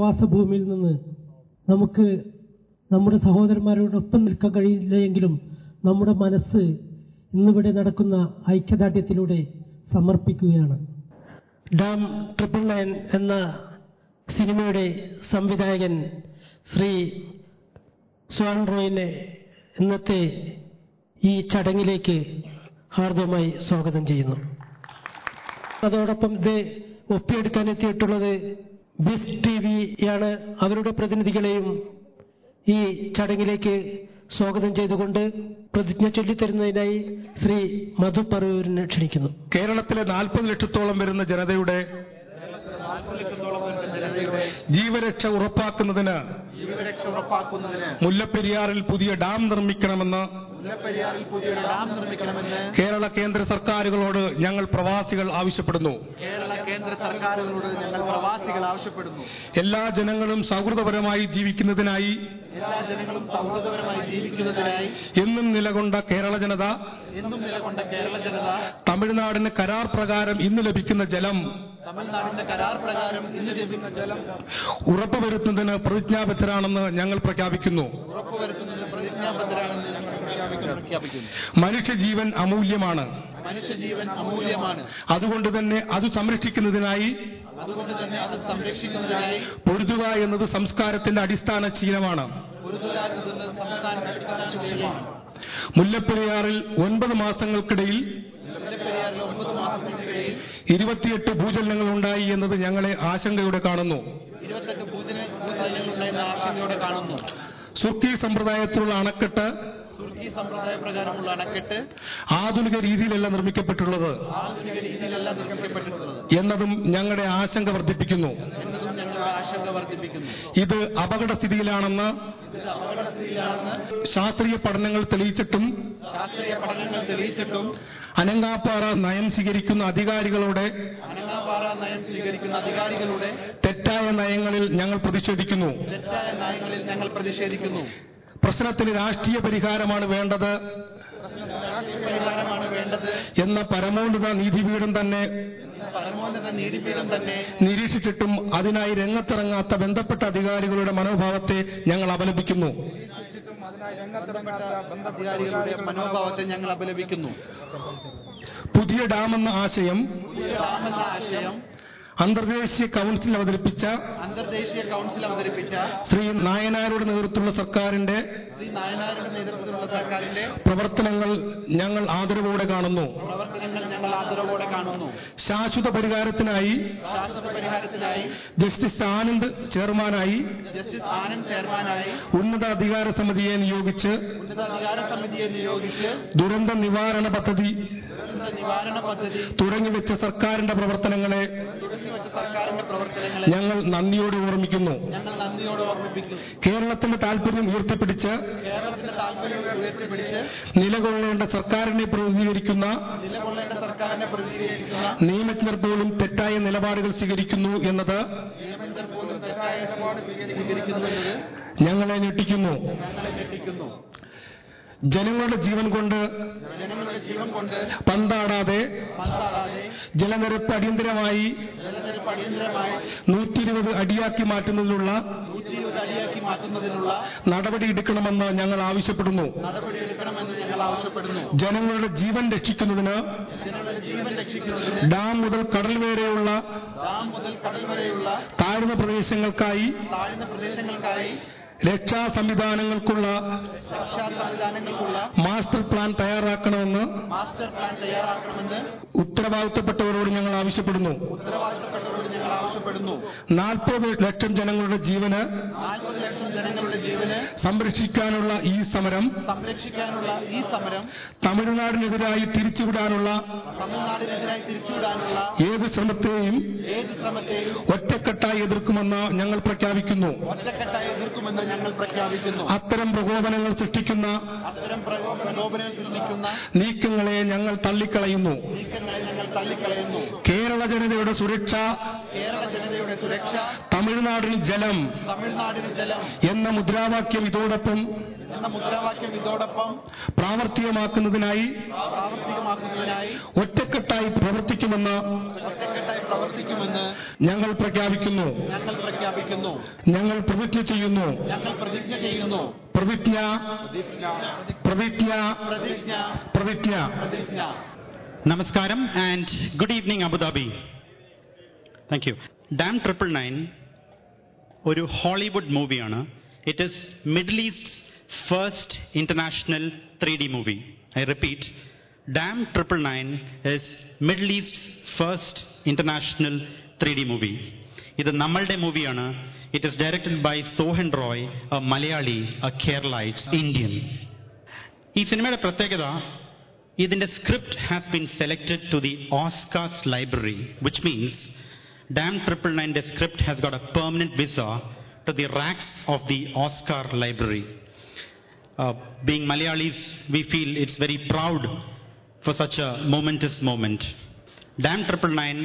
പ്രവാസഭൂമിയിൽ നിന്ന് നമുക്ക് നമ്മുടെ സഹോദരന്മാരോടൊപ്പം നിൽക്കാൻ കഴിയില്ലെങ്കിലും നമ്മുടെ മനസ്സ് ഇന്നിവിടെ നടക്കുന്ന ഐക്യദാർഢ്യത്തിലൂടെ സമർപ്പിക്കുകയാണ്. ഡാം 999 എന്ന സിനിമയുടെ സംവിധായകൻ ശ്രീ സ്വാൻ റോയിനെ ഇന്നത്തെ ഈ ചടങ്ങിലേക്ക് ഹാർദവമായി സ്വാഗതം ചെയ്യുന്നു. അതോടൊപ്പം ഇത് ഒപ്പിയെടുക്കാനെത്തിയിട്ടുള്ളത് ബിസ് ടിവിയാണ്. അവരുടെ പ്രതിനിധികളെയും ഈ ചടങ്ങിലേക്ക് സ്വാഗതം ചെയ്തുകൊണ്ട് പ്രതിജ്ഞ ചൊല്ലിത്തരുന്നതിനായി ശ്രീ മധു പറവൂരിനെ ക്ഷണിക്കുന്നു. കേരളത്തിലെ 40 ലക്ഷത്തോളം വരുന്ന ജനതയുടെ ജീവരക്ഷ ഉറപ്പാക്കുന്നതിന് മുല്ലപ്പെരിയാറിൽ പുതിയ ഡാം നിർമ്മിക്കണമെന്ന് കേരള കേന്ദ്ര സർക്കാരുകളോട് ഞങ്ങൾ പ്രവാസികൾ ആവശ്യപ്പെടുന്നു. എല്ലാ ജനങ്ങളും സൗഹൃദപരമായി ജീവിക്കുന്നതിനായി എന്നും നിലകൊണ്ട കേരള ജനത തമിഴ്നാടിന് കരാർ പ്രകാരം ഇന്ന് ലഭിക്കുന്ന ജലം ഉറപ്പുവരുത്തുന്നതിന് പ്രതിജ്ഞാബദ്ധരാണെന്ന് ഞങ്ങൾ പ്രഖ്യാപിക്കുന്നു. മനുഷ്യജീവൻ അമൂല്യമാണ്. അതുകൊണ്ട് തന്നെ അത് സംരക്ഷിക്കുന്നതിനായി പൊരുതുക എന്നത് സംസ്കാരത്തിന്റെ അടിസ്ഥാന ശീലമാണ്. മുല്ലപ്പെരിയാറിൽ 9 മാസങ്ങൾക്കിടയിൽ 28 ഭൂചലനങ്ങൾ ഉണ്ടായി എന്നത് ഞങ്ങളെ ആശങ്കയോടെ കാണുന്നു. സുർക്കി സമ്പ്രദായത്തിലുള്ള അണക്കെട്ട് ആധുനിക രീതിയിലല്ല നിർമ്മിക്കപ്പെട്ടുള്ളത് എന്നതും ഞങ്ങളുടെ ആശങ്ക വർദ്ധിപ്പിക്കുന്നു. ഇത് അപകടസ്ഥിതിയിലാണെന്ന് ശാസ്ത്രീയ പഠനങ്ങൾ തെളിയിച്ചിട്ടും അനങ്ങാപ്പാറ നയം സ്വീകരിക്കുന്ന അധികാരികളുടെ തെറ്റായ നയങ്ങളിൽ ഞങ്ങൾ പ്രതിഷേധിക്കുന്നു. പ്രശ്നത്തിന് രാഷ്ട്രീയ പരിഹാരമാണ് വേണ്ടത് എന്ന പരമോന്നത നീതിപീഠം തന്നെ നിരീക്ഷിച്ചിട്ടും അതിനായി രംഗത്തിറങ്ങാത്ത ബന്ധപ്പെട്ട അധികാരികളുടെ മനോഭാവത്തെ ഞങ്ങൾ അപലപിക്കുന്നു. പുതിയ ഡാമെന്ന ആശയം അന്തർദേശീയ കൌൺസിൽ അവതരിപ്പിച്ച ശ്രീ നായനാരുടെ നേതൃത്വത്തിലുള്ള സർക്കാരിന്റെ പ്രവർത്തനങ്ങൾ ഞങ്ങൾ ആദരവോടെ കാണുന്നു. ശാശ്വത പരിഹാരത്തിനായി ജസ്റ്റിസ് ആനന്ദ് ചെയർമാനായി ഉന്നത അധികാര സമിതിയെ നിയോഗിച്ച് ദുരന്ത നിവാരണ പദ്ധതി തുടങ്ങിവെച്ച സർക്കാരിന്റെ പ്രവർത്തനങ്ങളെ ഞങ്ങൾ നന്ദിയോടെ ഓർമ്മിക്കുന്നു. കേരളത്തിന്റെ താൽപര്യം ഉയർത്തിപ്പിടിച്ച് നിലകൊള്ളേണ്ട സർക്കാരിനെ പ്രതിനിധീകരിക്കുന്ന നിയമജ്ഞർ പോലും തെറ്റായ നിലപാടുകൾ സ്വീകരിക്കുന്നു എന്നത് ഞങ്ങളെ ഞെട്ടിക്കുന്നു. ജനങ്ങളുടെ ജീവൻ കൊണ്ട് പന്താടാതെ ജലനിരപ്പ് അടിയന്തരമായി 120 അടിയാക്കി മാറ്റുന്നതിനുള്ള നടപടിയെടുക്കണമെന്ന് ഞങ്ങൾ ആവശ്യപ്പെടുന്നു. ജനങ്ങളുടെ ജീവൻ രക്ഷിക്കുന്നതിന് ഡാം മുതൽ കടൽ വരെയുള്ള താഴ്ന്ന പ്രദേശങ്ങൾക്കായി രക്ഷാ സംവിധാനങ്ങൾക്കുള്ള മാസ്റ്റർ പ്ലാൻ തയ്യാറാക്കണമെന്ന് ഉത്തരവാദിത്തപ്പെട്ടവരോട് ഞങ്ങൾ ആവശ്യപ്പെടുന്നു. 40 ലക്ഷം ജനങ്ങളുടെ ജീവന് സംരക്ഷിക്കാനുള്ള ഈ സമരം തമിഴ്നാടിനെതിരായി തിരിച്ചുവിടാനുള്ള ഏത് ശ്രമത്തെയും ഒറ്റക്കെട്ടായി എതിർക്കുമെന്ന് ഞങ്ങൾ പ്രഖ്യാപിക്കുന്നു. അത്തരം പ്രകോപനങ്ങൾ സൃഷ്ടിക്കുന്ന നീക്കങ്ങളെ ഞങ്ങൾ തള്ളിക്കളയുന്നു. കേരള ജനതയുടെ സുരക്ഷ, തമിഴ്നാടിന് ജലം എന്ന മുദ്രാവാക്യം ഇതോടൊപ്പം എന്ന മുദ്രാവാക്യം ഇതോടൊപ്പം പ്രാവർത്തികമാക്കുന്നതിനായി ഒറ്റക്കെട്ടായി പ്രവർത്തിക്കുമെന്ന് ഞങ്ങൾ പ്രഖ്യാപിക്കുന്നു. ഞങ്ങൾ പ്രതിജ്ഞ ചെയ്യുന്നു. പ്രതിജ്ഞ പ്രതിജ്ഞ പ്രതിജ്ഞ. Namaskaram and good evening Abu Dhabi. Thank you. Dam 999 ഒരു ഹോളിവുഡ് മൂവിയാണ്. It is Middle East's first international 3D movie. I repeat, Dam 999 is Middle East's first international 3D movie. ഇത് നമ്മളുടെ മൂവിയാണ്. It is directed by Sohan Roy, a Malayali, a Keralite, Indian. ഈ സിനിമയുടെ പ്രത്യേകത, ഇതിന്റെ script has been selected to the Oscars library, which means Dam 999 script has got a permanent visa to the racks of the Oscar library. Being Malayalis, we feel it's very proud for such a momentous moment. Dam 999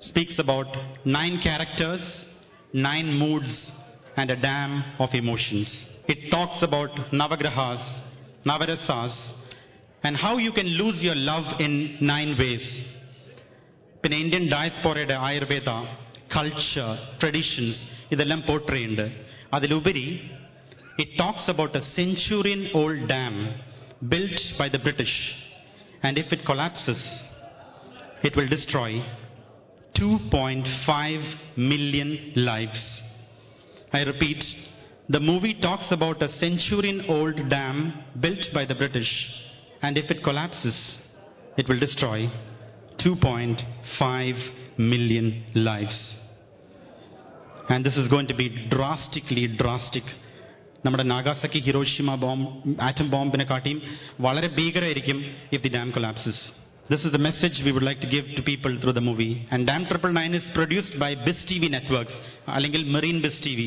speaks about 9 characters, 9 moods, and a dam of emotions. It talks about Navagrahas, Navarasas, and how you can lose your love in 9 ways. പിന്നെ Indian ഡയസ്പോറയുടെ Ayurveda, culture, traditions ഇതെല്ലാം പോർട്രേ ഉണ്ട്. അതിലുപരി it talks about a centurion old dam built by the British, and if it collapses it will destroy 2.5 million lives. I repeat, the movie talks about a century old dam built by the British, and if it collapses, it will destroy 2.5 million lives. And this is going to be drastic. നമ്മുടെ നാഗാസാക്കി, Hiroshima bomb, atom ബോംബിനെ കാട്ടിയും വളരെ ഭീകരമായിരിക്കും if the dam collapses. This is the message we would like to give to people through the movie. And Dam 999 is produced by BIS TV networks, അല്ലെങ്കിൽ Marine BIS TV.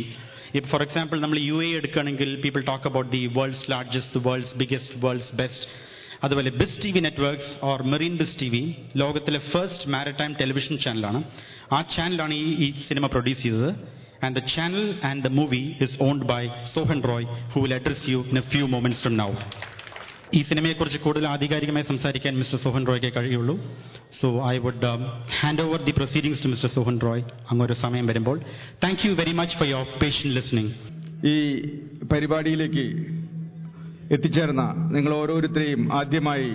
If, for example, നമ്മൾ UAE എടുക്കുകയാണെങ്കിൽ people talk about the world's largest, the world's biggest, world's best. അതുപോലെ BIS TV networks or Marine BIS TV ലോകത്തിലെ first maritime television ചാനലാണ്. ആ ചാനലാണ് ഈ cinema produce ചെയ്തത്. And the channel and the movie is owned by Sohan Roy, who will address you in a few moments from now. ഈ സിനിമയെക്കുറിച്ച് കൂടുതൽ ആധികാരികമായി സംസാരിക്കാൻ മിസ്റ്റർ സോഹൻ റോയ്ക്ക് കഴിയുള്ളൂ. So I would hand over the proceedings to mister Sohan Roy അങ്ങൊരു സമയം വരുമ്പോൾ. Thank you very much for your patient listening. ഈ പരിപാടിയിലേക്ക് എത്തിച്ചേർന്ന നിങ്ങൾ ഓരോരുത്തരെയും ആദ്യമായി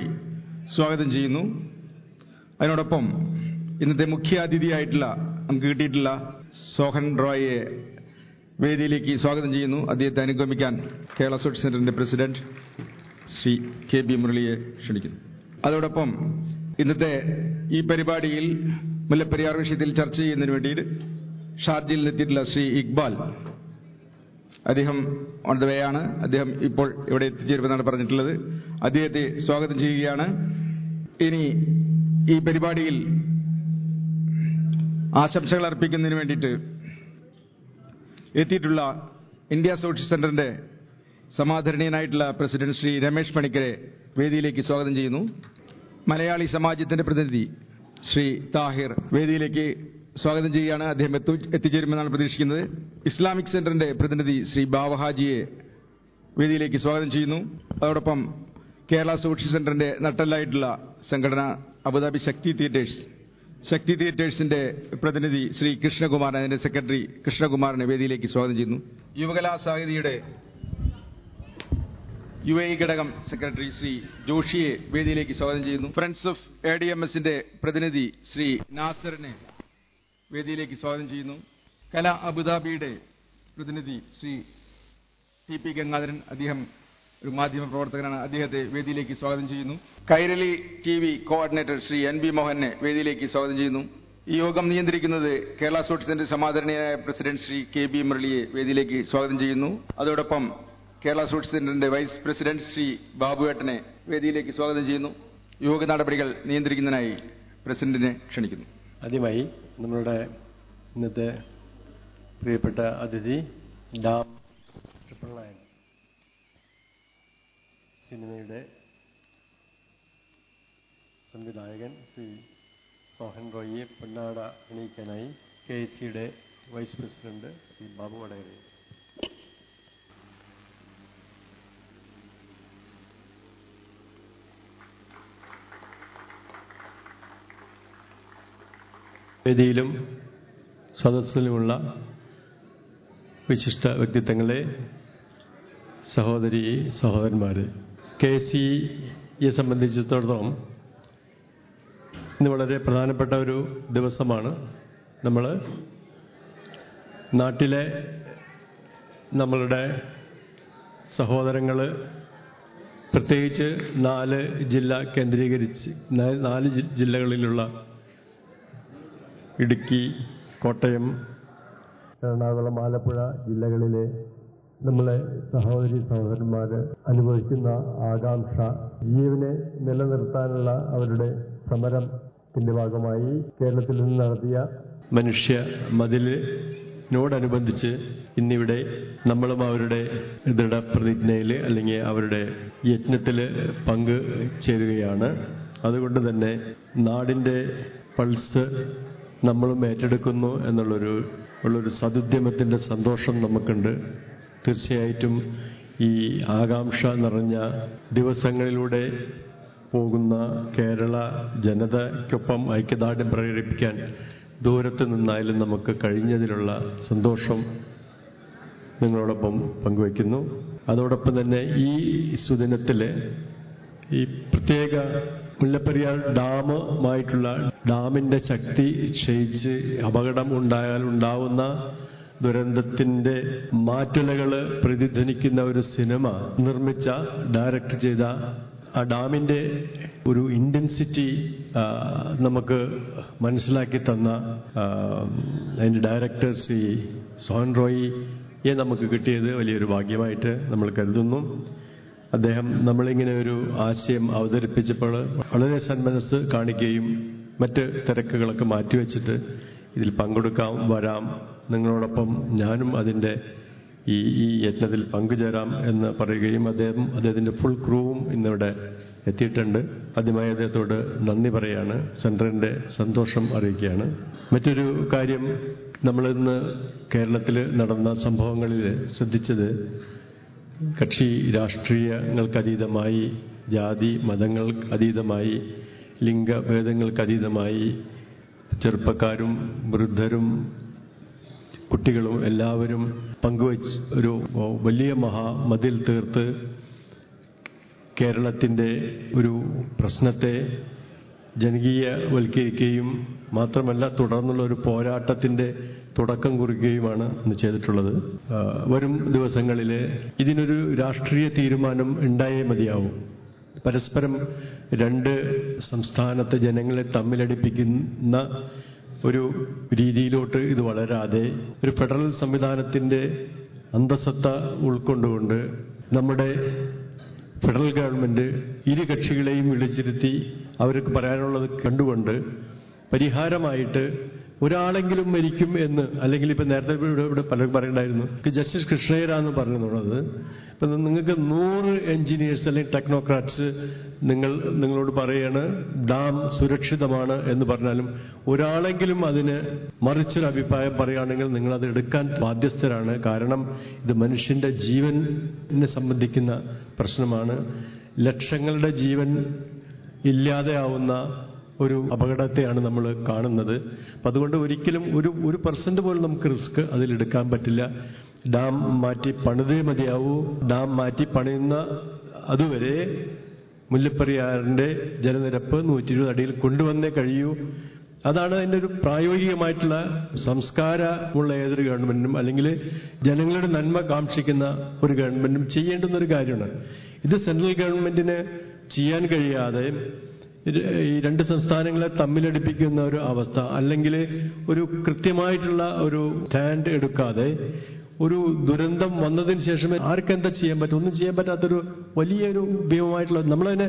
സ്വാഗതം ചെയ്യുന്നു. അതിനോടൊപ്പം ഇന്നത്തെ മുഖ്യാതിഥിയായിട്ടുള്ള നമുക്ക് കിട്ടിയിട്ടുള്ള സോഹൻ റോയെ വേദിയിലേക്ക് സ്വാഗതം ചെയ്യുന്നു. അദ്ദേഹത്തെ അനുഗമിക്കാൻ കേരള സോഷ്യൽ സെന്ററിന്റെ പ്രസിഡന്റ് ശ്രീ KB മുരളിയെ ക്ഷണിക്കുന്നു. അതോടൊപ്പം ഇന്നത്തെ ഈ പരിപാടിയിൽ മുല്ലപ്പെരിയാർ വിഷയത്തിൽ ചർച്ച ചെയ്യുന്നതിന് വേണ്ടി ഷാർജയിൽ എത്തിയിട്ടുള്ള ശ്രീ ഇക്ബാൽ, അദ്ദേഹം ഓൺ ദ വേ ആണ്. അദ്ദേഹം ഇപ്പോൾ ഇവിടെ എത്തിച്ചേരുമെന്നാണ് പറഞ്ഞിട്ടുള്ളത്. അദ്ദേഹത്തെ സ്വാഗതം ചെയ്യുകയാണ്. ഇനി ഈ പരിപാടിയിൽ ആശംസകൾ അർപ്പിക്കുന്നതിന് വേണ്ടിയിട്ട് എത്തിയിട്ടുള്ള ഇന്ത്യ സോഷ്യൽ സെന്ററിന്റെ സമാദരണീയനായിട്ടുള്ള പ്രസിഡന്റ് ശ്രീ രമേശ് പണിക്കരെ വേദിയിലേക്ക് സ്വാഗതം ചെയ്യുന്നു. മലയാളി സമാജത്തിന്റെ പ്രതിനിധി ശ്രീ താഹിർ വേദിയിലേക്ക് സ്വാഗതം ചെയ്യുകയാണ്. അദ്ദേഹം എത്തിച്ചേരുമെന്നാണ് പ്രതീക്ഷിക്കുന്നത്. ഇസ്ലാമിക് സെന്ററിന്റെ പ്രതിനിധി ശ്രീ ബാവഹാജിയെ വേദിയിലേക്ക് സ്വാഗതം ചെയ്യുന്നു. അതോടൊപ്പം കേരള സോഷ്യൽ സെന്ററിന്റെ നട്ടെല്ലായിട്ടുള്ള സംഘടന അബുദാബി ശക്തി തിയേറ്റേഴ്സിന്റെ പ്രതിനിധി ശ്രീ കൃഷ്ണകുമാർ, അതിന്റെ സെക്രട്ടറി കൃഷ്ണകുമാറിനെ വേദിയിലേക്ക് സ്വാഗതം ചെയ്യുന്നു. യുവകലാ സാഹിതിയുടെ UAE ഘടകം സെക്രട്ടറി ശ്രീ ജോഷിയെ വേദിയിലേക്ക് സ്വാഗതം ചെയ്യുന്നു. ഫ്രണ്ട്സ് ഓഫ് ADMSന്റെ പ്രതിനിധി ശ്രീ നാസറിനെ വേദിയിലേക്ക് സ്വാഗതം ചെയ്യുന്നു. കല അബുദാബിയുടെ പ്രതിനിധി ശ്രീ TP ഗംഗാധരൻ, അദ്ദേഹം ഒരു മാധ്യമ പ്രവർത്തകനാണ്, അദ്ദേഹത്തെ വേദിയിലേക്ക് സ്വാഗതം ചെയ്യുന്നു. Kairali TV coordinator Shri NB മോഹനെ വേദിയിലേക്ക് സ്വാഗതം ചെയ്യുന്നു. ഈ യോഗം നിയന്ത്രിക്കുന്നത് കേരള സോഷ്യൽ സെന്റർ സമാദരണീയനായ പ്രസിഡന്റ് ശ്രീ KB മുരളിയെ വേദിയിലേക്ക് സ്വാഗതം ചെയ്യുന്നു. അതോടൊപ്പം കേരള സോഷ്യൽ സെന്ററിന്റെ വൈസ് പ്രസിഡന്റ് ശ്രീ ബാബുവേട്ടനെ വേദിയിലേക്ക് സ്വാഗതം ചെയ്യുന്നു. യോഗ നടപടികൾ നിയന്ത്രിക്കുന്നതിനായി പ്രസിഡന്റിനെ ക്ഷണിക്കുന്നു. ആദ്യമായി നമ്മളുടെ ഇന്നത്തെ പ്രിയപ്പെട്ട അതിഥി ഡാം 999 സിനിമയുടെ സംവിധായകൻ ശ്രീ സോഹൻ റോയിയെ പൊന്നാട അണിയിക്കാനായി KHCയുടെ വൈസ് പ്രസിഡന്റ് ശ്രീ ബാബു വടകരയെ. വേദിയിലും സദസ്സിലുമുള്ള വിശിഷ്ട വ്യക്തിത്വങ്ങളെ, സഹോദരി സഹോദരന്മാരെ, KCയെ സംബന്ധിച്ചിടത്തോളം ഇന്ന് വളരെ പ്രധാനപ്പെട്ട ഒരു ദിവസമാണ്. നമ്മൾ നാട്ടിലെ നമ്മളുടെ സഹോദരങ്ങൾ പ്രത്യേകിച്ച് 4 ജില്ല കേന്ദ്രീകരിച്ച് 4 ജില്ലകളിലുള്ള ഇടുക്കി, കോട്ടയം, എറണാകുളം, ആലപ്പുഴ ജില്ലകളിലെ നമ്മളെ സഹോദരി സഹോദരന്മാർ അനുഭവിക്കുന്ന ആകാംക്ഷ, ജീവനെ നിലനിർത്താനുള്ള അവരുടെ സമരത്തിന്റെ ഭാഗമായി കേരളത്തിൽ നിന്ന് നടത്തിയ മനുഷ്യ മതിലിനോടനുബന്ധിച്ച് ഇന്നിവിടെ നമ്മളും അവരുടെ ദൃഢപ്രതിജ്ഞയിൽ അല്ലെങ്കിൽ അവരുടെ യജ്ഞത്തിൽ പങ്കുചേരുകയാണ്. അതുകൊണ്ട് തന്നെ നാടിൻ്റെ പൾസ് നമ്മളും ഏറ്റെടുക്കുന്നു എന്നുള്ളൊരു സദുദ്യമത്തിൻ്റെ സന്തോഷം നമുക്കുണ്ട്. തീർച്ചയായിട്ടും ഈ ആകാംക്ഷ നിറഞ്ഞ ദിവസങ്ങളിലൂടെ പോകുന്ന കേരള ജനതയ്ക്കൊപ്പം ഐക്യദാർഢ്യം പ്രകടിപ്പിക്കാൻ ദൂരത്ത് നിന്നായാലും നമുക്ക് കഴിഞ്ഞതിലുള്ള സന്തോഷം നിങ്ങളോടൊപ്പം പങ്കുവയ്ക്കുന്നു. അതോടൊപ്പം തന്നെ ഈ സുദിനത്തിൽ ഈ പ്രത്യേക മുല്ലപ്പെരിയാർ ഡാമുമായിട്ടുള്ള ഡാമിൻ്റെ ശക്തി ക്ഷയിച്ച് അപകടം ഉണ്ടായാൽ ഉണ്ടാവുന്ന ദുരന്തത്തിൻ്റെ മാറ്റുലകൾ പ്രതിധ്വനിക്കുന്ന ഒരു സിനിമ നിർമ്മിച്ച, ഡയറക്റ്റ് ചെയ്ത ആ ഡാമിൻ്റെ ഒരു ഇൻറ്റൻസിറ്റി നമുക്ക് മനസ്സിലാക്കി തന്ന അതിൻ്റെ ഡയറക്ടർ ശ്രീ സോഹൻ റോയിയെ നമുക്ക് കിട്ടിയത് വലിയൊരു ഭാഗ്യമായിട്ട് നമ്മൾ കരുതുന്നു. അദ്ദേഹം നമ്മളിങ്ങനെ ഒരു ആശയം അവതരിപ്പിച്ചപ്പോൾ വളരെ സന്മനസ് കാണിക്കുകയും മറ്റ് തിരക്കുകളൊക്കെ മാറ്റിവെച്ചിട്ട് ഇതിൽ പങ്കെടുക്കാം, വരാം, നിങ്ങളോടൊപ്പം ഞാനും അതിൻ്റെ ഈ യജ്ഞത്തിൽ പങ്കുചേരാം എന്ന് പറയുകയും അദ്ദേഹത്തിൻ്റെ ഫുൾ ക്രൂവും ഇന്നിവിടെ എത്തിയിട്ടുണ്ട്. ആദ്യമായി അദ്ദേഹത്തോട് നന്ദി പറയാണ്, സെൻറ്ററിൻ്റെ സന്തോഷം അറിയിക്കുകയാണ്. മറ്റൊരു കാര്യം, നമ്മളിന്ന് കേരളത്തിൽ നടന്ന സംഭവങ്ങളിൽ ശ്രദ്ധിച്ചത് കക്ഷി രാഷ്ട്രീയങ്ങൾക്കതീതമായി, ജാതി മതങ്ങൾക്ക് അതീതമായി, ലിംഗഭേദങ്ങൾക്കതീതമായി ചെറുപ്പക്കാരും വൃദ്ധരും കുട്ടികളും എല്ലാവരും പങ്കുവച്ച് ഒരു വലിയ മഹാമതിൽ തീർത്ത് കേരളത്തിൻ്റെ ഒരു പ്രശ്നത്തെ ജനകീയവൽക്കരിക്കുകയും മാത്രമല്ല തുടർന്നുള്ള ഒരു പോരാട്ടത്തിൻ്റെ തുടക്കം കുറിക്കുകയുമാണ് ഇന്ന് ചെയ്തിട്ടുള്ളത്. വരും ദിവസങ്ങളിൽ ഇതിനൊരു രാഷ്ട്രീയ തീരുമാനം ഉണ്ടായേ മതിയാവും. പരസ്പരം 2 സംസ്ഥാനത്തെ ജനങ്ങളെ തമ്മിലടിപ്പിക്കുന്ന ഒരു രീതിയിലോട്ട് ഇത് വളരാതെ ഒരു ഫെഡറൽ സംവിധാനത്തിൻ്റെ അന്തസത്ത ഉൾക്കൊണ്ടുകൊണ്ട് നമ്മുടെ ഫെഡറൽ ഗവൺമെന്റ് ഇരു കക്ഷികളെയും വിളിച്ചിരുത്തി അവർക്ക് പറയാനുള്ളത് കണ്ടുകൊണ്ട് പരിഹാരമായിട്ട് ഒരാളെങ്കിലും മരിക്കും എന്ന്, അല്ലെങ്കിൽ ഇപ്പം നേരത്തെ ഇവിടെ പലരും പറയണ്ടായിരുന്നു, ജസ്റ്റിസ് കൃഷ്ണയ്യരാന്ന് പറഞ്ഞത്, ഇപ്പം നിങ്ങൾക്ക് 100 എഞ്ചിനീയേഴ്സ് അല്ലെങ്കിൽ ടെക്നോക്രാറ്റ്സ് നിങ്ങളോട് പറയാണ് ഡാം സുരക്ഷിതമാണ് എന്ന് പറഞ്ഞാലും ഒരാളെങ്കിലും അതിന് മറിച്ചൊരു അഭിപ്രായം പറയുകയാണെങ്കിൽ നിങ്ങളത് എടുക്കാൻ ബാധ്യസ്ഥരാണ്. കാരണം ഇത് മനുഷ്യന്റെ ജീവനെ സംബന്ധിക്കുന്ന പ്രശ്നമാണ്. ലക്ഷങ്ങളുടെ ജീവൻ ഇല്ലാതെയാവുന്ന ഒരു അപകടത്തെയാണ് നമ്മൾ കാണുന്നത്. അപ്പം അതുകൊണ്ട് ഒരിക്കലും ഒരു % പോലും നമുക്ക് റിസ്ക് അതിലെടുക്കാൻ പറ്റില്ല. ഡാം മാറ്റി പണിതേ മതിയാവൂ. ഡാം മാറ്റി പണിയുന്ന അതുവരെ മുല്ലപ്പെരിയാറിന്റെ ജലനിരപ്പ് 120 അടിയിൽ കൊണ്ടുവന്നേ കഴിയൂ. അതാണ് അതിൻ്റെ ഒരു പ്രായോഗികമായിട്ടുള്ള സംസ്കാരമുള്ള ഏതൊരു ഗവൺമെന്റിനും അല്ലെങ്കിൽ ജനങ്ങളുടെ നന്മ കാക്ഷിക്കുന്ന ഒരു ഗവൺമെന്റും ചെയ്യേണ്ടുന്ന ഒരു കാര്യമാണ്. ഇത് സെൻട്രൽ ഗവൺമെന്റിന് ചെയ്യാൻ കഴിയാതെ ഈ 2 സംസ്ഥാനങ്ങളെ തമ്മിലടിപ്പിക്കുന്ന ഒരു അവസ്ഥ, അല്ലെങ്കിൽ ഒരു കൃത്യമായിട്ടുള്ള ഒരു സ്റ്റാൻഡ് എടുക്കാതെ ഒരു ദുരന്തം വന്നതിന് ശേഷം ആർക്കെന്താ ചെയ്യാൻ പറ്റും? ഒന്നും ചെയ്യാൻ പറ്റാത്തൊരു വലിയൊരു ഭീമമായിട്ടുള്ള, നമ്മളതിനെ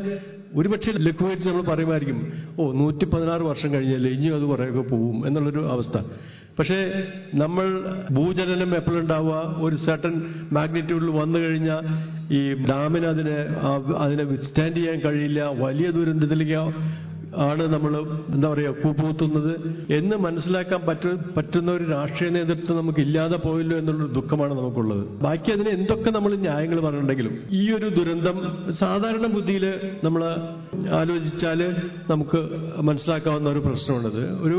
ഒരുപക്ഷെ ലഘൂകരിച്ച് നമ്മൾ പറയുമായിരിക്കും, 116 വർഷം കഴിഞ്ഞല്ലേ ഇനിയും അത് കുറേയൊക്കെ പോവും എന്നുള്ളൊരു അവസ്ഥ. പക്ഷേ നമ്മൾ ഭൂചലനം എപ്പോഴുണ്ടാവുക, ഒരു സർട്ടൻ മാഗ്നിറ്റ്യൂഡിൽ വന്നു കഴിഞ്ഞാൽ ഈ ഡാമിന് അതിനെ വിത്ത്സ്റ്റാൻഡ് ചെയ്യാൻ കഴിയില്ല. വലിയ ദുരന്തത്തിലേക്ക് ആണ് നമ്മൾ എന്താ പറയുക കൂപ്പുകുത്തുന്നത് എന്ന് മനസ്സിലാക്കാൻ പറ്റുന്ന ഒരു രാഷ്ട്രീയ നേതൃത്വം നമുക്ക് ഇല്ലാതെ പോയല്ലോ എന്നുള്ളൊരു ദുഃഖമാണ് നമുക്കുള്ളത്. ബാക്കി അതിന് എന്തൊക്കെ നമ്മൾ ന്യായങ്ങൾ പറഞ്ഞിട്ടുണ്ടെങ്കിലും ഈ ഒരു ദുരന്തം സാധാരണ ബുദ്ധിയിൽ നമ്മൾ ആലോചിച്ചാൽ നമുക്ക് മനസ്സിലാക്കാവുന്ന ഒരു പ്രശ്നമാണത്. ഒരു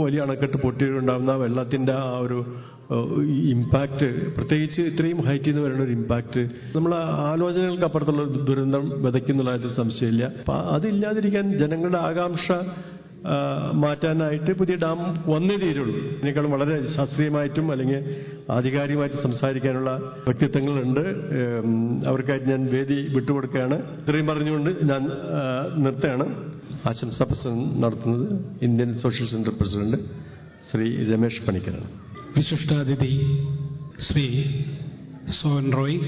വലിയ അണക്കെട്ട് പൊട്ടിയിട്ടുണ്ടാകുന്ന വെള്ളത്തിന്റെ ആ ഒരു ഇമ്പാക്ട്, പ്രത്യേകിച്ച് ഇത്രയും ഹൈറ്റിൽ നിന്ന് വരുന്ന ഒരു ഇമ്പാക്ട് നമ്മൾ ആലോചനകൾക്ക് അപ്പുറത്തുള്ള ഒരു ദുരന്തം വിതയ്ക്കുന്നുള്ള കാര്യത്തിൽ സംശയമില്ല. അപ്പൊ അതില്ലാതിരിക്കാൻ ജനങ്ങളുടെ ആകാംക്ഷ മാറ്റാനായിട്ട് പുതിയ ഡാം വന്നേ തീരുള്ളൂ. ഇതിനേക്കാളും വളരെ ശാസ്ത്രീയമായിട്ടും അല്ലെങ്കിൽ ആധികാരികമായിട്ട് സംസാരിക്കാനുള്ള വ്യക്തിത്വങ്ങളുണ്ട്. അവർക്കായിട്ട് ഞാൻ വേദി വിട്ടുകൊടുക്കുകയാണ്. ഇത്രയും പറഞ്ഞുകൊണ്ട് ഞാൻ നിർത്തുകയാണ്. ആശംസാ പ്രസംഗം നടത്തുന്നത് Indian social centre president Shri Ramesh പണിക്കരാണ്. വിശിഷ്ടാതിഥി ശ്രീ സോഹൻ റോയ്,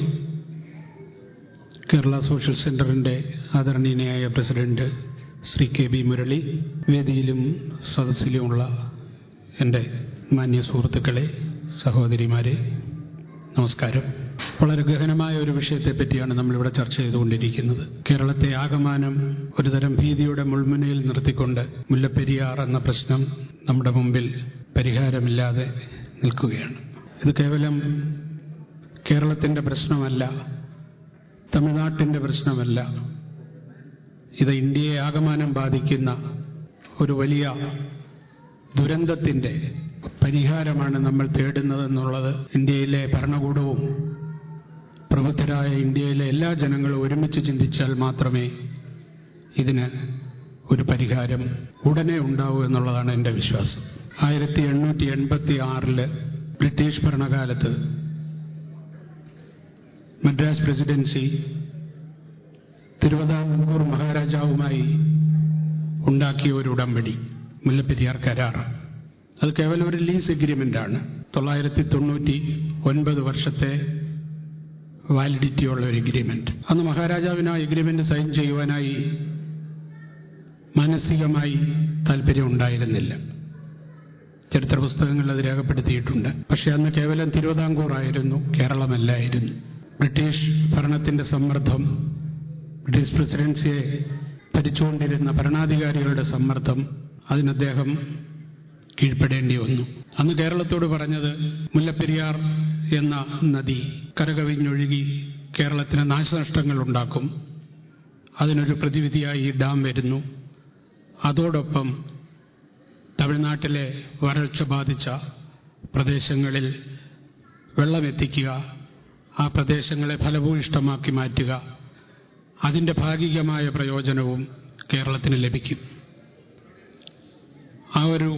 കേരള സോഷ്യൽ സെന്ററിന്റെ ആദരണീയനായ president Shri K B Murali, വേദിയിലും സദസ്സിലുമുള്ള എൻ്റെ മാന്യ സുഹൃത്തുക്കളെ, സഹോദരിമാരെ, നമസ്കാരം. വളരെ ഗഹനമായ ഒരു വിഷയത്തെ പറ്റിയാണ് നമ്മളിവിടെ ചർച്ച ചെയ്തുകൊണ്ടിരിക്കുന്നത്. കേരളത്തെ ആകമാനം ഒരുതരം ഭീതിയുടെ മുൾമുനയിൽ നിർത്തിക്കൊണ്ട് മുല്ലപ്പെരിയാർ എന്ന പ്രശ്നം നമ്മുടെ മുമ്പിൽ പരിഹാരമില്ലാതെ നിൽക്കുകയാണ്. ഇത് കേവലം കേരളത്തിന്റെ പ്രശ്നമല്ല, തമിഴ്നാട്ടിന്റെ പ്രശ്നമല്ല. ഇത് ഇന്ത്യയെ ആകമാനം ബാധിക്കുന്ന ഒരു വലിയ ദുരന്തത്തിന്റെ പരിഹാരമാണ് നമ്മൾ തേടുന്നതെന്നുള്ളത് ഇന്ത്യയിലെ ഭരണകൂടവും പ്രബുദ്ധരായ ഇന്ത്യയിലെ എല്ലാ ജനങ്ങളും ഒരുമിച്ച് ചിന്തിച്ചാൽ മാത്രമേ ഇതിന് ഒരു പരിഹാരം ഉടനെ ഉണ്ടാവൂ എന്നുള്ളതാണ് എൻ്റെ വിശ്വാസം. 1886 ബ്രിട്ടീഷ് ഭരണകാലത്ത് മദ്രാസ് പ്രസിഡൻസി തിരുവിതാംകൂർ മഹാരാജാവുമായി ഉണ്ടാക്കിയ ഒരു ഉടമ്പടി, മുല്ലപ്പെരിയാർ കരാർ. അത് കേവലം ഒരു ലീസ് എഗ്രിമെന്റാണ്. 999 വർഷത്തെ വാലിഡിറ്റിയുള്ള ഒരു എഗ്രിമെന്റ്. അന്ന് മഹാരാജാവിന് ആ എഗ്രിമെന്റ് സൈൻ ചെയ്യുവാനായി മാനസികമായി താല്പര്യം ഉണ്ടായിരുന്നില്ല. ചരിത്ര പുസ്തകങ്ങളിൽ അത് രേഖപ്പെടുത്തിയിട്ടുണ്ട്. പക്ഷെ അന്ന് കേവലം തിരുവിതാംകൂർ ആയിരുന്നു, കേരളമല്ലായിരുന്നു. ബ്രിട്ടീഷ് ഭരണത്തിന്റെ സമ്മർദ്ദം, ബ്രിട്ടീഷ് പ്രസിഡൻസിയെ ഭരിച്ചുകൊണ്ടിരുന്ന ഭരണാധികാരികളുടെ സമ്മർദ്ദം, അതിന് അദ്ദേഹം കീഴ്പ്പെടേണ്ടി വന്നു. അന്ന് കേരളത്തോട് പറഞ്ഞത് മുല്ലപ്പെരിയാർ എന്ന നദി കരകവിഞ്ഞൊഴുകി കേരളത്തിന് നാശനഷ്ടങ്ങൾ ഉണ്ടാക്കും, അതിനൊരു പ്രതിവിധിയായി ഈ ഡാം വരുന്നു, അതോടൊപ്പം തമിഴ്നാട്ടിലെ വരൾച്ച ബാധിച്ച പ്രദേശങ്ങളിൽ വെള്ളമെത്തിക്കുക, ആ പ്രദേശങ്ങളെ ഫലഭൂയിഷ്ടമാക്കി മാറ്റുക, അതിൻ്റെ ഭാഗികമായ പ്രയോജനവും കേരളത്തിന് ലഭിക്കും. ആ ഒരു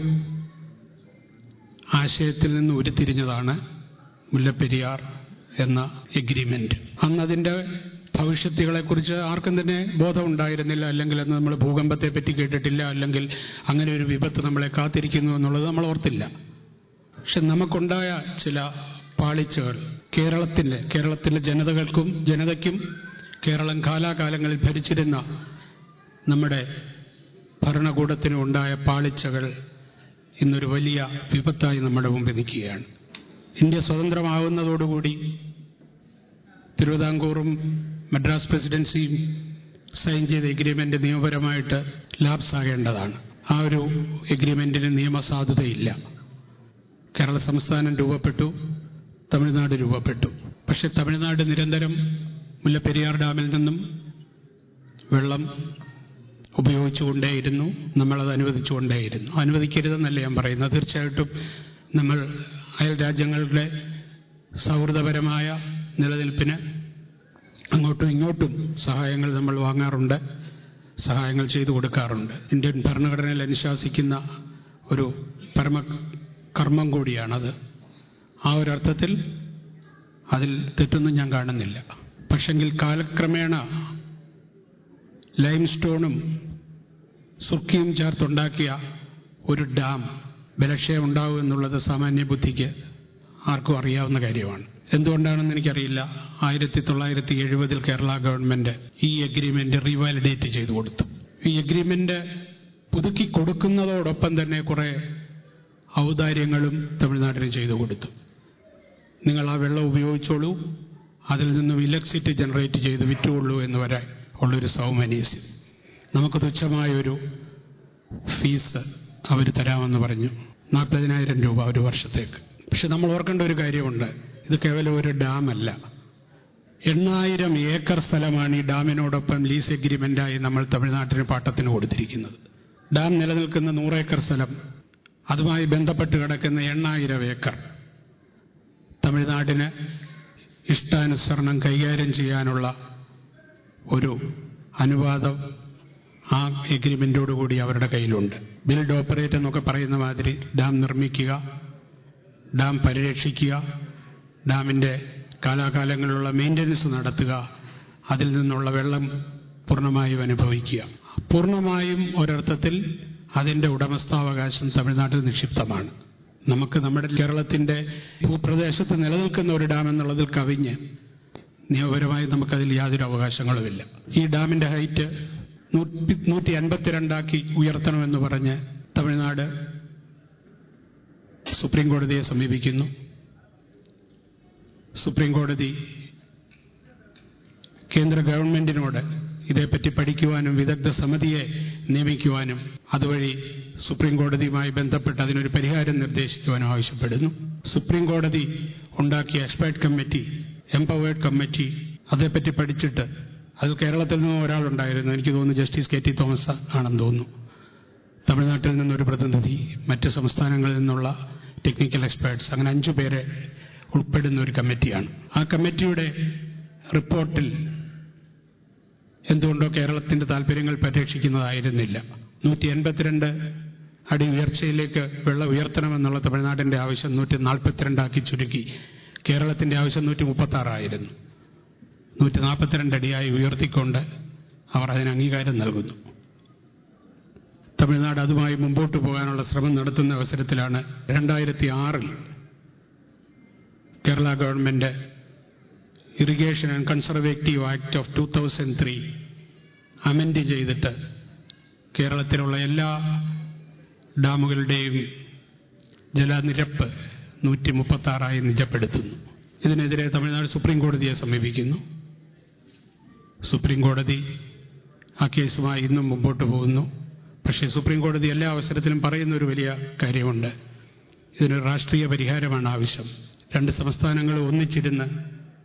ആശയത്തിൽ നിന്ന് ഉരുത്തിരിഞ്ഞതാണ് മുല്ലപ്പെരിയാർ എന്ന എഗ്രിമെന്റ്. അന്നതിൻ്റെ ഭവിഷ്യത്തുകളെക്കുറിച്ച് ആർക്കും തന്നെ ബോധമുണ്ടായിരുന്നില്ല. അല്ലെങ്കിൽ അന്ന് നമ്മൾ ഭൂകമ്പത്തെ പറ്റി കേട്ടിട്ടില്ല, അല്ലെങ്കിൽ അങ്ങനെ ഒരു വിപത്ത് നമ്മളെ കാത്തിരിക്കുന്നു എന്നുള്ളത് നമ്മൾ ഓർത്തില്ല. പക്ഷെ നമുക്കുണ്ടായ ചില പാളിച്ചകൾ കേരളത്തിലെ ജനതയ്ക്കും കേരളം കാലാകാലങ്ങളിൽ ഭരിച്ചിരുന്ന നമ്മുടെ ഭരണകൂടത്തിനും ഉണ്ടായ പാളിച്ചകൾ ഇന്നൊരു വലിയ വിപത്തായി നമ്മുടെ മുമ്പിൽ നിൽക്കുകയാണ്. ഇന്ത്യ സ്വതന്ത്രമാകുന്നതോടുകൂടി തിരുവിതാംകൂറും മദ്രാസ് പ്രസിഡൻസിയും സൈൻ ചെയ്ത എഗ്രിമെന്റ് നിയമപരമായിട്ട് ലാപ്സ് ആകേണ്ടതാണ്. ആ ഒരു എഗ്രിമെന്റിന് നിയമസാധുതയില്ല. കേരള സംസ്ഥാനം രൂപപ്പെട്ടു, തമിഴ്നാട് രൂപപ്പെട്ടു. പക്ഷെ തമിഴ്നാട് നിരന്തരം മുല്ലപ്പെരിയാർ ഡാമിൽ നിന്നും വെള്ളം ഉപയോഗിച്ചുകൊണ്ടേയിരുന്നു, നമ്മളത് അനുവദിച്ചുകൊണ്ടേയിരുന്നു. അനുവദിക്കരുതെന്നല്ല ഞാൻ പറയുന്നത്. തീർച്ചയായിട്ടും നമ്മൾ അയൽ രാജ്യങ്ങളുടെ സൗഹൃദപരമായ നിലനിൽപ്പിന് അങ്ങോട്ടും ഇങ്ങോട്ടും സഹായങ്ങൾ നമ്മൾ വാങ്ങാറുണ്ട്, സഹായങ്ങൾ ചെയ്തു കൊടുക്കാറുണ്ട്. ഇന്ത്യൻ ഭരണഘടനയിൽ അനുശാസിക്കുന്ന ഒരു പരമകർമ്മം കൂടിയാണത്. ആ ഒരർത്ഥത്തിൽ അതിൽ തെറ്റൊന്നും ഞാൻ കാണുന്നില്ല. പക്ഷെങ്കിൽ കാലക്രമേണ ലൈംസ്റ്റോണും സുർക്കിയും ചേർത്തുണ്ടാക്കിയ ഒരു ഡാം ബലക്ഷയം ഉണ്ടാവും എന്നുള്ളത് സാമാന്യ ബുദ്ധിക്ക് ആർക്കും അറിയാവുന്ന കാര്യമാണ്. എന്തുകൊണ്ടാണെന്ന് എനിക്കറിയില്ല. 1970 കേരള ഗവൺമെന്റ് ഈ എഗ്രിമെന്റ് റീവാലിഡേറ്റ് ചെയ്തു കൊടുത്തു. ഈ എഗ്രിമെന്റ് പുതുക്കി കൊടുക്കുന്നതോടൊപ്പം തന്നെ കുറെ ഔദാര്യങ്ങളും തമിഴ്നാട്ടിന് ചെയ്തു കൊടുത്തു. നിങ്ങൾ ആ വെള്ളം ഉപയോഗിച്ചോളൂ, അതിൽ നിന്നും ഇലക്ട്രിസിറ്റി ജനറേറ്റ് ചെയ്ത് വിറ്റുകൊള്ളൂ എന്ന് വരെ ഉള്ളൊരു സൗമനീസ്യം. നമുക്ക് തുച്ഛമായൊരു ഫീസ് അവർ തരാമെന്ന് പറഞ്ഞു. 40,000 രൂപ ഒരു വർഷത്തേക്ക്. പക്ഷെ നമ്മൾ ഓർക്കേണ്ട ഒരു കാര്യമുണ്ട്, ഇത് കേവലം ഒരു ഡാമല്ല. 8,000 ഏക്കർ സ്ഥലമാണ് ഈ ഡാമിനോടൊപ്പം ലീസ് എഗ്രിമെന്റായി നമ്മൾ തമിഴ്നാട്ടിന് പാട്ടത്തിന് കൊടുത്തിരിക്കുന്നത്. ഡാം നിലനിൽക്കുന്ന 100 ഏക്കർ സ്ഥലം, അതുമായി ബന്ധപ്പെട്ട് കിടക്കുന്ന 8,000 ഏക്കർ തമിഴ്നാടിന് ഇഷ്ടാനുസരണം കൈകാര്യം ചെയ്യാനുള്ള ഒരു അനുവാദം ആ എഗ്രിമെന്റോടുകൂടി അവരുടെ കയ്യിലുണ്ട്. ബിൽഡ് ഓപ്പറേറ്റ് എന്നൊക്കെ പറയുന്ന മാതിരി ഡാം നിർമ്മിക്കുക, ഡാം പരിരക്ഷിക്കുക, ഡാമിന്റെ കാലാകാലങ്ങളിലുള്ള മെയിൻ്റനൻസ് നടത്തുക, അതിൽ നിന്നുള്ള വെള്ളം പൂർണ്ണമായും അനുഭവിക്കുക. പൂർണ്ണമായും ഒരർത്ഥത്തിൽ അതിന്റെ ഉടമസ്ഥാവകാശം തമിഴ്നാട്ടിൽ നിക്ഷിപ്തമാണ്. നമുക്ക് നമ്മുടെ കേരളത്തിന്റെ ഭൂപ്രദേശത്ത് നിലനിൽക്കുന്ന ഒരു ഡാം എന്നുള്ളതിൽ കവിഞ്ഞ് നിയമപരമായി നമുക്കതിൽ യാതൊരു അവകാശങ്ങളുമില്ല. ഈ ഡാമിന്റെ ഹൈറ്റ് 152 ഉയർത്തണമെന്ന് പറഞ്ഞ് തമിഴ്നാട് സുപ്രീം കോടതിയെ സമീപിക്കുന്നു. സുപ്രീം കോടതി കേന്ദ്ര ഗവൺമെന്റിനോട് ഇതേപ്പറ്റി പഠിക്കുവാനും വിദഗ്ധ സമിതിയെ നിയമിക്കുവാനും അതുവഴി സുപ്രീം കോടതിയുമായി ബന്ധപ്പെട്ട് അതിനൊരു പരിഹാരം നിർദ്ദേശിക്കുവാനും ആവശ്യപ്പെടുന്നു. സുപ്രീം കോടതി ഉണ്ടാക്കിയ എക്സ്പേർട്ട് കമ്മിറ്റി, എംപവേർഡ് കമ്മിറ്റി അതേപ്പറ്റി പഠിച്ചിട്ട്, അതിൽ കേരളത്തിൽ നിന്നും ഒരാളുണ്ടായിരുന്നു, എനിക്ക് തോന്നുന്നു ജസ്റ്റിസ് KT തോമസ് ആണെന്ന് തോന്നുന്നു. തമിഴ്നാട്ടിൽ നിന്നൊരു പ്രതിനിധി, മറ്റ് സംസ്ഥാനങ്ങളിൽ നിന്നുള്ള ടെക്നിക്കൽ എക്സ്പേർട്സ്, അങ്ങനെ 5 പേരെ ഉൾപ്പെടുന്ന ഒരു കമ്മിറ്റിയാണ്. ആ കമ്മിറ്റിയുടെ റിപ്പോർട്ടിൽ എന്തുകൊണ്ടോ കേരളത്തിന്റെ താൽപര്യങ്ങൾ പരിരക്ഷിക്കുന്നതായിരുന്നില്ല. 182 അടി ഉയർച്ചയിലേക്ക് വെള്ളം ഉയർത്തണമെന്നുള്ള തമിഴ്നാടിന്റെ ആവശ്യം 142 ചുരുക്കി. കേരളത്തിന്റെ ആവശ്യം 136 142 അടിയായി ഉയർത്തിക്കൊണ്ട് അവർ അതിന് അംഗീകാരം നൽകുന്നു. തമിഴ്നാട് അതുമായി മുമ്പോട്ട് പോകാനുള്ള ശ്രമം നടത്തുന്ന അവസരത്തിലാണ് 2006 Kerala government irrigation and conservative act of 2003 amend ചെയ്തിട്ട് കേരളത്തിലുള്ള എല്ലാ ഡാമുകളുടെയും ജലനിരപ്പ് 136 നിജപ്പെടുത്തുന്നു. ഇതിനെതിരെ തമിഴ്നാട് സുപ്രീം കോടതിയെ സമീപിക്കുന്നു. സുപ്രീം കോടതി ആ കേസുമായി ഇന്നും മുമ്പോട്ട് പോകുന്നു. പക്ഷേ സുപ്രീം കോടതി എല്ലാ അവസരത്തിലും പറയുന്ന ഒരു വലിയ കാര്യമുണ്ട്, ഇതിനൊരു രാഷ്ട്രീയ പരിഹാരമാണ് ആവശ്യം. 2 സംസ്ഥാനങ്ങളും ഒന്നിച്ചിരുന്ന്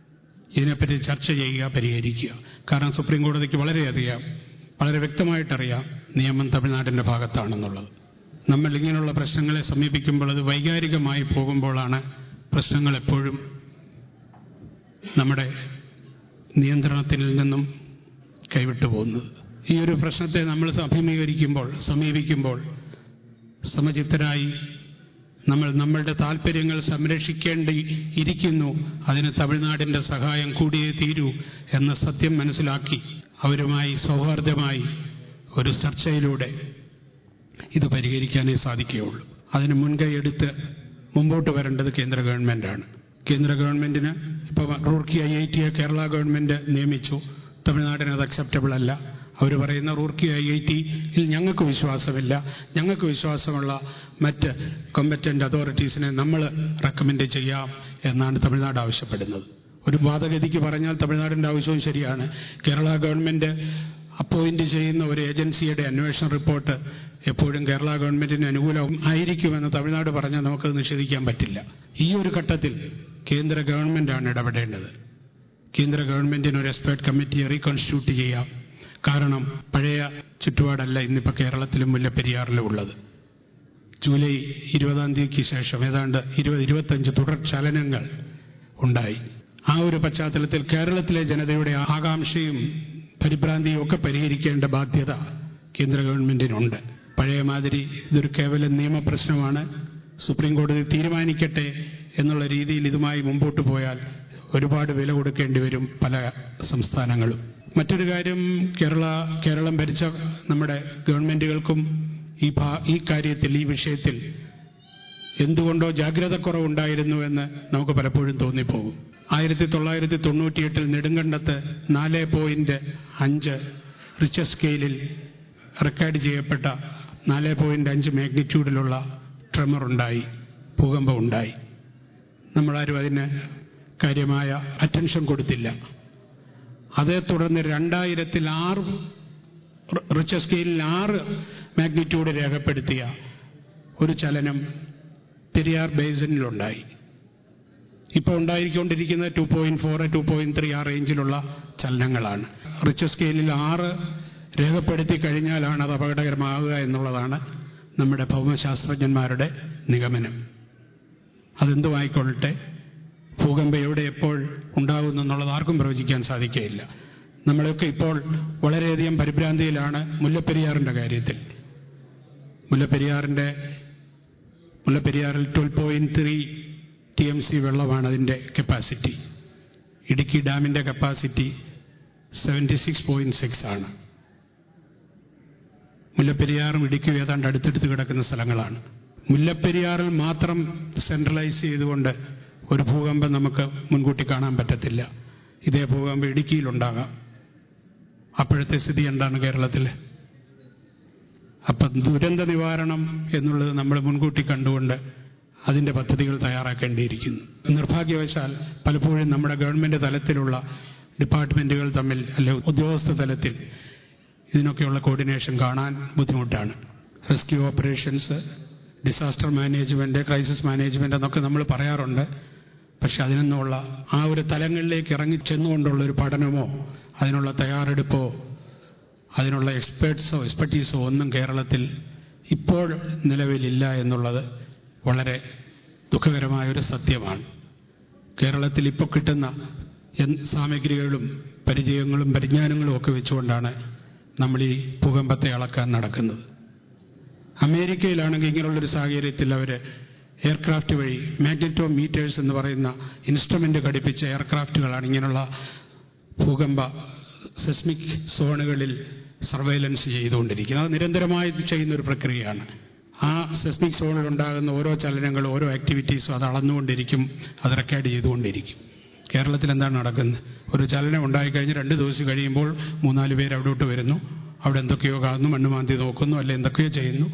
ഇതിനെപ്പറ്റി ചർച്ച ചെയ്യുക, പരിഹരിക്കുക. കാരണം സുപ്രീം കോടതിക്ക് വളരെ വ്യക്തമായിട്ടറിയാം നിയമം തമിഴ്നാടിന്റെ ഭാഗത്താണെന്നുള്ളത്. നമ്മൾ ഇങ്ങനെയുള്ള പ്രശ്നങ്ങളെ സമീപിക്കുമ്പോൾ അത് വൈകാരികമായി പോകുമ്പോഴാണ് പ്രശ്നങ്ങൾ എപ്പോഴും നമ്മുടെ നിയന്ത്രണത്തിൽ നിന്നും കൈവിട്ടു പോകുന്നത്. ഈ ഒരു പ്രശ്നത്തെ നമ്മൾ സമീപിക്കുമ്പോൾ സമചിത്തരായി നമ്മൾ നമ്മളുടെ താൽപ്പര്യങ്ങൾ സംരക്ഷിക്കേണ്ടിയിരിക്കുന്നു, അതിന് തമിഴ്നാടിന്റെ സഹായം കൂടിയേ തീരൂ എന്ന സത്യം മനസ്സിലാക്കി അവരുമായി സൗഹാർദ്ദമായി ഒരു ചർച്ചയിലൂടെ ഇത് പരിഹരിക്കാനേ സാധിക്കുകയുള്ളൂ. അതിന് മുൻകൈയെടുത്ത് മുമ്പോട്ട് വരേണ്ടത് കേന്ദ്ര ഗവൺമെന്റാണ്. കേന്ദ്ര ഗവൺമെന്റിന് ഇപ്പോൾ റൂർക്കി IITയെ കേരള ഗവൺമെന്റ് നിയമിച്ചു. തമിഴ്നാടിന് അത് അക്സെപ്റ്റബിൾ അല്ല. അവർ പറയുന്ന റൂർക്കി IITയിൽ ഞങ്ങൾക്ക് വിശ്വാസമില്ല, ഞങ്ങൾക്ക് വിശ്വാസമുള്ള മറ്റ് കോമ്പറ്റന്റ് അതോറിറ്റീസിനെ നമ്മൾ റെക്കമെൻഡ് ചെയ്യാം എന്നാണ് തമിഴ്നാട് ആവശ്യപ്പെടുന്നത്. ഒരു വാദഗതിക്ക് പറഞ്ഞാൽ തമിഴ്നാടിന്റെ ആവശ്യവും ശരിയാണ്. കേരള ഗവൺമെന്റ് അപ്പോയിന്റ് ചെയ്യുന്ന ഒരു ഏജൻസിയുടെ അന്വേഷണ റിപ്പോർട്ട് എപ്പോഴും കേരള ഗവൺമെന്റിന് അനുകൂലം ആയിരിക്കുമെന്ന് തമിഴ്നാട് പറഞ്ഞാൽ നമുക്കത് നിഷേധിക്കാൻ പറ്റില്ല. ഈ ഒരു ഘട്ടത്തിൽ കേന്ദ്ര ഗവൺമെന്റാണ് ഇടപെടേണ്ടത്. കേന്ദ്ര ഗവൺമെന്റിന് ഒരു എക്സ്പേർട്ട് കമ്മിറ്റിയെ റീകോൺസ്റ്റിറ്റ്യൂട്ട് ചെയ്യാം. കാരണം പഴയ ചുറ്റുപാടല്ല ഇന്നിപ്പോൾ കേരളത്തിലും മുല്ലപ്പെരിയാറിലും ഉള്ളത്. ജൂലൈ 20-ാം തീയതിക്ക് ശേഷം ഏതാണ്ട് 20-25 തുടർ ചലനങ്ങൾ ഉണ്ടായി. ആ ഒരു പശ്ചാത്തലത്തിൽ കേരളത്തിലെ ജനതയുടെ ആകാംക്ഷയും പരിഭ്രാന്തിയും ഒക്കെ പരിഹരിക്കേണ്ട ബാധ്യത കേന്ദ്ര ഗവൺമെന്റിനുണ്ട്. പഴയ മാതിരി ഇതൊരു കേവലം നിയമപ്രശ്നമാണ്, സുപ്രീം കോടതി തീരുമാനിക്കട്ടെ എന്നുള്ള രീതിയിൽ ഇതുമായി മുമ്പോട്ട് പോയാൽ ഒരുപാട് വില കൊടുക്കേണ്ടി വരും പല സംസ്ഥാനങ്ങളും. മറ്റൊരു കാര്യം, കേരളം ഭരിച്ച നമ്മുടെ ഗവൺമെന്റുകൾക്കും ഈ കാര്യത്തിൽ, ഈ വിഷയത്തിൽ എന്തുകൊണ്ടോ ജാഗ്രതക്കുറവുണ്ടായിരുന്നു എന്ന് നമുക്ക് പലപ്പോഴും തോന്നിപ്പോകും. 1998 നെടുങ്കണ്ടത്ത് 4.5 റിച്ചർ സ്കെയിലിൽ റെക്കോർഡ് ചെയ്യപ്പെട്ട 4.5 മാഗ്നിറ്റ്യൂഡിലുള്ള ട്രെമർ ഉണ്ടായി, ഭൂകമ്പം ഉണ്ടായി. നമ്മളാരും അതിന് കാര്യമായ അറ്റൻഷൻ കൊടുത്തില്ല. അതേ തുടർന്ന് 2006 റിച്ഛർ സ്കെയിലിൽ 6 മാഗ്നിറ്റ്യൂഡ് രേഖപ്പെടുത്തിയ ഒരു ചലനം പെരിയാർ ബേസിനിലുണ്ടായി. ഇപ്പോൾ ഉണ്ടായിക്കൊണ്ടിരിക്കുന്ന 2.4, 2.3 ആ റേഞ്ചിലുള്ള ചലനങ്ങളാണ്. റിച്ഛർ സ്കെയിലിൽ 6 രേഖപ്പെടുത്തി കഴിഞ്ഞാലാണ് അത് അപകടകരമാകുക എന്നുള്ളതാണ് നമ്മുടെ ഭൗമശാസ്ത്രജ്ഞന്മാരുടെ നിഗമനം. അതെന്തുമായിക്കൊള്ളട്ടെ, ഭൂകമ്പം എവിടെ എപ്പോൾ ഉണ്ടാകുന്നു എന്നുള്ളത് ആർക്കും പ്രവചിക്കാൻ സാധിക്കുകയില്ല. നമ്മളൊക്കെ ഇപ്പോൾ വളരെയധികം പരിഭ്രാന്തിയിലാണ് മുല്ലപ്പെരിയാറിന്റെ കാര്യത്തിൽ. മുല്ലപ്പെരിയാറിൽ 12.3 TMC വെള്ളമാണ് അതിൻ്റെ കപ്പാസിറ്റി. ഇടുക്കി ഡാമിൻ്റെ കപ്പാസിറ്റി 76.6 ആണ്. മുല്ലപ്പെരിയാറും ഇടുക്കിയും ഏതാണ്ട് അടുത്തടുത്ത് കിടക്കുന്ന സ്ഥലങ്ങളാണ്. മുല്ലപ്പെരിയാറിൽ മാത്രം സെൻട്രലൈസ് ചെയ്തുകൊണ്ട് ഒരു ഭൂകമ്പം നമുക്ക് മുൻകൂട്ടി കാണാൻ പറ്റത്തില്ല. ഇതേ ഭൂകമ്പം ഇടുക്കിയിലുണ്ടാകാം. അപ്പോഴത്തെ സ്ഥിതി എന്താണ് കേരളത്തിൽ? അപ്പം ദുരന്ത നിവാരണം എന്നുള്ളത് നമ്മൾ മുൻകൂട്ടി കണ്ടുകൊണ്ട് അതിൻ്റെ പദ്ധതികൾ തയ്യാറാക്കേണ്ടിയിരിക്കുന്നു. നിർഭാഗ്യവശാൽ പലപ്പോഴും നമ്മുടെ ഗവൺമെൻറ് തലത്തിലുള്ള ഡിപ്പാർട്ട്മെൻറ്റുകൾ തമ്മിൽ അല്ലെങ്കിൽ ഉദ്യോഗസ്ഥ തലത്തിൽ ഇതിനൊക്കെയുള്ള കോർഡിനേഷൻ കാണാൻ ബുദ്ധിമുട്ടാണ്. Rescue operations, disaster management, crisis management എന്നൊക്കെ നമ്മൾ പറയാറുണ്ട്. പക്ഷെ അതിനൊന്നുമുള്ള ആ ഒരു തലങ്ങളിലേക്ക് ഇറങ്ങിച്ചെന്നുകൊണ്ടുള്ളൊരു പഠനമോ അതിനുള്ള തയ്യാറെടുപ്പോ അതിനുള്ള എക്സ്പെർട്ടീസോ ഒന്നും കേരളത്തിൽ ഇപ്പോൾ നിലവിലില്ല എന്നുള്ളത് വളരെ ദുഃഖകരമായൊരു സത്യമാണ്. കേരളത്തിൽ ഇപ്പോൾ കിട്ടുന്ന സാമഗ്രികളും പരിചയങ്ങളും പരിജ്ഞാനങ്ങളും ഒക്കെ വെച്ചുകൊണ്ടാണ് നമ്മൾ ഈ ഭൂകമ്പത്തെ അളക്കാൻ നടക്കുന്നത്. അമേരിക്കയിലാണെങ്കിൽ ഇങ്ങനെയുള്ളൊരു സാഹചര്യത്തിൽ അവർ എയർക്രാഫ്റ്റ് വഴി മാഗ്നറ്റോമീറ്റേഴ്സ് എന്ന് പറയുന്ന ഇൻസ്ട്രുമെന്റ് ഘടിപ്പിച്ച എയർക്രാഫ്റ്റുകളാണ് ഇങ്ങനെയുള്ള ഭൂകമ്പ സെസ്മിക് സോണുകളിൽ സർവൈലൻസ് ചെയ്തുകൊണ്ടിരിക്കുന്നത്. അത് നിരന്തരമായി ചെയ്യുന്നൊരു പ്രക്രിയയാണ്. ആ സെസ്മിക് സോണിൽ ഉണ്ടാകുന്ന ഓരോ ചലനങ്ങളും ഓരോ ആക്ടിവിറ്റീസും അത് അളന്നുകൊണ്ടിരിക്കും, അത് റെക്കോർഡ് ചെയ്തുകൊണ്ടിരിക്കും. കേരളത്തിൽ എന്താണ് നടക്കുന്നത്? ഒരു ചലനം ഉണ്ടായിക്കഴിഞ്ഞ് 2 ദിവസം കഴിയുമ്പോൾ 3-4 പേര് അവിടോട്ട് വരുന്നു, അവിടെ എന്തൊക്കെയോ കാണുന്നു, മണ്ണുമാന്തി നോക്കുന്നു, അല്ലെ എന്തൊക്കെയോ ചെയ്യുന്നു,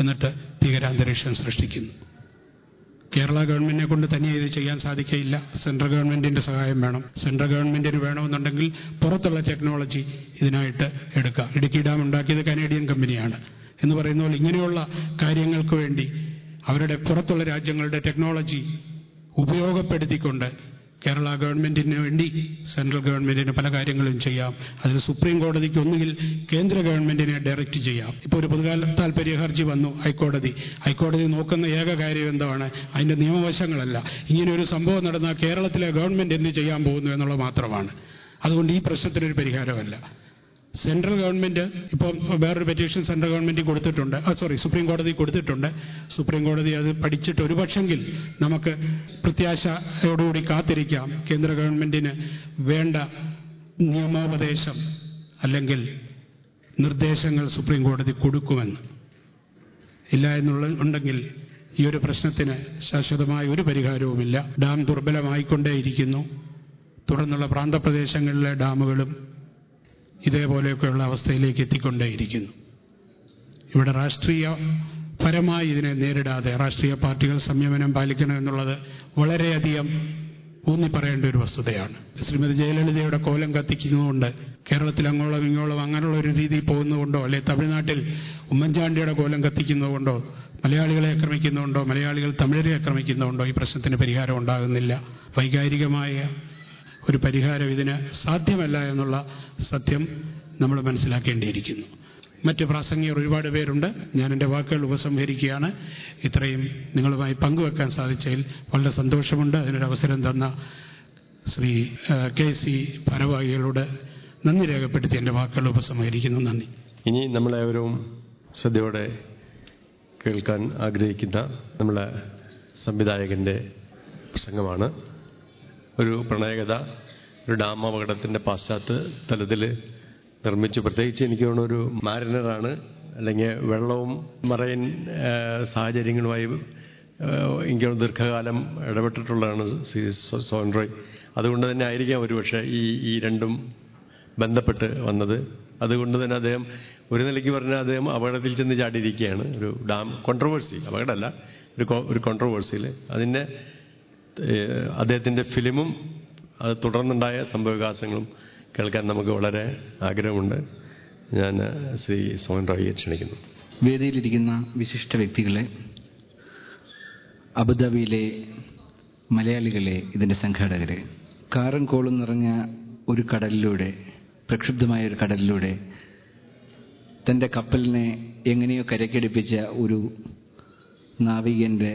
എന്നിട്ട് ഭീകരാന്തരീക്ഷം സൃഷ്ടിക്കുന്നു. കേരള ഗവൺമെന്റിനെ കൊണ്ട് തനിയെ ഇത് ചെയ്യാൻ സാധിക്കയില്ല. സെൻട്രൽ ഗവൺമെന്റിന്റെ സഹായം വേണം. സെൻട്രൽ ഗവൺമെന്റിന് വേണമെന്നുണ്ടെങ്കിൽ പുറത്തുള്ള ടെക്നോളജി ഇതിനായിട്ട് എടുക്കാം. ഇടുക്കി ഡാം ഉണ്ടാക്കിയത് കനേഡിയൻ കമ്പനിയാണ് എന്ന് പറയുന്ന പോലെ ഇങ്ങനെയുള്ള കാര്യങ്ങൾക്ക് വേണ്ടി അവരുടെ പുറത്തുള്ള രാജ്യങ്ങളുടെ ടെക്നോളജി ഉപയോഗപ്പെടുത്തിക്കൊണ്ട് കേരള ഗവൺമെന്റിന് വേണ്ടി സെൻട്രൽ ഗവൺമെന്റിന് പല കാര്യങ്ങളും ചെയ്യാം. അതിന് സുപ്രീം കോടതിക്ക് ഒന്നുകിൽ കേന്ദ്ര ഗവൺമെന്റിനെ ഡയറക്റ്റ് ചെയ്യാം. ഇപ്പോൾ ഒരു പൊതുകാല താൽപര്യ ഹർജി വന്നു ഹൈക്കോടതി നോക്കുന്ന ഏക കാര്യം എന്താണ്? അതിന്റെ നിയമവശങ്ങളല്ല. ഇങ്ങനെ ഒരു സംഭവം നടന്നാൽ കേരളത്തിലെ ഗവൺമെന്റ് എന്ത് ചെയ്യാൻ പോകുന്നു എന്നുള്ളത് മാത്രമാണ്. അതുകൊണ്ട് ഈ പ്രശ്നത്തിനൊരു പരിഹാരമല്ല. സെൻട്രൽ ഗവൺമെന്റ് ഇപ്പോൾ വേറൊരു പെറ്റീഷൻ സെൻട്രൽ ഗവൺമെന്റ് കൊടുത്തിട്ടുണ്ട്, സുപ്രീം കോടതി കൊടുത്തിട്ടുണ്ട്. സുപ്രീം കോടതി അത് പഠിച്ചിട്ട് ഒരുപക്ഷെങ്കിൽ നമുക്ക് പ്രത്യാശയോടുകൂടി കാത്തിരിക്കാം. കേന്ദ്ര ഗവൺമെന്റിന് വേണ്ട നിയമോപദേശം അല്ലെങ്കിൽ നിർദ്ദേശങ്ങൾ സുപ്രീം കോടതി കൊടുക്കുമെന്ന്. ഇല്ല എന്നുണ്ടെങ്കിൽ ഈ ഒരു പ്രശ്നത്തിന് ശാശ്വതമായ ഒരു പരിഹാരവുമില്ല. ഡാം ദുർബലമായിക്കൊണ്ടേയിരിക്കുന്നു. തുടർന്നുള്ള പ്രാന്തപ്രദേശങ്ങളിലെ ഡാമുകളും ഇതേപോലെയൊക്കെയുള്ള അവസ്ഥയിലേക്ക് എത്തിക്കൊണ്ടേയിരിക്കുന്നു. ഇവിടെ രാഷ്ട്രീയപരമായി ഇതിനെ നേരിടാതെ രാഷ്ട്രീയ പാർട്ടികൾ സംയമനം പാലിക്കണമെന്നുള്ളത് വളരെയധികം ഊന്നിപ്പറയേണ്ട ഒരു വസ്തുതയാണ്. ശ്രീമതി ജയലളിതയുടെ കോലം കത്തിക്കുന്നതുകൊണ്ട് കേരളത്തിൽ അങ്ങോളം ഇങ്ങോളം അങ്ങനെയുള്ള ഒരു രീതിയിൽ പോകുന്നതുകൊണ്ടോ അല്ലെ തമിഴ്നാട്ടിൽ ഉമ്മൻചാണ്ടിയുടെ കോലം കത്തിക്കുന്നതുകൊണ്ടോ മലയാളികളെ ആക്രമിക്കുന്നതുകൊണ്ടോ മലയാളികൾ തമിഴരെ ആക്രമിക്കുന്നതുകൊണ്ടോ ഈ പ്രശ്നത്തിന് പരിഹാരം ഉണ്ടാകുന്നില്ല. വൈകാരികമായ ഒരു പരിഹാരം ഇതിന് സാധ്യമല്ല എന്നുള്ള സത്യം നമ്മൾ മനസ്സിലാക്കേണ്ടിയിരിക്കുന്നു. മറ്റ് പ്രാസംഗികർ ഒരുപാട് പേരുണ്ട്. ഞാൻ എൻ്റെ വാക്കുകൾ ഉപസംഹരിക്കുകയാണ്. ഇത്രയും നിങ്ങളുമായി പങ്കുവെക്കാൻ സാധിച്ചതിൽ വളരെ സന്തോഷമുണ്ട്. അതിനൊരു അവസരം തന്ന ശ്രീ KC ഭാരവാഹികളോട് നന്ദി രേഖപ്പെടുത്തി എൻ്റെ വാക്കുകൾ ഉപസംഹരിക്കുന്നു. നന്ദി. ഇനി നമ്മളേവരും ശ്രദ്ധയോടെ കേൾക്കാൻ ആഗ്രഹിക്കുന്ന നമ്മളെ സംവിധായകൻ്റെ പ്രസംഗമാണ്. ഒരു പ്രണയകഥ, ഒരു ഡാം അപകടത്തിൻ്റെ പശ്ചാത്തലത്തിൽ നിർമ്മിച്ചു. പ്രത്യേകിച്ച് എനിക്ക് തോന്നുന്നു ഒരു മാരിനറാണ്, അല്ലെങ്കിൽ വെള്ളവും മറൈൻ സാഹചര്യങ്ങളുമായി എനിക്ക് ദീർഘകാലം ഇടപെട്ടിട്ടുള്ളതാണ് സോഹൻ റോയ്. അതുകൊണ്ട് തന്നെ ആയിരിക്കാം ഒരുപക്ഷെ ഈ രണ്ടും ബന്ധപ്പെട്ട് വന്നത്. അതുകൊണ്ട് തന്നെ അദ്ദേഹം ഒരു നിലയ്ക്ക് പറഞ്ഞാൽ അദ്ദേഹം അപകടത്തിൽ ചെന്ന് ചാടിയിരിക്കുകയാണ്. ഒരു ഡാം കോൺട്രവേഴ്സി, അപകടമല്ല, ഒരു കോൺട്രവേഴ്സിയിൽ അതിൻ്റെ അദ്ദേഹത്തിൻ്റെ ഫിലിമും അത് തുടർന്നുണ്ടായ സംഭവവികാസങ്ങളും കേൾക്കാൻ നമുക്ക് വളരെ ആഗ്രഹമുണ്ട്. ഞാൻ ശ്രീ സോമൻ റായിയെ ക്ഷണിക്കുന്നു. വേദിയിലിരിക്കുന്ന വിശിഷ്ട വ്യക്തികളെ, അബുദാബിയിലെ മലയാളികളെ, ഇതിൻ്റെ സംഘാടകരെ, കാറും കോളും നിറഞ്ഞ ഒരു കടലിലൂടെ, പ്രക്ഷുബ്ധമായ ഒരു കടലിലൂടെ തൻ്റെ കപ്പലിനെ എങ്ങനെയോ കരക്കടിപ്പിച്ച ഒരു നാവികൻ്റെ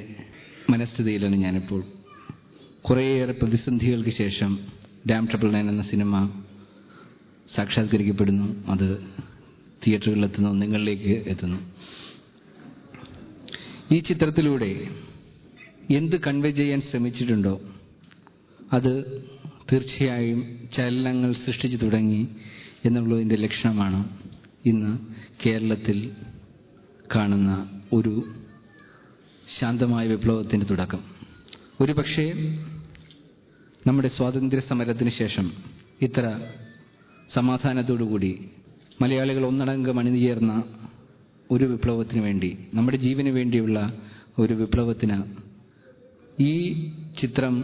മനസ്ഥിതിയിലാണ് ഞാനിപ്പോൾ. കുറേയേറെ പ്രതിസന്ധികൾക്ക് ശേഷം ഡാം 999 എന്ന സിനിമ സാക്ഷാത്കരിക്കപ്പെടുന്നു. അത് തിയേറ്ററുകളിലെത്തുന്നു, നിങ്ങളിലേക്ക് എത്തുന്നു. ഈ ചിത്രത്തിലൂടെ എന്ത് കൺവേ ചെയ്യാൻ ശ്രമിച്ചിട്ടുണ്ടോ അത് തീർച്ചയായും ചലനങ്ങൾ സൃഷ്ടിച്ചു തുടങ്ങി എന്നുള്ളതിൻ്റെ ലക്ഷണമാണ് ഇന്ന് കേരളത്തിൽ കാണുന്ന ഒരു ശാന്തമായ വിപ്ലവത്തിൻ്റെ തുടക്കം. ഒരുപക്ഷേ നമ്മുടെ സ്വാതന്ത്ര്യ സമരത്തിന് ശേഷം ഇത്ര സമാധാനത്തോടുകൂടി മലയാളികൾ ഒന്നടങ്കം അണിനിചേർന്ന ഒരു വിപ്ലവത്തിന് വേണ്ടി, നമ്മുടെ ജീവന് വേണ്ടിയുള്ള ഒരു വിപ്ലവത്തിന് ഈ ചിത്രം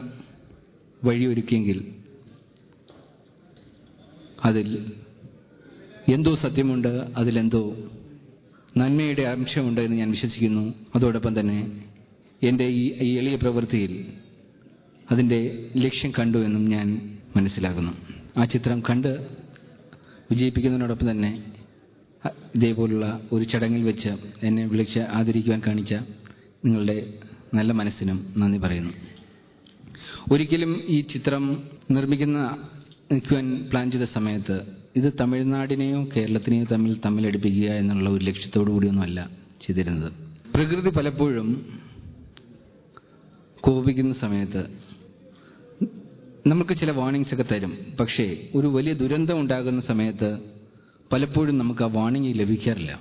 വഴിയൊരുക്കിയെങ്കിൽ അതിൽ എന്തോ സത്യമുണ്ട്, അതിലെന്തോ നന്മയുടെ അംശമുണ്ട് എന്ന് ഞാൻ വിശ്വസിക്കുന്നു. അതോടൊപ്പം തന്നെ എൻ്റെ ഈ എളിയ പ്രവൃത്തിയിൽ അതിൻ്റെ ലക്ഷ്യം കണ്ടു എന്നും ഞാൻ മനസ്സിലാക്കുന്നു. ആ ചിത്രം കണ്ട് വിജയിപ്പിക്കുന്നതിനോടൊപ്പം തന്നെ ഇതേപോലുള്ള ഒരു ചടങ്ങിൽ വെച്ച് എന്നെ വിളിച്ച് ആദരിക്കുവാൻ കാണിച്ച നിങ്ങളുടെ നല്ല മനസ്സിനും നന്ദി പറയുന്നു. ഒരിക്കലും ഈ ചിത്രം നിർമ്മിക്കുവാൻ പ്ലാൻ ചെയ്ത സമയത്ത് ഇത് തമിഴ്നാടിനെയോ കേരളത്തിനെയോ തമ്മിലടിപ്പിക്കുക എന്നുള്ള ഒരു ലക്ഷ്യത്തോടു കൂടിയൊന്നുമല്ല ചെയ്തിരുന്നത്. പ്രകൃതി പലപ്പോഴും കോപിക്കുന്ന സമയത്ത് നമുക്ക് ചില വാർണിങ്സ് ഒക്കെ തരും. പക്ഷേ ഒരു വലിയ ദുരന്തം ഉണ്ടാകുന്ന സമയത്ത് പലപ്പോഴും നമുക്ക് ആ വാർണിംഗ് ലഭിക്കാറില്ല.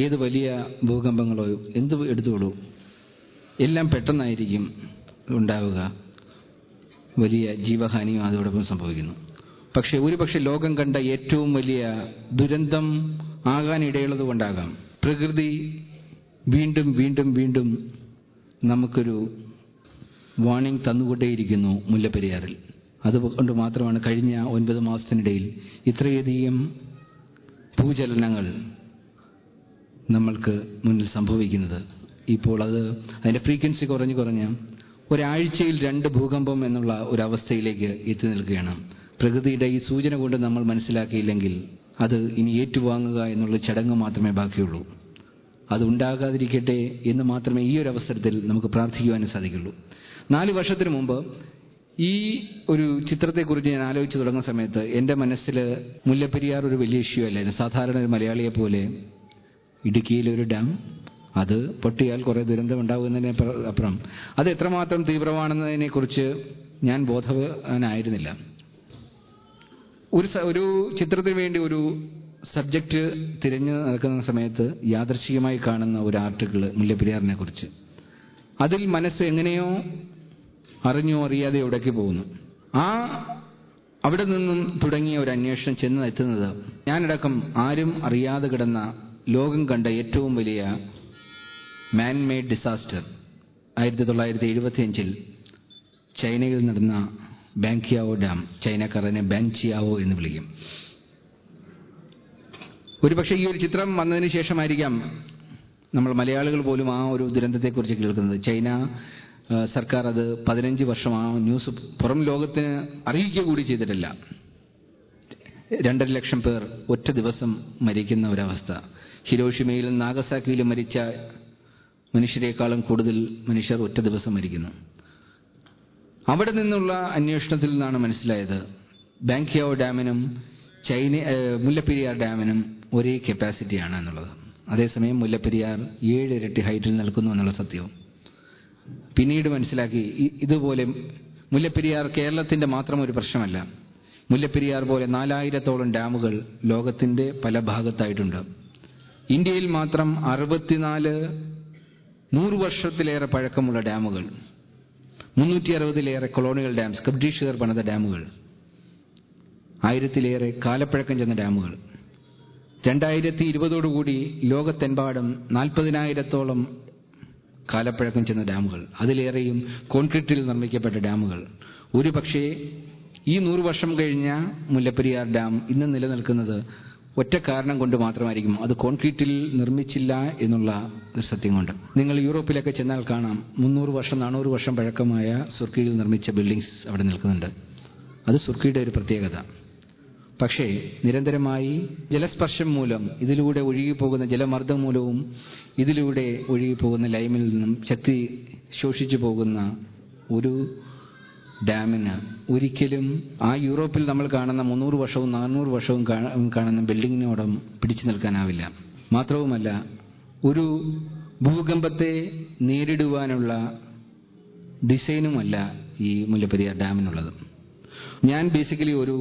ഏത് വലിയ ഭൂകമ്പങ്ങളോ എന്ത് എടുത്തോളൂ, എല്ലാം പെട്ടെന്നായിരിക്കും ഉണ്ടാവുക. വലിയ ജീവഹാനിയും അതോടൊപ്പം സംഭവിക്കുന്നു. പക്ഷേ ഒരുപക്ഷെ ലോകം കണ്ട ഏറ്റവും വലിയ ദുരന്തം ആകാനിടയുള്ളത് കൊണ്ടാകാം പ്രകൃതി വീണ്ടും വീണ്ടും വീണ്ടും നമുക്കൊരു വാർണിംഗ് തന്നുകൊണ്ടേയിരിക്കുന്നു മുല്ലപ്പെരിയാറിൽ. അതുകൊണ്ട് മാത്രമാണ് കഴിഞ്ഞ 9 മാസത്തിനിടയിൽ ഇത്രയധികം ഭൂചലനങ്ങൾ നമ്മൾക്ക് മുന്നിൽ സംഭവിക്കുന്നത്. ഇപ്പോൾ അതിൻ്റെ ഫ്രീക്വൻസി കുറഞ്ഞ് ഒരാഴ്ചയിൽ 2 ഭൂകമ്പം എന്നുള്ള ഒരവസ്ഥയിലേക്ക് എത്തി നിൽക്കുകയാണ്. പ്രകൃതിയുടെ ഈ സൂചന കൊണ്ട് നമ്മൾ മനസ്സിലാക്കിയില്ലെങ്കിൽ അത് ഇനി ഏറ്റുവാങ്ങുക എന്നുള്ള ചടങ്ങ് മാത്രമേ ബാക്കിയുള്ളൂ. അതുണ്ടാകാതിരിക്കട്ടെ എന്ന് മാത്രമേ ഈ ഒരു അവസരത്തിൽ നമുക്ക് പ്രാർത്ഥിക്കുവാനും സാധിക്കുള്ളൂ. 4 വർഷത്തിന് മുമ്പ് ഈ ഒരു ചിത്രത്തെക്കുറിച്ച് ഞാൻ ആലോചിച്ച് തുടങ്ങുന്ന സമയത്ത് എൻ്റെ മനസ്സിൽ മുല്ലപ്പെരിയാർ ഒരു വലിയ ഇഷ്യൂ അല്ലായിരുന്നു. സാധാരണ ഒരു മലയാളിയെ പോലെ ഇടുക്കിയിലൊരു ഡാം, അത് പൊട്ടിയാൽ കുറേ ദുരന്തം ഉണ്ടാകുന്നതിന് അപ്പുറം അത് എത്രമാത്രം തീവ്രമാണെന്നതിനെക്കുറിച്ച് ഞാൻ ബോധവാനായിരുന്നില്ല. ഒരു ചിത്രത്തിന് വേണ്ടി ഒരു സബ്ജക്റ്റ് തിരഞ്ഞു നടക്കുന്ന സമയത്ത് യാദൃശ്ചികമായി കാണുന്ന ഒരു ആർട്ടിക്കിൾ മുല്ലപ്പെരിയാറിനെ കുറിച്ച്, അതിൽ മനസ്സ് എങ്ങനെയോ അറിഞ്ഞോ അറിയാതെ ഉടക്കി പോകുന്നു. അവിടെ നിന്നും തുടങ്ങിയ ഒരു അന്വേഷണം ചെന്ന് എത്തുന്നത് ഞാനടക്കം ആരും അറിയാതെ കിടന്ന ലോകം കണ്ട ഏറ്റവും വലിയ മാൻമെയ്ഡ് ഡിസാസ്റ്റർ 1975 ചൈനയിൽ നടന്ന ബാങ്ക്യാവോ ഡാം. ചൈനക്കാർ അതിനെ ബാങ്ചിയാവോ എന്ന് വിളിക്കും. ഒരുപക്ഷെ ഈ ഒരു ചിത്രം വന്നതിന് ശേഷമായിരിക്കാം നമ്മൾ മലയാളികൾ പോലും ആ ഒരു ദുരന്തത്തെക്കുറിച്ച് കേൾക്കുന്നത്. ചൈന സർക്കാർ അത് 15 വർഷം ആ ന്യൂസ് പുറം ലോകത്തിന് അറിയിക്കുക കൂടി ചെയ്തിട്ടില്ല. 2.5 ലക്ഷം പേർ ഒറ്റ ദിവസം മരിക്കുന്ന ഒരവസ്ഥ. ഹിരോഷിമയിലും നാഗസാക്കിയിലും മരിച്ച മനുഷ്യരെക്കാളും കൂടുതൽ മനുഷ്യർ ഒറ്റ ദിവസം മരിക്കുന്നു. അവിടെ നിന്നുള്ള അന്വേഷണത്തിൽ നിന്നാണ് മനസ്സിലായത് ബാങ്ക്യാവോ ഡാമിനും മുല്ലപ്പെരിയാർ ഡാമിനും ഒരേ കപ്പാസിറ്റിയാണ് എന്നുള്ളത്. അതേസമയം മുല്ലപ്പെരിയാർ 7 ഇരട്ടി ഹൈറ്റിൽ നിൽക്കുന്നു എന്നുള്ള സത്യവും പിന്നീട് മനസ്സിലാക്കി. ഇതുപോലെ മുല്ലപ്പെരിയാർ കേരളത്തിന്റെ മാത്രം ഒരു പ്രശ്നമല്ല. മുല്ലപ്പെരിയാർ പോലെ 4000-ഓളം ഡാമുകൾ ലോകത്തിന്റെ പല ഭാഗത്തായിട്ടുണ്ട്. ഇന്ത്യയിൽ മാത്രം 64 100 വർഷത്തിലേറെ പഴക്കമുള്ള ഡാമുകൾ, 360-ലേറെ കൊളോണിയൽ ഡാംസ്, ബ്രിട്ടീഷുകാർ പണിത ഡാമുകൾ, 1000-ലേറെ കാലപ്പഴക്കം ചെന്ന ഡാമുകൾ. 2020 ലോകത്തെമ്പാടും 40,000-ഓളം കാലപ്പഴക്കം ചെന്ന ഡാമുകൾ, അതിലേറെയും കോൺക്രീറ്റിൽ നിർമ്മിക്കപ്പെട്ട ഡാമുകൾ. ഒരുപക്ഷേ ഈ 100 വർഷം കഴിഞ്ഞ മുല്ലപ്പെരിയാർ ഡാം ഇന്ന് നിലനിൽക്കുന്നത് ഒറ്റ കാരണം കൊണ്ട് മാത്രമായിരിക്കും. അത് കോൺക്രീറ്റിൽ നിർമ്മിച്ചില്ല എന്നുള്ള ഒരു സത്യം കൊണ്ട്. നിങ്ങൾ യൂറോപ്പിലൊക്കെ ചെന്നാൽ കാണാം 300 വർഷം 400 വർഷം പഴക്കമായ സുർക്കിയിൽ നിർമ്മിച്ച ബിൽഡിങ്സ് അവിടെ നിൽക്കുന്നുണ്ട്. അത് സുർക്കിയുടെ ഒരു പ്രത്യേകത. പക്ഷേ നിരന്തരമായി ജലസ്പർശം മൂലം, ഇതിലൂടെ ഒഴുകിപ്പോകുന്ന ജലമർദ്ദം മൂലവും ഇതിലൂടെ ഒഴുകിപ്പോകുന്ന ലൈമിൽ നിന്നും ശക്തി ശോഷിച്ചു പോകുന്ന ഒരു ഡാമിന് ഒരിക്കലും ആ യൂറോപ്പിൽ നമ്മൾ കാണുന്ന 300 വർഷവും 400 വർഷവും കാണുന്ന ബിൽഡിങ്ങിനോടും പിടിച്ചു നിൽക്കാനാവില്ല. മാത്രവുമല്ല, ഒരു ഭൂകമ്പത്തെ നേരിടുവാനുള്ള ഡിസൈനുമല്ല ഈ മുല്ലപ്പെരിയാർ ഡാമിനുള്ളത്. ഞാൻ ബേസിക്കലി ഒരു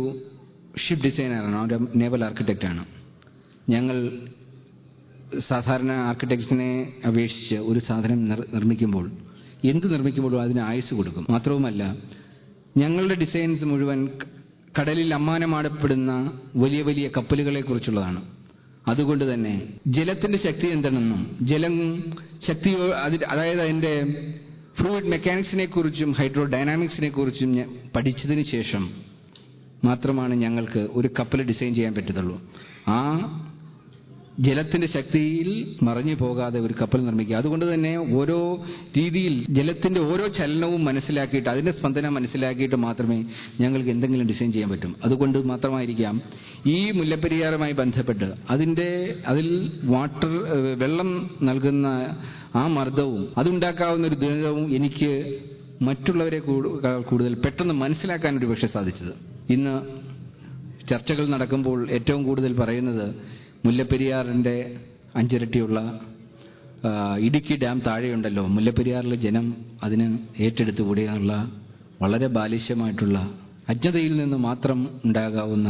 ഷിപ്പ് ഡിസൈനറാണ്, ഒരു നേവൽ ആർക്കിടെക്റ്റാണ്. ഞങ്ങൾ സാധാരണ ആർക്കിടെക്ട്സിനെ അപേക്ഷിച്ച് ഒരു സാധനം നിർമ്മിക്കുമ്പോൾ, എന്ത് നിർമ്മിക്കുമ്പോഴും അതിന് ആയുസ് കൊടുക്കും. മാത്രവുമല്ല, ഞങ്ങളുടെ ഡിസൈൻസ് മുഴുവൻ കടലിൽ അമ്മാനമാടപ്പെടുന്ന വലിയ വലിയ കപ്പലുകളെ കുറിച്ചുള്ളതാണ്. അതുകൊണ്ട് തന്നെ ജലത്തിന്റെ ശക്തി എന്താണെന്നും ജലം ശക്തി, അതായത് അതിന്റെ ഫ്ലൂയിഡ് മെക്കാനിക്സിനെ കുറിച്ചും ഹൈഡ്രോ ഡൈനാമിക്സിനെ കുറിച്ചും പഠിച്ചതിന് ശേഷം മാത്രമാണ് ഞങ്ങൾക്ക് ഒരു കപ്പൽ ഡിസൈൻ ചെയ്യാൻ പറ്റത്തുള്ളൂ. ആ ജലത്തിന്റെ ശക്തിയിൽ മറിഞ്ഞു പോകാതെ ഒരു കപ്പൽ നിർമ്മിക്കുക. അതുകൊണ്ട് തന്നെ ഓരോ രീതിയിൽ ജലത്തിന്റെ ഓരോ ചലനവും മനസ്സിലാക്കിയിട്ട്, അതിന്റെ സ്പന്ദനം മനസ്സിലാക്കിയിട്ട് മാത്രമേ ഞങ്ങൾക്ക് എന്തെങ്കിലും ഡിസൈൻ ചെയ്യാൻ പറ്റും. അതുകൊണ്ട് മാത്രമായിരിക്കാം ഈ മുല്ലപ്പെരിയാറുമായി ബന്ധപ്പെട്ട് അതിൽ വെള്ളം നൽകുന്ന ആ മർദ്ദവും അതുണ്ടാക്കാവുന്ന ഒരു ദുരന്തവും എനിക്ക് മറ്റുള്ളവരെ കൂടുതൽ പെട്ടെന്ന് മനസ്സിലാക്കാൻ ഒരു പക്ഷേ സാധിച്ചത്. ഇന്ന് ചർച്ചകൾ നടക്കുമ്പോൾ ഏറ്റവും കൂടുതൽ പറയുന്നത് മുല്ലപ്പെരിയാറിന്റെ 5 ഇരട്ടിയുള്ള ഇടുക്കി ഡാം താഴെയുണ്ടല്ലോ, മുല്ലപ്പെരിയാറിലെ ജനം അതിന് ഏറ്റെടുത്തുകൂടി എന്നുള്ള വളരെ ബാലിശ്യമായിട്ടുള്ള അജ്ഞതയിൽ നിന്ന് മാത്രം ഉണ്ടാകാവുന്ന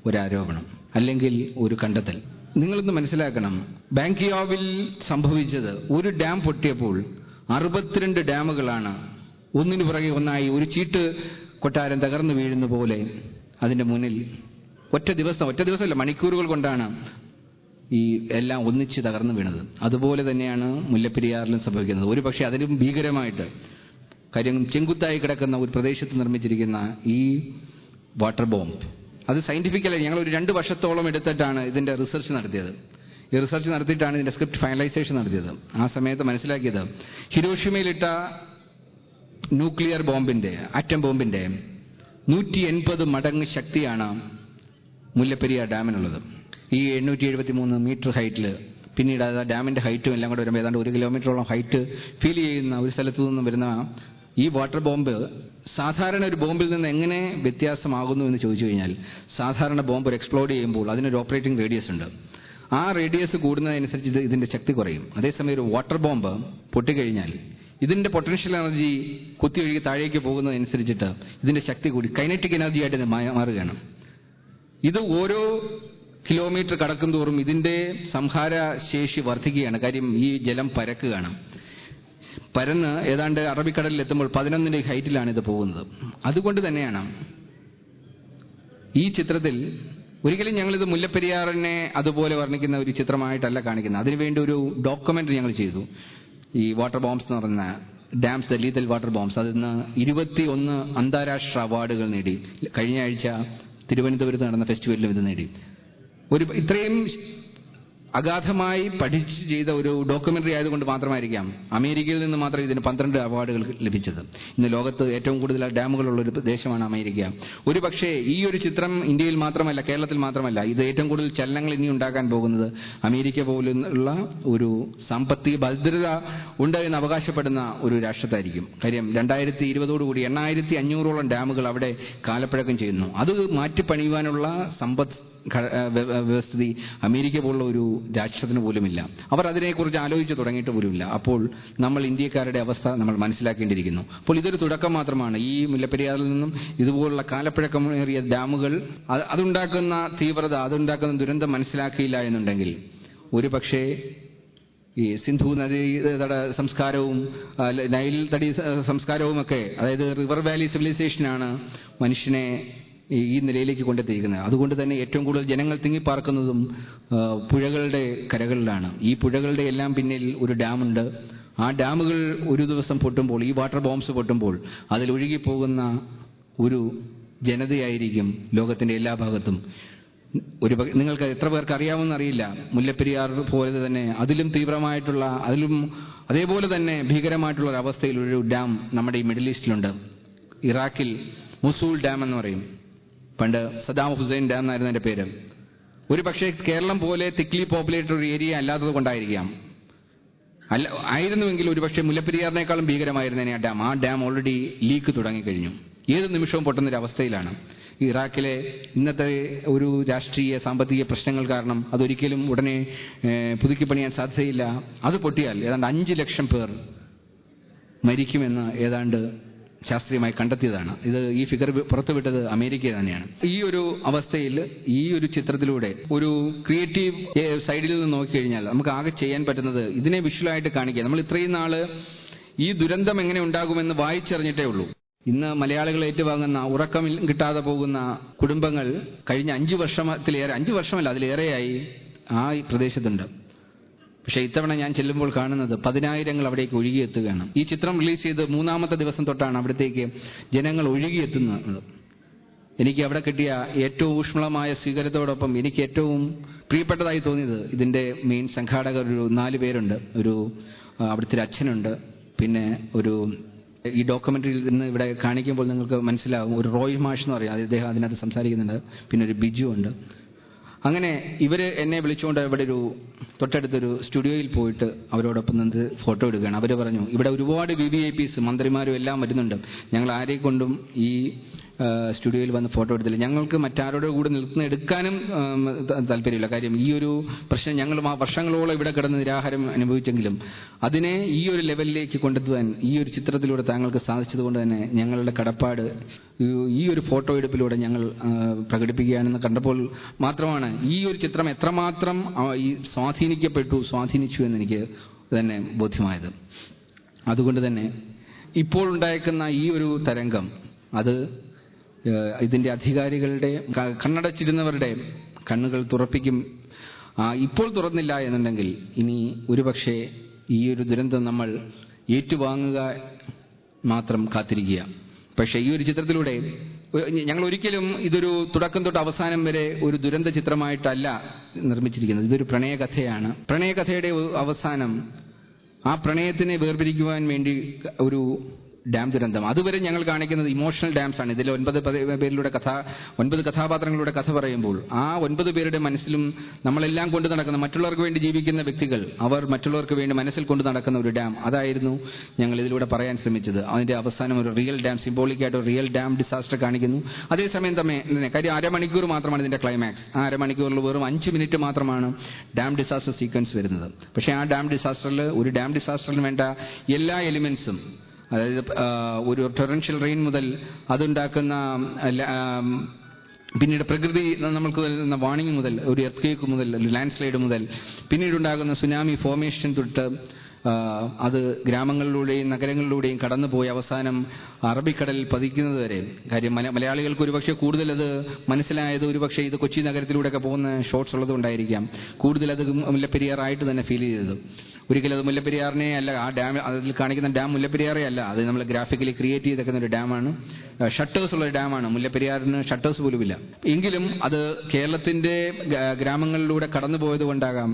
ഒരാരോപണം അല്ലെങ്കിൽ ഒരു കണ്ടെത്തൽ. നിങ്ങളൊന്ന് മനസ്സിലാക്കണം, ബാങ്കിയാവിൽ സംഭവിച്ചത് ഒരു ഡാം പൊട്ടിയപ്പോൾ 62 ഡാമുകളാണ് ഒന്നിനു പുറകെ ഒന്നായി ഒരു ചീട്ട് കൊട്ടാരം തകർന്നു വീഴുന്ന പോലെ അതിന്റെ മുന്നിൽ ഒറ്റ ദിവസമല്ല മണിക്കൂറുകൾ കൊണ്ടാണ് ഈ എല്ലാം ഒന്നിച്ച് തകർന്നു വീണത്. അതുപോലെ തന്നെയാണ് മുല്ലപ്പെരിയാറിലും സംഭവിക്കുന്നത്. ഒരു പക്ഷേ അതിലും ഭീകരമായിട്ട് കാര്യം, ചെങ്കുത്തായി കിടക്കുന്ന ഒരു പ്രദേശത്ത് നിർമ്മിച്ചിരിക്കുന്ന ഈ വാട്ടർ ബോംബ്, അത് സയന്റിഫിക്കലായി ഞങ്ങൾ ഒരു 2 വർഷത്തോളം എടുത്തിട്ടാണ് ഇതിന്റെ റിസർച്ച് നടത്തിയത്. ഈ റിസർച്ച് നടത്തിയിട്ടാണ് ഇതിന്റെ സ്ക്രിപ്റ്റ് ഫൈനലൈസേഷൻ നടത്തിയത്. ആ സമയത്ത് മനസ്സിലാക്കിയത് ഹിരോഷിമയിലിട്ട ന്യൂക്ലിയർ ബോംബിന്റെ, ആറ്റം ബോംബിന്റെ 180 മടങ്ങ് ശക്തിയാണ് മുല്ലപ്പെരിയാർ ഡാമിനുള്ളത്. ഈ 873 മീറ്റർ ഹൈറ്റിൽ, പിന്നീട് ആ ഡാമിന്റെ ഹൈറ്റും എല്ലാം കൂടെ വരുമ്പോൾ ഏതാണ്ട് 1 കിലോമീറ്ററോളം ഹൈറ്റ് ഫീൽ ചെയ്യുന്ന ഒരു സ്ഥലത്തു നിന്നും വരുന്ന ഈ വാട്ടർ ബോംബ് സാധാരണ ഒരു ബോംബിൽ നിന്ന് എങ്ങനെ വ്യത്യാസമാകുന്നു എന്ന് ചോദിച്ചു കഴിഞ്ഞാൽ, സാധാരണ ബോംബ് ഒരു എക്സ്പ്ലോഡ് ചെയ്യുമ്പോൾ അതിനൊരു ഓപ്പറേറ്റിംഗ് റേഡിയസ് ഉണ്ട്. ആ റേഡിയസ് കൂടുന്നതനുസരിച്ച് ഇതിന്റെ ശക്തി കുറയും. അതേസമയം ഒരു വാട്ടർ ബോംബ് പൊട്ടിക്കഴിഞ്ഞാൽ ഇതിന്റെ പൊട്ടൻഷ്യൽ എനർജി കുത്തിയൊഴുകി താഴേക്ക് പോകുന്നതനുസരിച്ചിട്ട് ഇതിന്റെ ശക്തി കൂടി കൈനറ്റിക് എനർജി ആയിട്ട് മാറുകയാണ്. ഇത് ഓരോ കിലോമീറ്റർ കടക്കും തോറും ഇതിന്റെ സംഹാര ശേഷി വർദ്ധിക്കുകയാണ്. കാര്യം ഈ ജലം പരക്കുകയാണ്. പരന്ന് ഏതാണ്ട് അറബിക്കടലിൽ എത്തുമ്പോൾ 11ന്റെ ഹൈറ്റിലാണ് ഇത് പോകുന്നത്. അതുകൊണ്ട് തന്നെയാണ് ഈ ചിത്രത്തിൽ ഒരിക്കലും ഞങ്ങളിത് മുല്ലപ്പെരിയാറിനെ അതുപോലെ വർണ്ണിക്കുന്ന ഒരു ചിത്രമായിട്ടല്ല കാണിക്കുന്നത്. അതിനുവേണ്ടി ഒരു ഡോക്യുമെന്ററി ഞങ്ങൾ ചെയ്തു. ഈ വാട്ടർ ബോംബ്സ് എന്ന് പറഞ്ഞ dams, the lethal water bombs, അതിന് 21 അന്താരാഷ്ട്ര അവാർഡുകൾ നേടി. കഴിഞ്ഞ ആഴ്ച തിരുവനന്തപുരത്ത് നടന്ന ഫെസ്റ്റിവലിലും ഇത് നേടി. ഇത്രയും അഗാധമായി പഠിച്ച് ചെയ്ത ഒരു ഡോക്യുമെന്ററി ആയതുകൊണ്ട് മാത്രമായിരിക്കാം അമേരിക്കയിൽ നിന്ന് മാത്രം ഇതിന് 12 അവാർഡുകൾ ലഭിച്ചത്. ഇന്ന് ലോകത്ത് ഏറ്റവും കൂടുതൽ ഡാമുകളുള്ള ഒരു ദേശമാണ് അമേരിക്ക. ഒരുപക്ഷെ ഈ ഒരു ചിത്രം ഇന്ത്യയിൽ മാത്രമല്ല, കേരളത്തിൽ മാത്രമല്ല, ഇത് ഏറ്റവും കൂടുതൽ ചലനങ്ങൾ ഇനി ഉണ്ടാക്കാൻ പോകുന്നത് അമേരിക്ക പോലുള്ള ഒരു സാമ്പത്തിക ഭദ്രത ഉണ്ട് എന്ന് അവകാശപ്പെടുന്ന ഒരു രാഷ്ട്രത്തായിരിക്കും. കാര്യം 2020 8,500ഓളം ഡാമുകൾ അവിടെ കാലപ്പഴക്കം ചെയ്യുന്നു. അത് മാറ്റിപ്പണിയുവാനുള്ള സമ്പദ് വ്യവസ്ഥിതി അമേരിക്ക പോലുള്ള ഒരു രാഷ്ട്രത്തിന് പോലുമില്ല. അവർ അതിനെക്കുറിച്ച് ആലോചിച്ച് തുടങ്ങിയിട്ട് പോലുമില്ല. അപ്പോൾ നമ്മൾ ഇന്ത്യക്കാരുടെ അവസ്ഥ നമ്മൾ മനസ്സിലാക്കേണ്ടിയിരിക്കുന്നു. അപ്പോൾ ഇതൊരു തുടക്കം മാത്രമാണ്. ഈ മുല്ലപ്പെരിയാറിൽ നിന്നും ഇതുപോലുള്ള കാലപ്പഴക്കമേറിയ ഡാമുകൾ അതുണ്ടാക്കുന്ന തീവ്രത, അതുണ്ടാക്കുന്ന ദുരന്തം മനസ്സിലാക്കിയില്ല എന്നുണ്ടെങ്കിൽ ഒരുപക്ഷേ ഈ സിന്ധു നദീ തട സംസ്കാരവും നൈൽ തടി സംസ്കാരവുമൊക്കെ, അതായത് റിവർ വാലി സിവിലൈസേഷനാണ് മനുഷ്യനെ ഈ നിലയിലേക്ക് കൊണ്ടെത്തിയിരിക്കുന്നത്. അതുകൊണ്ട് തന്നെ ഏറ്റവും കൂടുതൽ ജനങ്ങൾ തിങ്ങിപ്പാർക്കുന്നതും പുഴകളുടെ കരകളിലാണ്. ഈ പുഴകളുടെ എല്ലാം പിന്നിൽ ഒരു ഡാമുണ്ട്. ആ ഡാമുകൾ ഒരു ദിവസം പൊട്ടുമ്പോൾ, ഈ വാട്ടർ ബോംബ്സ് പൊട്ടുമ്പോൾ അതിൽ ഒഴുകിപ്പോകുന്ന ഒരു ജനതയായിരിക്കും ലോകത്തിന്റെ എല്ലാ ഭാഗത്തും. നിങ്ങൾക്ക് എത്ര പേർക്ക് അറിയാമെന്നറിയില്ല, മുല്ലപ്പെരിയാർ പോലെ തന്നെ അതിലും തീവ്രമായിട്ടുള്ള, അതേപോലെ തന്നെ ഭീകരമായിട്ടുള്ള ഒരു അവസ്ഥയിൽ ഒരു ഡാം നമ്മുടെ ഈ മിഡിൽ ഈസ്റ്റിലുണ്ട്. ഇറാഖിൽ മുസൂൾ ഡാം എന്ന് പറയും. പണ്ട് സദാം ഹുസൈൻ ഡാം എന്നായിരുന്നു അതിന്റെ പേര്. ഒരു പക്ഷേ കേരളം പോലെ തിക്ലി പോപ്പുലേറ്റഡ് ഒരു ഏരിയ അല്ലാത്തത് കൊണ്ടായിരിക്കാം. ആയിരുന്നുവെങ്കിൽ ഒരുപക്ഷെ മുല്ലപ്പെരിയാറിനേക്കാളും ഭീകരമായിരുന്നേനെ ആ ഡാം. ആ ഡാം ഓൾറെഡി ലീക്ക് തുടങ്ങിക്കഴിഞ്ഞു. ഏത് നിമിഷവും പൊട്ടുന്നൊരവസ്ഥയിലാണ്. ഇറാഖിലെ ഇന്നത്തെ ഒരു രാഷ്ട്രീയ സാമ്പത്തിക പ്രശ്നങ്ങൾ കാരണം അതൊരിക്കലും ഉടനെ പുതുക്കി പണിയാൻ സാധ്യതയില്ല. അത് പൊട്ടിയാൽ ഏതാണ്ട് 5 ലക്ഷം പേർ മരിക്കുമെന്ന് ഏതാണ്ട് ശാസ്ത്രീയമായി കണ്ടെത്തിയതാണ്. ഈ ഫിഗർ പുറത്തുവിട്ടത് അമേരിക്ക തന്നെയാണ്. ഈ ഒരു അവസ്ഥയിൽ ഈ ഒരു ചിത്രത്തിലൂടെ ഒരു ക്രിയേറ്റീവ് സൈഡിൽ നിന്ന് നോക്കിക്കഴിഞ്ഞാൽ നമുക്ക് ആകെ ചെയ്യാൻ പറ്റുന്നത് ഇതിനെ വിഷ്വലായിട്ട് കാണിക്കുക. നമ്മൾ ഇത്രയും നാള് ഈ ദുരന്തം എങ്ങനെ ഉണ്ടാകുമെന്ന് വായിച്ചറിഞ്ഞിട്ടേ ഉള്ളൂ. ഇന്ന് മലയാളികൾ ഏറ്റുവാങ്ങുന്ന, ഉറക്കം കിട്ടാതെ പോകുന്ന കുടുംബങ്ങൾ കഴിഞ്ഞ 5 വർഷത്തിലേറെ, 5 വർഷമല്ല അതിലേറെയായി ആ പ്രദേശത്തുണ്ട്. പക്ഷേ ഇത്തവണ ഞാൻ ചെല്ലുമ്പോൾ കാണുന്നത് 10,000 അവിടേക്ക് ഒഴുകിയെത്തുകയാണ്. ഈ ചിത്രം റിലീസ് ചെയ്ത് 3-ാമത്തെ ദിവസം തൊട്ടാണ് അവിടത്തേക്ക് ജനങ്ങൾ ഒഴുകിയെത്തുന്നത്. എനിക്ക് അവിടെ കിട്ടിയ ഏറ്റവും ഊഷ്മളമായ സ്വീകരണത്തോടൊപ്പം എനിക്ക് ഏറ്റവും പ്രിയപ്പെട്ടതായി തോന്നിയത് ഇതിന്റെ മെയിൻ സംഘാടകർ ഒരു 4 പേരുണ്ട്. അവിടുത്തെ ഒരു അച്ഛനുണ്ട്, പിന്നെ ഈ ഡോക്യുമെന്ററിയിൽ നിന്ന് ഇവിടെ കാണിക്കുമ്പോൾ നിങ്ങൾക്ക് മനസ്സിലാകും, ഒരു റോയ് മാഷ് എന്ന് പറയും, അദ്ദേഹം അതിനകത്ത് സംസാരിക്കുന്നുണ്ട്. പിന്നെ ഒരു ബിജു ഉണ്ട്. അങ്ങനെ ഇവര് എന്നെ വിളിച്ചുകൊണ്ട് ഇവിടെ തൊട്ടടുത്തൊരു സ്റ്റുഡിയോയിൽ പോയിട്ട് അവരോടൊപ്പം നിന്ന് ഫോട്ടോ എടുക്കുകയാണ്. അവര് പറഞ്ഞു, ഇവിടെ ഒരുപാട് VVIPs മന്ത്രിമാരും എല്ലാം വരുന്നുണ്ട്, ഞങ്ങൾ ആരെ കൊണ്ടും ഈ സ്റ്റുഡിയോയിൽ വന്ന് ഫോട്ടോ എടുത്തില്ല. ഞങ്ങൾക്ക് മറ്റാരോട് കൂടെ എടുക്കാനും താല്പര്യമില്ല. കാര്യം ഈ ഒരു പ്രശ്നം ഞങ്ങൾ വർഷങ്ങളോളം ഇവിടെ കിടന്ന് നിരാഹാരം അനുഭവിച്ചെങ്കിലും അതിനെ ഈ ഒരു ലെവലിലേക്ക് കൊണ്ടെത്താൻ ഈ ഒരു ചിത്രത്തിലൂടെ താങ്കൾക്ക് സാധിച്ചതുകൊണ്ട് തന്നെ ഞങ്ങളുടെ കടപ്പാട് ഈ ഒരു ഫോട്ടോ എടുപ്പിലൂടെ ഞങ്ങൾ പ്രകടിപ്പിക്കുകയാണെന്ന് കണ്ടപ്പോൾ മാത്രമാണ് ഈ ഒരു ചിത്രം എത്രമാത്രം സ്വാധീനിച്ചു എന്ന് എനിക്ക് തന്നെ ബോധ്യമായത്. അതുകൊണ്ട് തന്നെ ഇപ്പോൾ ഉണ്ടായേക്കുന്ന ഈ ഒരു തരംഗം അത് ഇതിന്റെ അധികാരികളുടെ, കണ്ണടച്ചിരുന്നവരുടെ കണ്ണുകൾ തുറപ്പിക്കും. ഇപ്പോൾ തുറന്നില്ല എന്നുണ്ടെങ്കിൽ ഇനി ഒരുപക്ഷെ ഈ ഒരു ദുരന്തം നമ്മൾ ഏറ്റുവാങ്ങുക മാത്രം കാത്തിരിക്കുക. പക്ഷേ ഈ ഒരു ചിത്രത്തിലൂടെ ഞങ്ങൾ ഒരിക്കലും ഇതൊരു തുടക്കം തൊട്ട് അവസാനം വരെ ഒരു ദുരന്ത ചിത്രമായിട്ടല്ല നിർമ്മിച്ചിരിക്കുന്നത്. ഇതൊരു പ്രണയകഥയാണ്. പ്രണയകഥയുടെ അവസാനം ആ പ്രണയത്തിനെ വേർപിരിക്കുവാൻ വേണ്ടി ഒരു ഡാം ദുരന്തം. അതുവരെ ഞങ്ങൾ കാണിക്കുന്നത് ഇമോഷണൽ ഡാംസ് ആണ്. ഇതിൽ 9 കഥാപാത്രങ്ങളുടെ കഥ പറയുമ്പോൾ ആ 9 പേരുടെ മനസ്സിലും നമ്മളെല്ലാം കൊണ്ടു നടക്കുന്ന, മറ്റുള്ളവർക്ക് വേണ്ടി ജീവിക്കുന്ന വ്യക്തികൾ, അവർ മറ്റുള്ളവർക്ക് വേണ്ടി മനസ്സിൽ കൊണ്ടു നടക്കുന്ന ഒരു ഡാം, അതായിരുന്നു ഞങ്ങൾ ഇതിലൂടെ പറയാൻ ശ്രമിച്ചത്. അതിന്റെ അവസാനം ഒരു റിയൽ ഡാം, സിംബോളിക്കായിട്ട് ഒരു റിയൽ ഡാം ഡിസാസ്റ്റർ കാണിക്കുന്നു. അതേസമയം തന്നെ കാര്യം 1/2 മണിക്കൂർ മാത്രമാണ് ഇതിന്റെ ക്ലൈമാക്സ്. ആ 1/2 മണിക്കൂറിൽ വെറും 5 മിനിറ്റ് മാത്രമാണ് ഡാം ഡിസാസ്റ്റർ സീക്വൻസ് വരുന്നത്. പക്ഷേ ആ ഡാം ഡിസാസ്റ്ററിന് വേണ്ട എല്ലാ എലിമെന്റ്സും, അതായത് ഒരു ടൊറൻഷ്യൽ റെയിൻ മുതൽ അതുണ്ടാക്കുന്ന പിന്നീട് പ്രകൃതി നമ്മൾക്ക് നൽകുന്ന വാണിംഗ് മുതൽ, ഒരു എർത്ത് മുതൽ, ലാൻഡ് സ്ലൈഡ് മുതൽ, പിന്നീടുണ്ടാകുന്ന സുനാമി ഫോർമേഷൻ തൊട്ട് അത് ഗ്രാമങ്ങളിലൂടെയും നഗരങ്ങളിലൂടെയും കടന്നുപോയി അവസാനം അറബിക്കടലിൽ പതിക്കുന്നത് വരെ. കാര്യം മലയാളികൾക്ക് ഒരുപക്ഷെ കൂടുതൽ അത് മനസ്സിലായത് ഒരുപക്ഷെ ഇത് കൊച്ചി നഗരത്തിലൂടെയൊക്കെ പോകുന്ന ഷോട്ട്സ് ഉള്ളതുകൊണ്ടായിരിക്കാം കൂടുതൽ അത് മുല്ലപ്പെരിയാറായിട്ട് തന്നെ ഫീൽ ചെയ്തത്. ഒരിക്കലും അത് മുല്ലപ്പെരിയാറിനെ അല്ല, ആ ഡാം അതിൽ കാണിക്കുന്ന ഡാം മുല്ലപ്പെരിയാറേ അല്ല, അത് നമ്മൾ ഗ്രാഫിക്കലി ക്രിയേറ്റ് ചെയ്തേക്കുന്ന ഒരു ഡാമാണ്. ഷട്ടേഴ്സ് ഉള്ള ഒരു ഡാമാണ്. മുല്ലപ്പെരിയാറിന് ഷട്ടേഴ്സ് പോലുമില്ല. എങ്കിലും അത് കേരളത്തിന്റെ ഗ്രാമങ്ങളിലൂടെ കടന്നുപോയത് കൊണ്ടാകാം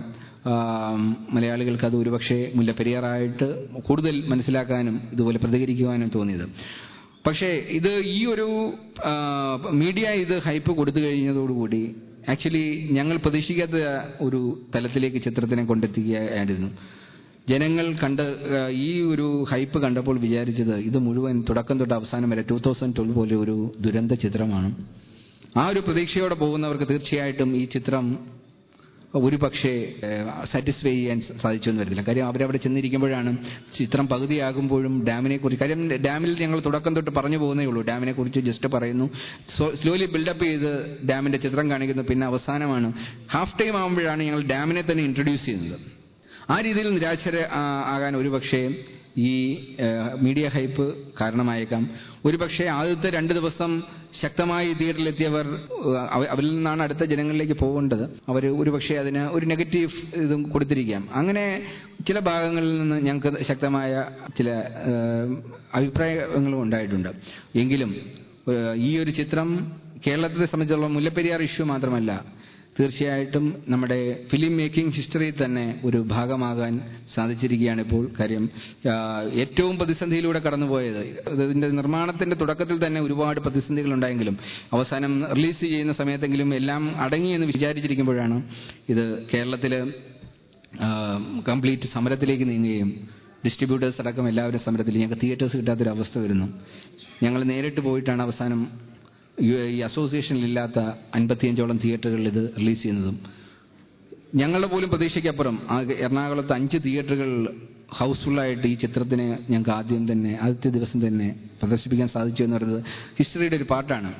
മലയാളികൾക്ക് അത് ഒരുപക്ഷെ മുല്ലപ്പെരിയാറായിട്ട് കൂടുതൽ മനസ്സിലാക്കാനും ഇതുപോലെ പ്രതികരിക്കുവാനും തോന്നിയത്. പക്ഷേ ഇത് ഈ ഒരു മീഡിയ ഇത് ഹൈപ്പ് കൊടുത്തു കഴിഞ്ഞതോടുകൂടി ആക്ച്വലി ഞങ്ങൾ പ്രതീക്ഷിക്കാത്ത ഒരു തലത്തിലേക്ക് ചിത്രത്തിനെ കൊണ്ടെത്തിക്കുകയായിരുന്നു. ജനങ്ങൾ ഈ ഒരു ഹൈപ്പ് കണ്ടപ്പോൾ വിചാരിച്ചത് ഇത് മുഴുവൻ തുടക്കം തൊട്ട് അവസാനം വരെ 2012 പോലെ ഒരു ദുരന്ത ചിത്രമാണ്. ആ ഒരു പ്രതീക്ഷയോടെ പോകുന്നവർക്ക് തീർച്ചയായിട്ടും ഈ ചിത്രം ഒരു പക്ഷേ സാറ്റിസ്ഫൈ ചെയ്യാൻ സാധിച്ചു എന്ന് വരത്തില്ല. കാര്യം അവരവിടെ ചെന്നിരിക്കുമ്പോഴാണ് ചിത്രം പകുതിയാകുമ്പോഴും ഡാമിനെ കുറിച്ച്, കാര്യം ഡാമിൽ ഞങ്ങൾ തുടക്കം തൊട്ട് പറഞ്ഞു പോകുന്നേ ഉള്ളൂ, ഡാമിനെ കുറിച്ച് ജസ്റ്റ് പറയുന്നു, സ്ലോലി ബിൽഡപ്പ് ചെയ്ത് ഡാമിന്റെ ചിത്രം കാണിക്കുന്നു, പിന്നെ അവസാനമാണ് ഹാഫ് ടൈം ആകുമ്പോഴാണ് ഞങ്ങൾ ഡാമിനെ തന്നെ ഇൻട്രൊഡ്യൂസ് ചെയ്യുന്നത്. ആ രീതിയിൽ നിരാശരാകാൻ ഒരുപക്ഷെ ഈ മീഡിയ ഹൈപ്പ് കാരണമായേക്കാം. ഒരുപക്ഷെ ആദ്യത്തെ 2 ദിവസം ശക്തമായി തിയേറ്ററിലെത്തിയവർ, അവരിൽ നിന്നാണ് അടുത്ത ജനങ്ങളിലേക്ക് പോകേണ്ടത്, അവർ ഒരുപക്ഷെ അതിന് ഒരു നെഗറ്റീവ് ഇതും കൊടുത്തിരിക്കാം. അങ്ങനെ ചില ഭാഗങ്ങളിൽ നിന്ന് ഞങ്ങൾക്ക് ശക്തമായ ചില അഭിപ്രായങ്ങളും ഉണ്ടായിട്ടുണ്ട്. എങ്കിലും ഈ ഒരു ചിത്രം കേരളത്തെ സംബന്ധിച്ചുള്ള മുല്ലപ്പെരിയാർ ഇഷ്യൂ മാത്രമല്ല, തീർച്ചയായിട്ടും നമ്മുടെ ഫിലിം മേക്കിംഗ് ഹിസ്റ്ററിയിൽ തന്നെ ഒരു ഭാഗമാകാൻ സാധിച്ചിരിക്കുകയാണ് ഇപ്പോൾ. കാര്യം ഏറ്റവും പ്രതിസന്ധിയിലൂടെ കടന്നുപോയത്, ഇതിന്റെ നിർമ്മാണത്തിന്റെ തുടക്കത്തിൽ തന്നെ ഒരുപാട് പ്രതിസന്ധികൾ ഉണ്ടായെങ്കിലും അവസാനം റിലീസ് ചെയ്യുന്ന സമയത്തെങ്കിലും എല്ലാം അടങ്ങിയെന്ന് വിചാരിച്ചിരിക്കുമ്പോഴാണ് ഇത് കേരളത്തിൽ കംപ്ലീറ്റ് സമരത്തിലേക്ക് നീങ്ങുകയും ഡിസ്ട്രിബ്യൂട്ടേഴ്സ് അടക്കം എല്ലാവരും സമരത്തിൽ, ഞങ്ങൾക്ക് തിയേറ്റേഴ്സ് കിട്ടാത്തൊരവസ്ഥ വരുന്നു. ഞങ്ങൾ നേരിട്ട് പോയിട്ടാണ് അവസാനം ഈ അസോസിയേഷനിലില്ലാത്ത 55ഓളം തിയേറ്ററുകളിൽ ഇത് റിലീസ് ചെയ്യുന്നതും. ഞങ്ങളുടെ പോലും പ്രതീക്ഷയ്ക്കപ്പുറം എറണാകുളത്ത് 5 തിയേറ്ററുകൾ ഹൗസ്ഫുള്ളായിട്ട് ഈ ചിത്രത്തിന് ഞങ്ങൾക്ക് ആദ്യത്തെ ദിവസം തന്നെ പ്രദർശിപ്പിക്കാൻ സാധിച്ചു എന്ന് പറയുന്നത് ഹിസ്റ്ററിയുടെ ഒരു പാർട്ടാണ്.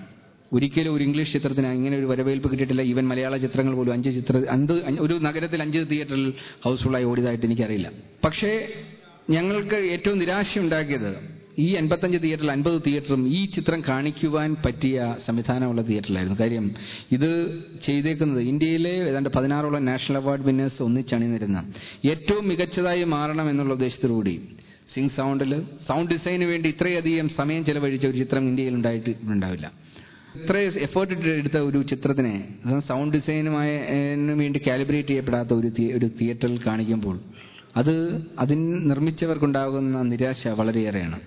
ഒരിക്കലും ഒരു ഇംഗ്ലീഷ് ചിത്രത്തിന് ഇങ്ങനെ ഒരു വരവേൽപ്പ് കിട്ടിയിട്ടില്ല. ഈവൻ മലയാള ചിത്രങ്ങൾ പോലും ഒരു നഗരത്തിൽ 5 തിയേറ്ററിൽ ഹൗസ്ഫുള്ളായി ഓടിയതായിട്ട് എനിക്കറിയില്ല. പക്ഷേ ഞങ്ങൾക്ക് ഏറ്റവും നിരാശയുണ്ടാക്കിയത് ഈ 55 തിയേറ്ററിൽ 50 തിയേറ്ററും ഈ ചിത്രം കാണിക്കുവാൻ പറ്റിയ സംവിധാനമുള്ള തിയേറ്ററിലായിരുന്നു. കാര്യം ഇത് ചെയ്തേക്കുന്നത് ഇന്ത്യയിലെ ഏതാണ്ട് 16ഓളം നാഷണൽ അവാർഡ് വിന്നേഴ്സ് ഒന്നിച്ചണിനിരുന്ന ഏറ്റവും മികച്ചതായി മാറണം എന്നുള്ള ഉദ്ദേശത്തോടുകൂടി സിംഗ് സൗണ്ട് ഡിസൈന് വേണ്ടി ഇത്രയധികം സമയം ചെലവഴിച്ച ഒരു ചിത്രം ഇന്ത്യയിൽ ഉണ്ടാവില്ല. ഇത്ര എഫേർട്ട് എടുത്ത ഒരു ചിത്രത്തിനെ സൗണ്ട് ഡിസൈനുമായി വേണ്ടി കാലിബ്രേറ്റ് ചെയ്യപ്പെടാത്ത ഒരു തിയേറ്ററിൽ കാണിക്കുമ്പോൾ അതിന് നിർമ്മിച്ചവർക്കുണ്ടാകുന്ന നിരാശ വളരെയേറെയാണ്.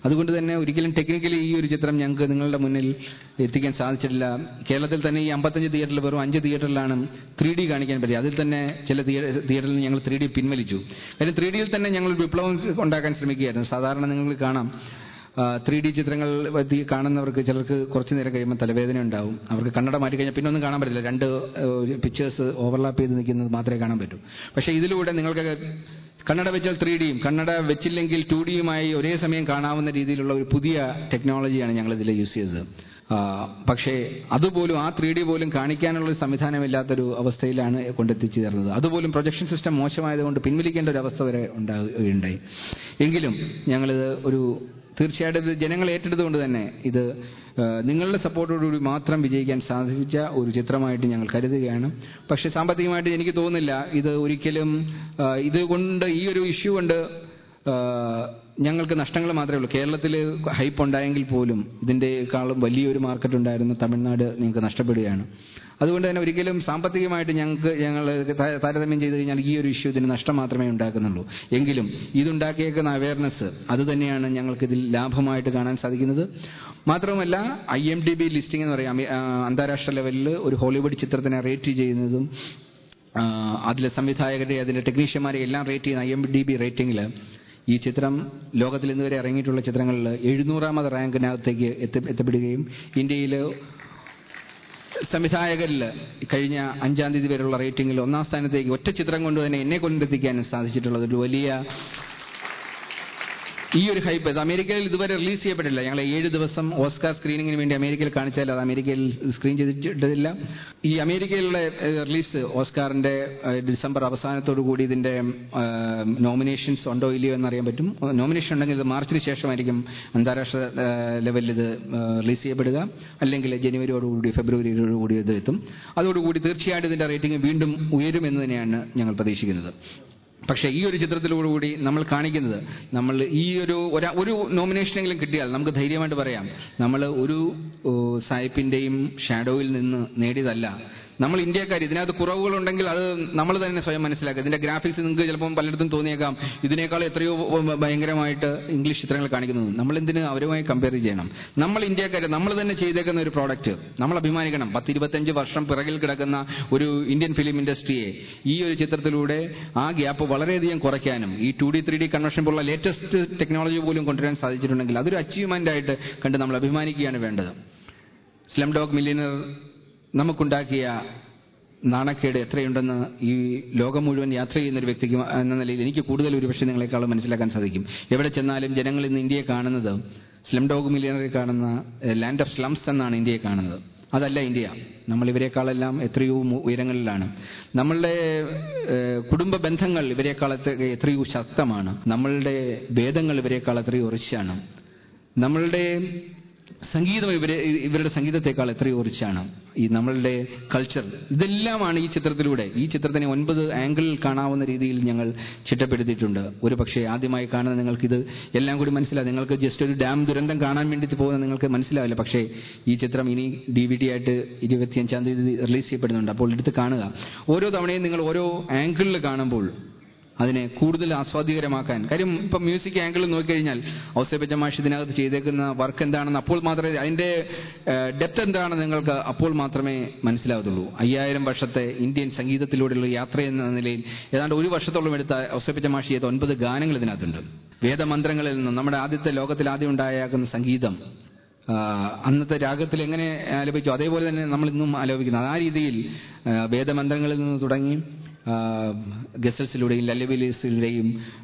അതുകൊണ്ട് തന്നെ ഒരിക്കലും ടെക്നിക്കലി ഈ ഒരു ചിത്രം ഞങ്ങൾക്ക് നിങ്ങളുടെ മുന്നിൽ എത്തിക്കാൻ സാധിച്ചിട്ടില്ല. കേരളത്തിൽ തന്നെ ഈ 55 തിയേറ്ററിൽ വെറും 5 തിയേറ്ററിലാണ് 3D കാണിക്കാൻ പറ്റിയത്. അതിൽ തന്നെ ചില തിയേറ്ററിൽ ഞങ്ങൾ 3D പിൻവലിച്ചു. കാര്യം 3Dയിൽ തന്നെ ഞങ്ങൾ വിപ്ലവം ഉണ്ടാക്കാൻ ശ്രമിക്കുകയായിരുന്നു. സാധാരണ നിങ്ങൾക്ക് കാണാം 3D ചിത്രങ്ങൾ കാണുന്നവർക്ക് ചിലർക്ക് കുറച്ചു നേരം കഴിയുമ്പോൾ തലവേദന ഉണ്ടാവും. അവർക്ക് കണ്ണട മാറ്റി കഴിഞ്ഞാൽ പിന്നെ ഒന്നും കാണാൻ പറ്റില്ല. 2 പിക്ചേഴ്സ് ഓവർലാപ്പ് ചെയ്ത് നിൽക്കുന്നത് മാത്രമേ കാണാൻ പറ്റൂ. പക്ഷേ ഇതിലൂടെ നിങ്ങൾക്ക് കണ്ണട വെച്ചാൽ 3Dയും കണ്ണട വെച്ചില്ലെങ്കിൽ 2Dയുമായി ഒരേ സമയം കാണാവുന്ന രീതിയിലുള്ള ഒരു പുതിയ ടെക്നോളജിയാണ് ഞങ്ങൾ ഇതിൽ യൂസ് ചെയ്തത്. പക്ഷേ അതുപോലും ആ 3D പോലും കാണിക്കാനുള്ള ഒരു സംവിധാനമില്ലാത്തൊരു അവസ്ഥയിലാണ് കൊണ്ടെത്തിച്ചു ചേർന്നത്. അതുപോലും പ്രൊജക്ഷൻ സിസ്റ്റം മോശമായതുകൊണ്ട് പിൻവലിക്കേണ്ട ഒരു അവസ്ഥ വരെ ഉണ്ടായി. എങ്കിലും ഞങ്ങളിത് തീർച്ചയായിട്ടും ഇത് ജനങ്ങൾ ഏറ്റെടുത്തുകൊണ്ട് തന്നെ ഇത് നിങ്ങളുടെ സപ്പോർട്ടോടുകൂടി മാത്രം വിജയിക്കാൻ സാധിച്ച ഒരു ചിത്രമായിട്ട് ഞങ്ങൾ കരുതുകയാണ്. പക്ഷേ സാമ്പത്തികമായിട്ട് എനിക്ക് തോന്നുന്നില്ല ഇത് ഒരിക്കലും ഇതുകൊണ്ട് ഈ ഒരു ഇഷ്യൂ കൊണ്ട് ഞങ്ങൾക്ക് നഷ്ടങ്ങൾ മാത്രമേ ഉള്ളൂ. കേരളത്തിൽ ഹൈപ്പ് ഉണ്ടായെങ്കിൽ പോലും ഇതിൻ്റെക്കാളും വലിയൊരു മാർക്കറ്റ് ഉണ്ടായിരുന്ന തമിഴ്നാട് നിങ്ങൾക്ക് നഷ്ടപ്പെടുകയാണ്. അതുകൊണ്ട് തന്നെ ഒരിക്കലും സാമ്പത്തികമായിട്ട് ഞങ്ങൾ താരതമ്യം ചെയ്ത് കഴിഞ്ഞാൽ ഈ ഒരു ഇഷ്യൂ ഇതിന് നഷ്ടം മാത്രമേ ഉണ്ടാക്കുന്നുള്ളൂ. എങ്കിലും ഇതുണ്ടാക്കിയേക്കുന്ന അവയർനെസ് അത് തന്നെയാണ് ഞങ്ങൾക്കിതിൽ ലാഭമായിട്ട് കാണാൻ സാധിക്കുന്നത്. മാത്രവുമല്ല IMDb ലിസ്റ്റിംഗ് എന്ന് പറയാം, അന്താരാഷ്ട്ര ലെവലിൽ ഒരു ഹോളിവുഡ് ചിത്രത്തിനെ റേറ്റ് ചെയ്യുന്നതും അതിലെ സംവിധായകരെ അതിൻ്റെ ടെക്നീഷ്യന്മാരെ എല്ലാം റേറ്റ് ചെയ്യുന്ന IMDb റേറ്റിംഗിൽ ഈ ചിത്രം ലോകത്തിൽ ഇന്നുവരെ ഇറങ്ങിയിട്ടുള്ള ചിത്രങ്ങളിൽ 700ാമത് റാങ്കിനകത്തേക്ക് എത്തപ്പെടുകയും ഇന്ത്യയിൽ സംവിധായകരിൽ കഴിഞ്ഞ 5-ാം തീയതി വരെയുള്ള റേറ്റിംഗിൽ 1ാം സ്ഥാനത്തേക്ക് ഒറ്റ ചിത്രം കൊണ്ട് തന്നെ എന്നെ കൊണ്ടെത്തിക്കാൻ സാധിച്ചിട്ടുള്ളത് ഒരു വലിയ ഈ ഒരു ഹൈപ്പ്. അത് അമേരിക്കയിൽ ഇതുവരെ റിലീസ് ചെയ്യപ്പെട്ടില്ല. ഞങ്ങൾ 7 ദിവസം ഓസ്കാർ സ്ക്രീനിങ്ങിന് വേണ്ടി അമേരിക്കയിൽ കാണിച്ചാൽ അത് അമേരിക്കയിൽ സ്ക്രീൻ ചെയ്തിട്ടില്ല. ഈ അമേരിക്കയിലുള്ള റിലീസ് ഓസ്കാറിന്റെ ഡിസംബർ അവസാനത്തോടുകൂടി ഇതിന്റെ നോമിനേഷൻസ് ഉണ്ടോ ഇല്ലയോ എന്നറിയാൻ പറ്റും. നോമിനേഷൻ ഉണ്ടെങ്കിൽ ഇത് മാർച്ചിന് ശേഷമായിരിക്കും അന്താരാഷ്ട്ര ലെവലിൽ ഇത് റിലീസ് ചെയ്യപ്പെടുക. അല്ലെങ്കിൽ ജനുവരിയോടുകൂടി ഫെബ്രുവരിയോടുകൂടി ഇത് എത്തും. അതോടുകൂടി തീർച്ചയായിട്ടും ഇതിന്റെ റേറ്റിംഗ് വീണ്ടും ഉയരുമെന്ന് തന്നെയാണ് ഞങ്ങൾ പ്രതീക്ഷിക്കുന്നത്. പക്ഷേ ഈ ഒരു ചിത്രത്തിലൂടെ നമ്മൾ കാണിക്കുന്നത്, നമ്മൾ ഈ ഒരു നോമിനേഷനെങ്കിലും കിട്ടിയാൽ നമുക്ക് ധൈര്യമായിട്ട് പറയാം നമ്മൾ ഒരു സായിപ്പിന്റെയും ഷാഡോയിൽ നിന്ന് നേടിയതല്ല. നമ്മൾ ഇന്ത്യക്കാർ ഇതിനകത്ത് കുറവുകളുണ്ടെങ്കിൽ അത് നമ്മൾ തന്നെ സ്വയം മനസ്സിലാക്കുക. ഇതിന്റെ ഗ്രാഫിക്സ് നിങ്ങൾക്ക് ചിലപ്പം പലയിടത്തും തോന്നിയേക്കാം ഇതിനേക്കാൾ എത്രയോ ഭയങ്കരമായിട്ട് ഇംഗ്ലീഷ് ചിത്രങ്ങൾ കാണിക്കുന്നത്. നമ്മൾ എന്തിന് അവരുമായി കമ്പയർ ചെയ്യണം? നമ്മൾ ഇന്ത്യക്കാർ നമ്മൾ തന്നെ ചെയ്തേക്കുന്ന ഒരു പ്രോഡക്റ്റ് നമ്മൾ അഭിമാനിക്കണം. 10-25 വർഷം പിറകിൽ കിടക്കുന്ന ഒരു ഇന്ത്യൻ ഫിലിം ഇൻഡസ്ട്രിയെ ഈ ഒരു ചിത്രത്തിലൂടെ ആ ഗ്യാപ്പ് വളരെയധികം കുറയ്ക്കാനും ഈ 2D 3D കൺവെർഷൻ പോലുള്ള ലേറ്റസ്റ്റ് ടെക്നോളജി പോലും കൊണ്ടുവരാൻ സാധിച്ചിട്ടുണ്ടെങ്കിൽ അതൊരു അച്ചീവ്മെന്റ് ആയിട്ട് കണ്ട് നമ്മൾ അഭിമാനിക്കുകയാണ് വേണ്ടത്. സ്ലം ഡോഗ് മില്യനർ നമുക്കുണ്ടാക്കിയ നാണക്കേട് എത്രയുണ്ടെന്ന് ഈ ലോകം മുഴുവൻ യാത്ര ചെയ്യുന്ന ഒരു വ്യക്തിക്ക് എന്ന നിലയിൽ എനിക്ക് കൂടുതൽ ഒരുപക്ഷെ നിങ്ങളെക്കാളും മനസ്സിലാക്കാൻ സാധിക്കും. എവിടെ ചെന്നാലും ജനങ്ങൾ ഇന്ന് ഇന്ത്യയെ കാണുന്നത് സ്ലം ഡോഗ് മില്യനറെ കാണുന്ന ലാൻഡ് ഓഫ് സ്ലംസ് എന്നാണ് ഇന്ത്യയെ കാണുന്നത്. അതല്ല ഇന്ത്യ. നമ്മൾ ഇവരെക്കാളെല്ലാം എത്രയോ ഉയരങ്ങളിലാണ്. നമ്മളുടെ കുടുംബ ബന്ധങ്ങൾ ഇവരെക്കാൾ എത്രയോ ശക്തമാണ്. നമ്മളുടെ ഭേദങ്ങൾ ഇവരെക്കാൾ എത്രയോ ഉറച്ചാണ്. നമ്മളുടെ സംഗീതം ഇവരുടെ സംഗീതത്തെക്കാൾ എത്രയോ റിച്ചാണ്. ഈ നമ്മളുടെ കൾച്ചർ, ഇതെല്ലാമാണ് ഈ ചിത്രത്തിനെ 9 ആംഗിളിൽ കാണാവുന്ന രീതിയിൽ ഞങ്ങൾ ചിട്ടപ്പെടുത്തിയിട്ടുണ്ട്. ഒരു പക്ഷേ ആദ്യമായി കാണുന്ന നിങ്ങൾക്കിത് എല്ലാം കൂടി മനസ്സിലാവും. നിങ്ങൾക്ക് ജസ്റ്റ് ഒരു ഡാം ദുരന്തം കാണാൻ വേണ്ടി പോകുന്ന നിങ്ങൾക്ക് മനസ്സിലാവില്ല. പക്ഷേ ഈ ചിത്രം ഇനി DVD ആയിട്ട് 25-ാം തീയതി റിലീസ് ചെയ്യപ്പെടുന്നുണ്ട്. അപ്പോൾ എടുത്ത് കാണുക. ഓരോ തവണയും നിങ്ങൾ ഓരോ ആംഗിളിൽ കാണുമ്പോൾ അതിനെ കൂടുതൽ ആസ്വാദികരമാക്കാൻ. കാര്യം ഇപ്പം മ്യൂസിക് ആംഗിൾ നോക്കിക്കഴിഞ്ഞാൽ ഔസേപ്പച്ചൻ മാഷ് ഇതിനകത്ത് ചെയ്തേക്കുന്ന വർക്ക് എന്താണെന്ന് അപ്പോൾ മാത്രമേ അതിൻ്റെ ഡെപ്ത് എന്താണെന്ന് നിങ്ങൾക്ക് അപ്പോൾ മാത്രമേ മനസ്സിലാവത്തുള്ളൂ. 5000 വർഷത്തെ ഇന്ത്യൻ സംഗീതത്തിലൂടെയുള്ള യാത്ര എന്ന നിലയിൽ ഏതാണ്ട് 1 വർഷത്തോളം എടുത്ത ഔസേപ്പച്ചൻ മാഷ് ചെയ്ത 9 ഗാനങ്ങൾ ഇതിനകത്തുണ്ട്. വേദമന്ത്രങ്ങളിൽ നിന്ന് നമ്മുടെ ലോകത്തിൽ ആദ്യം ഉണ്ടായേക്കുന്ന സംഗീതം അന്നത്തെ രാഗത്തിൽ എങ്ങനെ ആലപിച്ചു അതേപോലെ തന്നെ നമ്മൾ ഇന്നും ആലോപിക്കുന്നത്. ആ രീതിയിൽ വേദമന്ത്രങ്ങളിൽ നിന്ന് തുടങ്ങി ഗസൽസിലൂടെയും ലല്ലബീസിലൂടെയും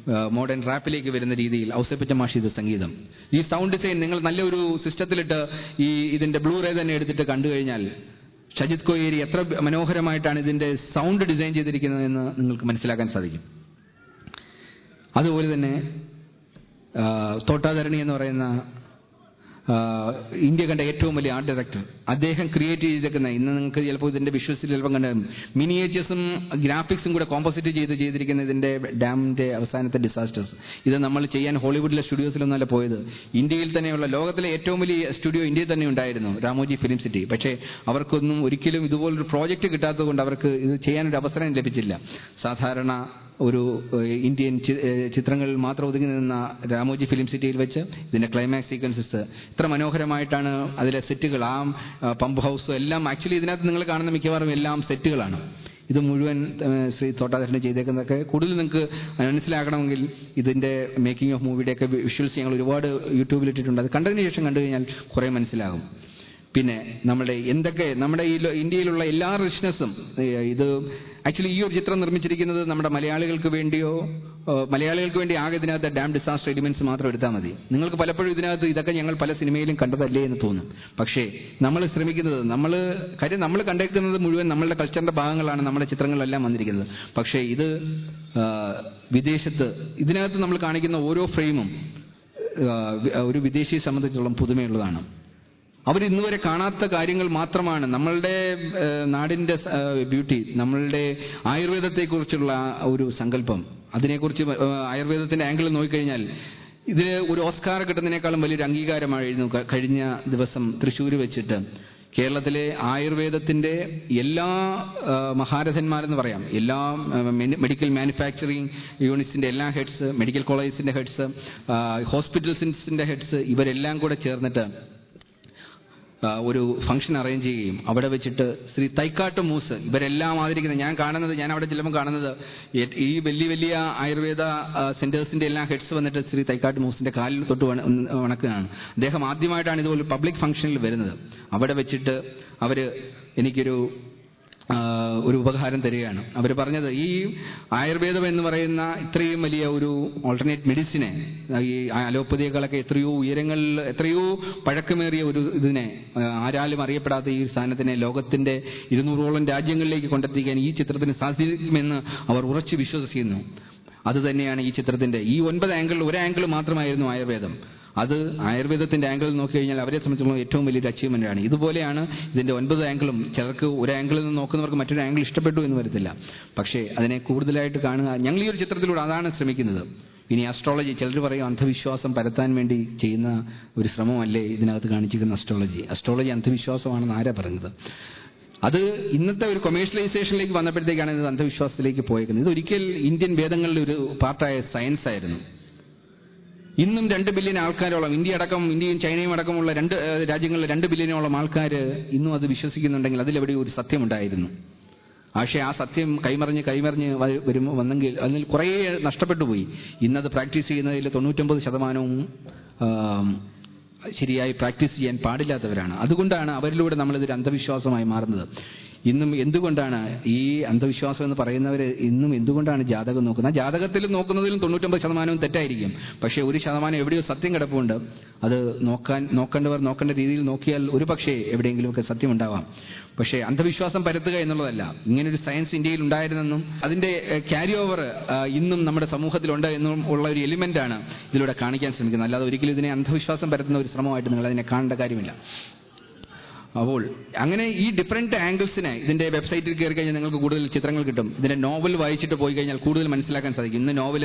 മോഡേൺ റാപ്പിലേക്ക് വരുന്ന രീതിയിൽ ഔസേപ്പച്ചൻ മാഷ് ചെയ്ത സംഗീതം. ഈ സൗണ്ട് ഡിസൈൻ നിങ്ങൾ നല്ലൊരു സിസ്റ്റത്തിലിട്ട് ഇതിന്റെ ബ്ലൂറേ തന്നെ എടുത്തിട്ട് കണ്ടു കഴിഞ്ഞാൽ ഷജിത് കോയേരി എത്ര മനോഹരമായിട്ടാണ് ഇതിന്റെ സൗണ്ട് ഡിസൈൻ ചെയ്തിരിക്കുന്നതെന്ന് നിങ്ങൾക്ക് മനസ്സിലാക്കാൻ സാധിക്കും. അതുപോലെ തന്നെ തോട്ടാധരണി എന്ന് പറയുന്ന ഇന്ത്യ കണ്ട ഏറ്റവും വലിയ ആർട്ട് ഡയറക്ടർ, അദ്ദേഹം ക്രിയേറ്റ് ചെയ്തേക്കുന്ന, ഇന്ന് നിങ്ങൾക്ക് ചിലപ്പോൾ ഇതിന്റെ വിഷ്വൽസിൽ ചിലപ്പോൾ കണ്ട മിനിയേച്ചേഴ്സും ഗ്രാഫിക്സും കൂടെ കോമ്പോസിറ്റ് ചെയ്തിരിക്കുന്ന ഇതിന്റെ ഡാമിന്റെ അവസാനത്തെ ഡിസാസ്റ്റേഴ്സ്. ഇത് നമ്മൾ ചെയ്യാൻ ഹോളിവുഡിലെ സ്റ്റുഡിയോസിലൊന്നല്ല പോയത്. ഇന്ത്യയിൽ തന്നെയുള്ള ലോകത്തിലെ ഏറ്റവും വലിയ സ്റ്റുഡിയോ ഇന്ത്യയിൽ തന്നെ ഉണ്ടായിരുന്നു, രാമോജി ഫിലിം സിറ്റി. പക്ഷേ അവർക്കൊന്നും ഒരിക്കലും ഇതുപോലൊരു പ്രോജക്റ്റ് കിട്ടാത്തത് കൊണ്ട് അവർക്ക് ഇത് ചെയ്യാനൊരു അവസരം ലഭിച്ചില്ല. സാധാരണ ഒരു ഇന്ത്യൻ ചിത്രങ്ങളിൽ മാത്രം ഒതുങ്ങി നിന്ന രാമോജി ഫിലിം സിറ്റിയിൽ വെച്ച് ഇതിന്റെ ക്ലൈമാക്സ് സീക്വൻസസ് ഇത്ര മനോഹരമായിട്ടാണ്. അതിലെ സെറ്റുകൾ, ആ പമ്പ് ഹൗസ് എല്ലാം ആക്ച്വലി ഇതിനകത്ത് നിങ്ങൾ കാണുന്ന മിക്കവാറും എല്ലാം സെറ്റുകളാണ്. ഇത് മുഴുവൻ ശ്രീ തോട്ടാധരണി ചെയ്തേക്കുന്നതൊക്കെ കൂടുതൽ നിങ്ങൾക്ക് മനസ്സിലാക്കണമെങ്കിൽ ഇതിന്റെ മേക്കിംഗ് ഓഫ് മൂവിയുടെയൊക്കെ വിഷ്വൽസ് ഞങ്ങൾ ഒരുപാട് യൂട്യൂബിൽ ഇട്ടിട്ടുണ്ട്. അത് കണ്ടതിന് ശേഷം കണ്ടു കഴിഞ്ഞാൽ കുറേ മനസ്സിലാകും. പിന്നെ നമ്മുടെ ഈ ഇന്ത്യയിലുള്ള എല്ലാ റിച്ച്നെസ്സും, ഇത് ആക്ച്വലി ഈ ഒരു ചിത്രം നിർമ്മിച്ചിരിക്കുന്നത് നമ്മുടെ മലയാളികൾക്ക് വേണ്ടി ആകെ ഇതിനകത്ത് ഡാം ഡിസാസ്റ്റർ എലിമെന്റ്സ് മാത്രം എടുത്താൽ മതി. നിങ്ങൾക്ക് പലപ്പോഴും ഇതിനകത്ത് ഇതൊക്കെ ഞങ്ങൾ പല സിനിമയിലും കണ്ടതല്ലേ എന്ന് തോന്നും. പക്ഷേ നമ്മൾ ശ്രമിക്കുന്നത്, നമ്മൾ കണ്ടേക്കുന്നത് മുഴുവൻ നമ്മളുടെ കൾച്ചറിന്റെ ഭാഗങ്ങളാണ് നമ്മുടെ ചിത്രങ്ങളിലെല്ലാം വന്നിരിക്കുന്നത്. പക്ഷേ ഇത് വിദേശത്ത് ഇതിനകത്ത് നമ്മൾ കാണിക്കുന്ന ഓരോ ഫ്രെയിമും ഒരു വിദേശിയെ സംബന്ധിച്ചിടത്തോളം പുതുമയുള്ളതാണ്. അവർ ഇന്നുവരെ കാണാത്ത കാര്യങ്ങൾ മാത്രമാണ്. നമ്മളുടെ നാടിന്റെ ബ്യൂട്ടി, നമ്മളുടെ ആയുർവേദത്തെക്കുറിച്ചുള്ള ഒരു സങ്കല്പം, അതിനെക്കുറിച്ച് ആയുർവേദത്തിന്റെ ആംഗിൾ നോക്കിക്കഴിഞ്ഞാൽ ഇതിൽ ഒരു ഓസ്കാർ കിട്ടുന്നതിനേക്കാളും വലിയൊരു അംഗീകാരമായിരുന്നു കഴിഞ്ഞ ദിവസം തൃശ്ശൂർ വെച്ചിട്ട് കേരളത്തിലെ ആയുർവേദത്തിന്റെ എല്ലാ മഹാരഥന്മാരെന്ന് പറയാം, എല്ലാ മെഡിക്കൽ മാനുഫാക്ചറിങ് യൂണിറ്റ്സിന്റെ എല്ലാ ഹെഡ്സ്, മെഡിക്കൽ കോളേജസിന്റെ ഹെഡ്സ്, ഹോസ്പിറ്റൽസിന്റെ ഹെഡ്സ്, ഇവരെല്ലാം കൂടെ ചേർന്നിട്ട് ഒരു ഫംഗ്ഷൻ അറേഞ്ച് ചെയ്യുകയും അവിടെ വെച്ചിട്ട് ശ്രീ തൈക്കാട്ട് മൂസ് ഇവരെല്ലാം ആദരിക്കുന്നത് ഞാൻ അവിടെ ചെല്ലുമ്പോൾ കാണുന്നത് ഈ വലിയ വലിയ ആയുർവേദ സെന്റേഴ്സിന്റെ എല്ലാ ഹെഡ്സ് വന്നിട്ട് ശ്രീ തൈക്കാട്ട് മൂസിന്റെ കാലിൽ തൊട്ട് വണക്കുകയാണ്. അദ്ദേഹം ആദ്യമായിട്ടാണ് ഇതുപോലെ പബ്ലിക് ഫംഗ്ഷനിൽ വരുന്നത്. അവിടെ വെച്ചിട്ട് അവര് എനിക്കൊരു ഉപകാരം തരികയാണ്. അവർ പറഞ്ഞത് ഈ ആയുർവേദം എന്ന് പറയുന്ന ഇത്രയും വലിയ ഒരു ഓൾട്ടർനേറ്റ് മെഡിസിനെ, ഈ അലോപ്പതികളൊക്കെ എത്രയോ ഉയരങ്ങളിൽ എത്രയോ പഴക്കമേറിയ ഒരു ഇതിനെ, ആരാലും അറിയപ്പെടാത്ത ഈ സാധനത്തിനെ ലോകത്തിന്റെ 200ഓളം രാജ്യങ്ങളിലേക്ക് കൊണ്ടെത്തിക്കാൻ ഈ ചിത്രത്തിന് സാധിക്കുമെന്ന് അവർ ഉറച്ചു വിശ്വസിക്കുന്നു. അത് തന്നെയാണ് ഈ ചിത്രത്തിന്റെ ഈ 9 ആംഗിളിൽ ഒരു ആംഗിൾ മാത്രമായിരുന്നു ആയുർവേദം. അത് ആയുർവേദത്തിന്റെ ആംഗിൾ നോക്കിക്കഴിഞ്ഞാൽ അവരെ സംബന്ധിച്ചിടത്തോളം ഏറ്റവും വലിയൊരു അച്ചീവ്മെന്റ് ആണ്. ഇതുപോലെയാണ് ഇതിന്റെ 9 ആംഗിളും. ചിലർക്ക് ഒരു ആംഗിളിൽ നിന്ന് നോക്കുന്നവർക്ക് മറ്റൊരു ആംഗിൾ ഇഷ്ടപ്പെട്ടു എന്ന് വരത്തില്ല. പക്ഷേ അതിനെ കൂടുതലായിട്ട് കാണുക, ഞങ്ങൾ ഈ ഒരു ചിത്രത്തിലൂടെ അതാണ് ശ്രമിക്കുന്നത്. ഇനി അസ്ട്രോളജി, ചിലർ പറയും അന്ധവിശ്വാസം പരത്താൻ വേണ്ടി ചെയ്യുന്ന ഒരു ശ്രമമല്ലേ ഇതിനകത്ത് കാണിച്ചിരിക്കുന്ന അസ്ട്രോളജി അന്ധവിശ്വാസമാണെന്ന് ആരാ പറഞ്ഞത്? അത് ഇന്നത്തെ ഒരു കൊമേഴ്ഷ്യലൈസേഷനിലേക്ക് വന്നപ്പോഴത്തേക്കാണ് ഇത് അന്ധവിശ്വാസത്തിലേക്ക് പോയേക്കുന്നത്. ഇതൊരിക്കൽ ഇന്ത്യൻ വേദങ്ങളുടെ ഒരു പാർട്ടായ സയൻസ് ആയിരുന്നു. ഇന്നും 2 ബില്യൺ ആൾക്കാരോളം, ഇന്ത്യയും ചൈനയും അടക്കമുള്ള 2 രാജ്യങ്ങളിലെ 2 ബില്യണോളം ആൾക്കാർ ഇന്നും അത് വിശ്വസിക്കുന്നുണ്ടെങ്കിൽ അതിലെവിടെ ഒരു സത്യമുണ്ടായിരുന്നു. പക്ഷേ ആ സത്യം കൈമറിഞ്ഞ് വന്നെങ്കിൽ അതിൽ കുറേ നഷ്ടപ്പെട്ടു പോയി. ഇന്നത് പ്രാക്ടീസ് ചെയ്യുന്നതിൽ 99% ശരിയായി പ്രാക്ടീസ് ചെയ്യാൻ പാടില്ലാത്തവരാണ്. അതുകൊണ്ടാണ് അവരിലൂടെ നമ്മളിതൊരു അന്ധവിശ്വാസമായി മാറുന്നത്. ഇന്നും എന്തുകൊണ്ടാണ് ഈ അന്ധവിശ്വാസം എന്ന് പറയുന്നവർ ഇന്നും എന്തുകൊണ്ടാണ് ജാതകം നോക്കുന്നത്? ജാതകത്തിൽ നോക്കുന്നതിലും 99% തെറ്റായിരിക്കും. പക്ഷേ 1% എവിടെയോ സത്യം കിടപ്പുണ്ട്. അത് നോക്കേണ്ടവർ നോക്കേണ്ട രീതിയിൽ നോക്കിയാൽ ഒരു പക്ഷേ എവിടെയെങ്കിലുമൊക്കെ സത്യം ഉണ്ടാവാം. പക്ഷേ അന്ധവിശ്വാസം പരത്തുക എന്നുള്ളതല്ല. ഇങ്ങനൊരു സയൻസ് ഇന്ത്യയിൽ ഉണ്ടായിരുന്നെന്നും അതിന്റെ ക്യാരി ഓവർ ഇന്നും നമ്മുടെ സമൂഹത്തിലുണ്ട് എന്നും ഉള്ള ഒരു എലിമെന്റാണ് ഇതിലൂടെ കാണിക്കാൻ ശ്രമിക്കുന്നത്. അല്ലാതെ ഒരിക്കലും ഇതിനെ അന്ധവിശ്വാസം പരത്തുന്ന ഒരു ശ്രമമായിട്ട് നിങ്ങൾ അതിനെ കാണേണ്ട കാര്യമില്ല. അപ്പോൾ അങ്ങനെ ഈ ഡിഫറെന്റ് ആംഗിൾസിനെ ഇതിന്റെ വെബ്സൈറ്റിൽ കയറി കഴിഞ്ഞാൽ നിങ്ങൾക്ക് കൂടുതൽ ചിത്രങ്ങൾ കിട്ടും. ഇതിന്റെ നോവൽ വായിച്ചിട്ട് പോയി കഴിഞ്ഞാൽ കൂടുതൽ മനസ്സിലാക്കാൻ സാധിക്കും. ഇന്ന് നോവൽ,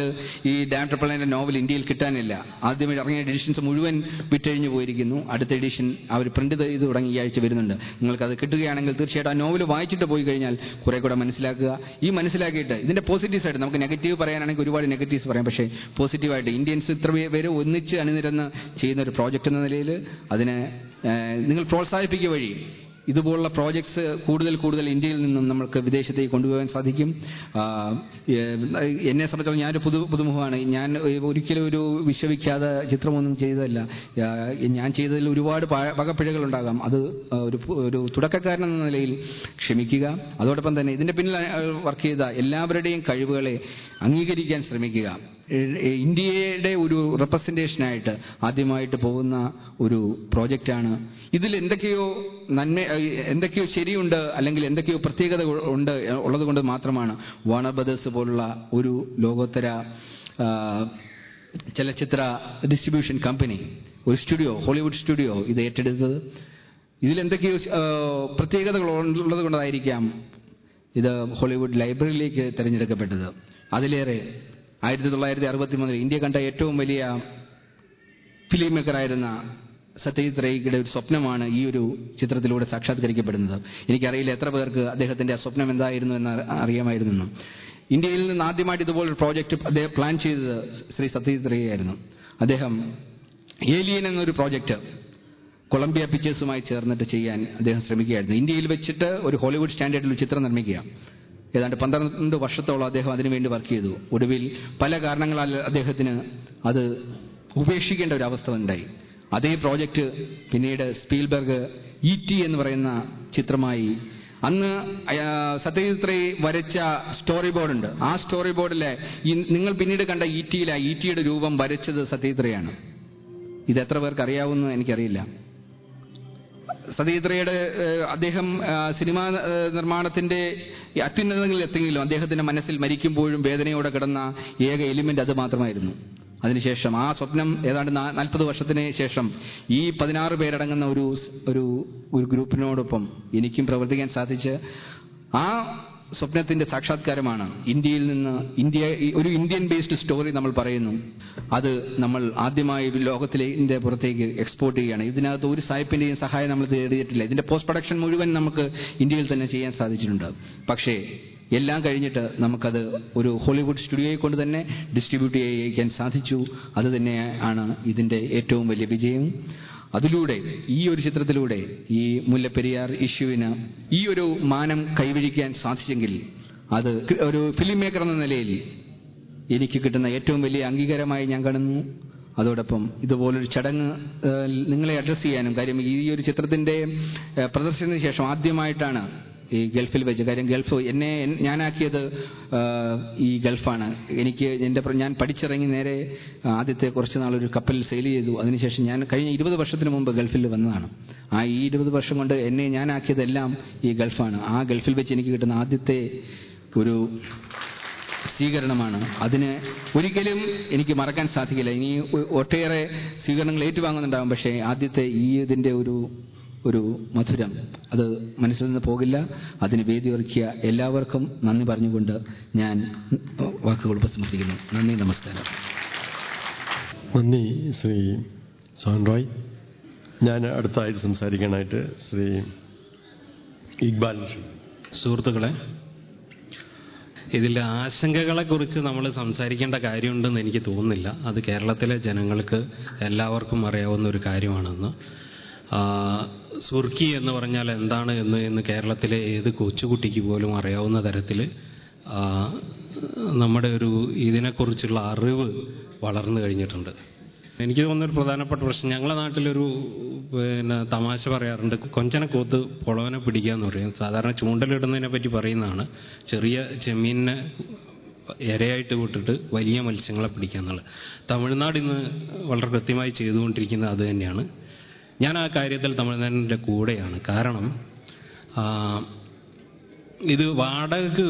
ഈ ഡാം ട്രിപ്പിൾ നയൻ്റെ നോവൽ ഇന്ത്യയിൽ കിട്ടാനില്ല. ആദ്യമായി ഇറങ്ങിയ എഡിഷൻസ് മുഴുവൻ വിറ്റഴിഞ്ഞു പോയിരിക്കുന്നു. അടുത്ത എഡിഷൻ അവർ പ്രിന്റ് ചെയ്ത് തുടങ്ങി ഈ ആഴ്ച വരുന്നുണ്ട്. നിങ്ങൾക്കത് കിട്ടുകയാണെങ്കിൽ തീർച്ചയായിട്ടും ആ നോവൽ വായിച്ചിട്ട് പോയി കഴിഞ്ഞാൽ കുറെ കൂടെ മനസ്സിലാക്കുക. ഈ മനസ്സിലാക്കിയിട്ട് ഇതിന്റെ പോസിറ്റീവ്സ് ആയിട്ട്, നമുക്ക് നെഗറ്റീവ് പറയാനാണെങ്കിൽ ഒരുപാട് നെഗറ്റീവ്സ് പറയാം. പക്ഷേ പോസിറ്റീവായിട്ട് ഇന്ത്യൻസ് ഇത്ര പേര് ഒന്നിച്ച് അണിനിരന്ന് ചെയ്യുന്ന ഒരു പ്രോജക്റ്റ് എന്ന നിലയിൽ അതിനെ നിങ്ങൾ പ്രോത്സാഹിപ്പിക്കുക വഴി ഇതുപോലുള്ള പ്രോജക്ട്സ് കൂടുതൽ ഇന്ത്യയിൽ നിന്നും നമുക്ക് വിദേശത്തേക്ക് കൊണ്ടുപോകാൻ സാധിക്കും. എന്നെ സംബന്ധിച്ചിടത്തോളം ഞാനൊരു പുതുമുഖമാണ്. ഞാൻ ഒരിക്കലും ഒരു വിശ്വവിഖ്യാത ചിത്രമൊന്നും ചെയ്തതല്ല. ഞാൻ ചെയ്തതിൽ ഒരുപാട് വകപ്പിഴകളുണ്ടാകാം. അത് ഒരു തുടക്കക്കാരൻ എന്ന നിലയിൽ ക്ഷമിക്കുക. അതോടൊപ്പം തന്നെ ഇതിന്റെ പിന്നിൽ വർക്ക് ചെയ്ത എല്ലാവരുടെയും കഴിവുകളെ അംഗീകരിക്കാൻ ശ്രമിക്കുക. ഇന്ത്യയുടെ ഒരു റെപ്രസെന്റേഷനായിട്ട് ആദ്യമായിട്ട് പോകുന്ന ഒരു പ്രോജക്റ്റാണ്. ഇതിൽ എന്തൊക്കെയോ ശരിയുണ്ട്, അല്ലെങ്കിൽ എന്തൊക്കെയോ പ്രത്യേകത ഉള്ളത് കൊണ്ട് മാത്രമാണ് വാർണർ ബ്രദേഴ്സ് പോലുള്ള ഒരു ലോകോത്തര ചലച്ചിത്ര ഡിസ്ട്രിബ്യൂഷൻ കമ്പനി, ഒരു സ്റ്റുഡിയോ, ഹോളിവുഡ് സ്റ്റുഡിയോ ഇത് ഏറ്റെടുത്തത്. ഇതിലെന്തൊക്കെയോ പ്രത്യേകതകൾ ഉള്ളത് കൊണ്ടായിരിക്കാം ഇത് ഹോളിവുഡ് ലൈബ്രറിയിലേക്ക് തിരഞ്ഞെടുക്കപ്പെട്ടത്. അതിലേറെ 1963 ഇന്ത്യ കണ്ട ഏറ്റവും വലിയ ഫിലിം മേക്കറായിരുന്ന സത്യജിത് റേയുടെ ഒരു സ്വപ്നമാണ് ഈ ഒരു ചിത്രത്തിലൂടെ സാക്ഷാത്കരിക്കപ്പെടുന്നത്. എനിക്കറിയില്ല എത്ര പേർക്ക് അദ്ദേഹത്തിന്റെ ആ സ്വപ്നം എന്തായിരുന്നു എന്ന് അറിയാമായിരുന്നു. ഇന്ത്യയിൽ നിന്ന് ആദ്യമായിട്ട് ഇതുപോലൊരു പ്രോജക്റ്റ് അദ്ദേഹം പ്ലാൻ ചെയ്തത് ശ്രീ സത്യജിത് റേ ആയിരുന്നു. അദ്ദേഹം ഏലിയൻ എന്നൊരു പ്രോജക്റ്റ് കൊളംബിയ പിക്ചേഴ്സുമായി ചേർന്നിട്ട് ചെയ്യാൻ അദ്ദേഹം ശ്രമിക്കുകയായിരുന്നു. ഇന്ത്യയിൽ വെച്ചിട്ട് ഒരു ഹോളിവുഡ് സ്റ്റാൻഡേർഡിൽ ഒരു ചിത്രം നിർമ്മിക്കുക. ഏതാണ്ട് 12 വർഷത്തോളം അദ്ദേഹം അതിനുവേണ്ടി വർക്ക് ചെയ്തു. ഒടുവിൽ പല കാരണങ്ങളാൽ അദ്ദേഹത്തിന് അത് ഉപേക്ഷിക്കേണ്ട ഒരു അവസ്ഥ ഉണ്ടായി. അതേ പ്രോജക്റ്റ് പിന്നീട് സ്പീൽബർഗ് E.T. എന്ന് പറയുന്ന ചിത്രമായി, അന്ന് സത്യജിത് റേ വരച്ച സ്റ്റോറി ബോർഡുണ്ട്. ആ സ്റ്റോറി ബോർഡിലെ നിങ്ങൾ പിന്നീട് കണ്ട E.T.യിലെ E.T.യുടെ രൂപം വരച്ചത് സത്യജിത് റേയാണ്. ഇത് എത്ര പേർക്ക് അറിയാവുന്ന എനിക്കറിയില്ല. സത്യജിത് റേയുടെ അദ്ദേഹം സിനിമാ നിർമ്മാണത്തിന്റെ അത്യുന്നതങ്ങളിൽ എത്തിയെങ്കിലും അദ്ദേഹത്തിന്റെ മനസ്സിൽ മരിക്കുമ്പോഴും വേദനയോടെ കിടന്ന ഏക എലിമെന്റ് അത് മാത്രമായിരുന്നു. അതിനുശേഷം ആ സ്വപ്നം ഏതാണ്ട് 40 വർഷത്തിന് ശേഷം ഈ 16 പേരടങ്ങുന്ന ഒരു ഗ്രൂപ്പിനോടൊപ്പം എനിക്കും പ്രവർത്തിക്കാൻ സാധിച്ച് ആ സ്വപ്നത്തിന്റെ സാക്ഷാത്കാരമാണ്. ഇന്ത്യയിൽ നിന്ന് ഒരു ഇന്ത്യൻ ബേസ്ഡ് സ്റ്റോറി നമ്മൾ പറയുന്നു. അത് നമ്മൾ ആദ്യമായി ലോകത്തിലെ പുറത്തേക്ക് എക്സ്പോർട്ട് ചെയ്യുകയാണ്. ഇതിനകത്ത് ഒരു സായിപ്പിന്റെയും സഹായം നമ്മൾ തേടിയിട്ടില്ല. ഇതിന്റെ പോസ്റ്റ് പ്രൊഡക്ഷൻ മുഴുവൻ നമുക്ക് ഇന്ത്യയിൽ തന്നെ ചെയ്യാൻ സാധിച്ചിട്ടുണ്ട്. പക്ഷേ എല്ലാം കഴിഞ്ഞിട്ട് നമുക്കത് ഒരു ഹോളിവുഡ് സ്റ്റുഡിയോയെ കൊണ്ട് തന്നെ ഡിസ്ട്രിബ്യൂട്ട് ചെയ്യിക്കാൻ സാധിച്ചു. അത് തന്നെയാണ് ഇതിന്റെ ഏറ്റവും വലിയ വിജയം. അതിലൂടെ ഈ ഒരു ചിത്രത്തിലൂടെ ഈ മുല്ലപ്പെരിയാർ ഇഷ്യൂവിന് ഈ ഒരു മാനം കൈവരിക്കാൻ സാധിച്ചെങ്കിൽ അത് ഒരു ഫിലിം മേക്കർ എന്ന നിലയിൽ എനിക്ക് കിട്ടുന്ന ഏറ്റവും വലിയ അംഗീകാരമായി ഞാൻ കാണുന്നു. അതോടൊപ്പം ഇതുപോലൊരു ചടങ്ങ് നിങ്ങളെ അഡ്രസ് ചെയ്യാനും, കാര്യം ഈ ഒരു ചിത്രത്തിന്റെ പ്രദർശനത്തിന് ശേഷം ആദ്യമായിട്ടാണ് ഈ ഗൾഫിൽ വെച്ച്, കാര്യം ഗൾഫ് ഞാനാക്കിയത് ഈ ഗൾഫാണ്. ഞാൻ പഠിച്ചിറങ്ങി നേരെ ആദ്യത്തെ കുറച്ച് നാളൊരു കപ്പലിൽ സെയിൽ ചെയ്തു. അതിനുശേഷം ഞാൻ കഴിഞ്ഞ 20 വർഷത്തിന് മുമ്പ് ഗൾഫിൽ വന്നതാണ്. ആ ഈ 20 വർഷം കൊണ്ട് ഞാനാക്കിയതെല്ലാം ഈ ഗൾഫാണ്. ആ ഗൾഫിൽ വെച്ച് എനിക്ക് കിട്ടുന്ന ആദ്യത്തെ ഒരു സ്വീകരണമാണ്. അതിന് ഒരിക്കലും എനിക്ക് മറക്കാൻ സാധിക്കില്ല. ഇനി ഒട്ടേറെ സ്വീകരണങ്ങൾ ഏറ്റുവാങ്ങുന്നുണ്ടാകും. പക്ഷേ ആദ്യത്തെ ഇതിന്റെ ഒരു മധുരം അത് മനസ്സിൽ നിന്ന് പോകില്ല. അതിന് വേദി ഒരുക്കിയ എല്ലാവർക്കും നന്ദി പറഞ്ഞുകൊണ്ട് ഞാൻ വാക്കുകൾ ഉപസംഹരിക്കുന്നു. നന്ദി, നമസ്കാരം. നന്ദി ശ്രീ സോഹൻ റോയ്. ഞാൻ അടുത്തായിട്ട് സംസാരിക്കാനായിട്ട് ശ്രീ ഇക്ബാൽ. സുഹൃത്തുക്കളെ, ഇതിലെ ആശങ്കകളെക്കുറിച്ച് നമ്മൾ സംസാരിക്കേണ്ട കാര്യമുണ്ടെന്ന് എനിക്ക് തോന്നുന്നില്ല. അത് കേരളത്തിലെ ജനങ്ങൾക്ക് എല്ലാവർക്കും അറിയാവുന്ന ഒരു കാര്യമാണെന്ന്. സുർക്കി എന്ന് പറഞ്ഞാൽ എന്താണ് എന്ന് കേരളത്തിലെ ഏത് കൊച്ചുകുട്ടിക്ക് പോലും അറിയാവുന്ന തരത്തിൽ നമ്മുടെ ഇതിനെക്കുറിച്ചുള്ള അറിവ് വളർന്നു കഴിഞ്ഞിട്ടുണ്ട്. എനിക്ക് തോന്നുന്നൊരു പ്രധാനപ്പെട്ട പ്രശ്നം, ഞങ്ങളുടെ നാട്ടിലൊരു തമാശ പറയാറുണ്ട്, കൊഞ്ചനെ കോത്ത് പൊളവനെ പിടിക്കുക എന്ന് പറയും. സാധാരണ ചൂണ്ടലിടുന്നതിനെ പറ്റി പറയുന്നതാണ്. ചെറിയ ചെമ്മീനിനെ ഇരയായിട്ട് വിട്ടിട്ട് വലിയ മത്സ്യങ്ങളെ പിടിക്കുക എന്നുള്ളത്. തമിഴ്നാട് ഇന്ന് വളരെ കൃത്യമായി ചെയ്തുകൊണ്ടിരിക്കുന്നത് അത് തന്നെയാണ്. ഞാൻ ആ കാര്യത്തിൽ തമിഴ്നാടിൻ്റെ കൂടെയാണ്. കാരണം ഇത് വാടകയ്ക്ക്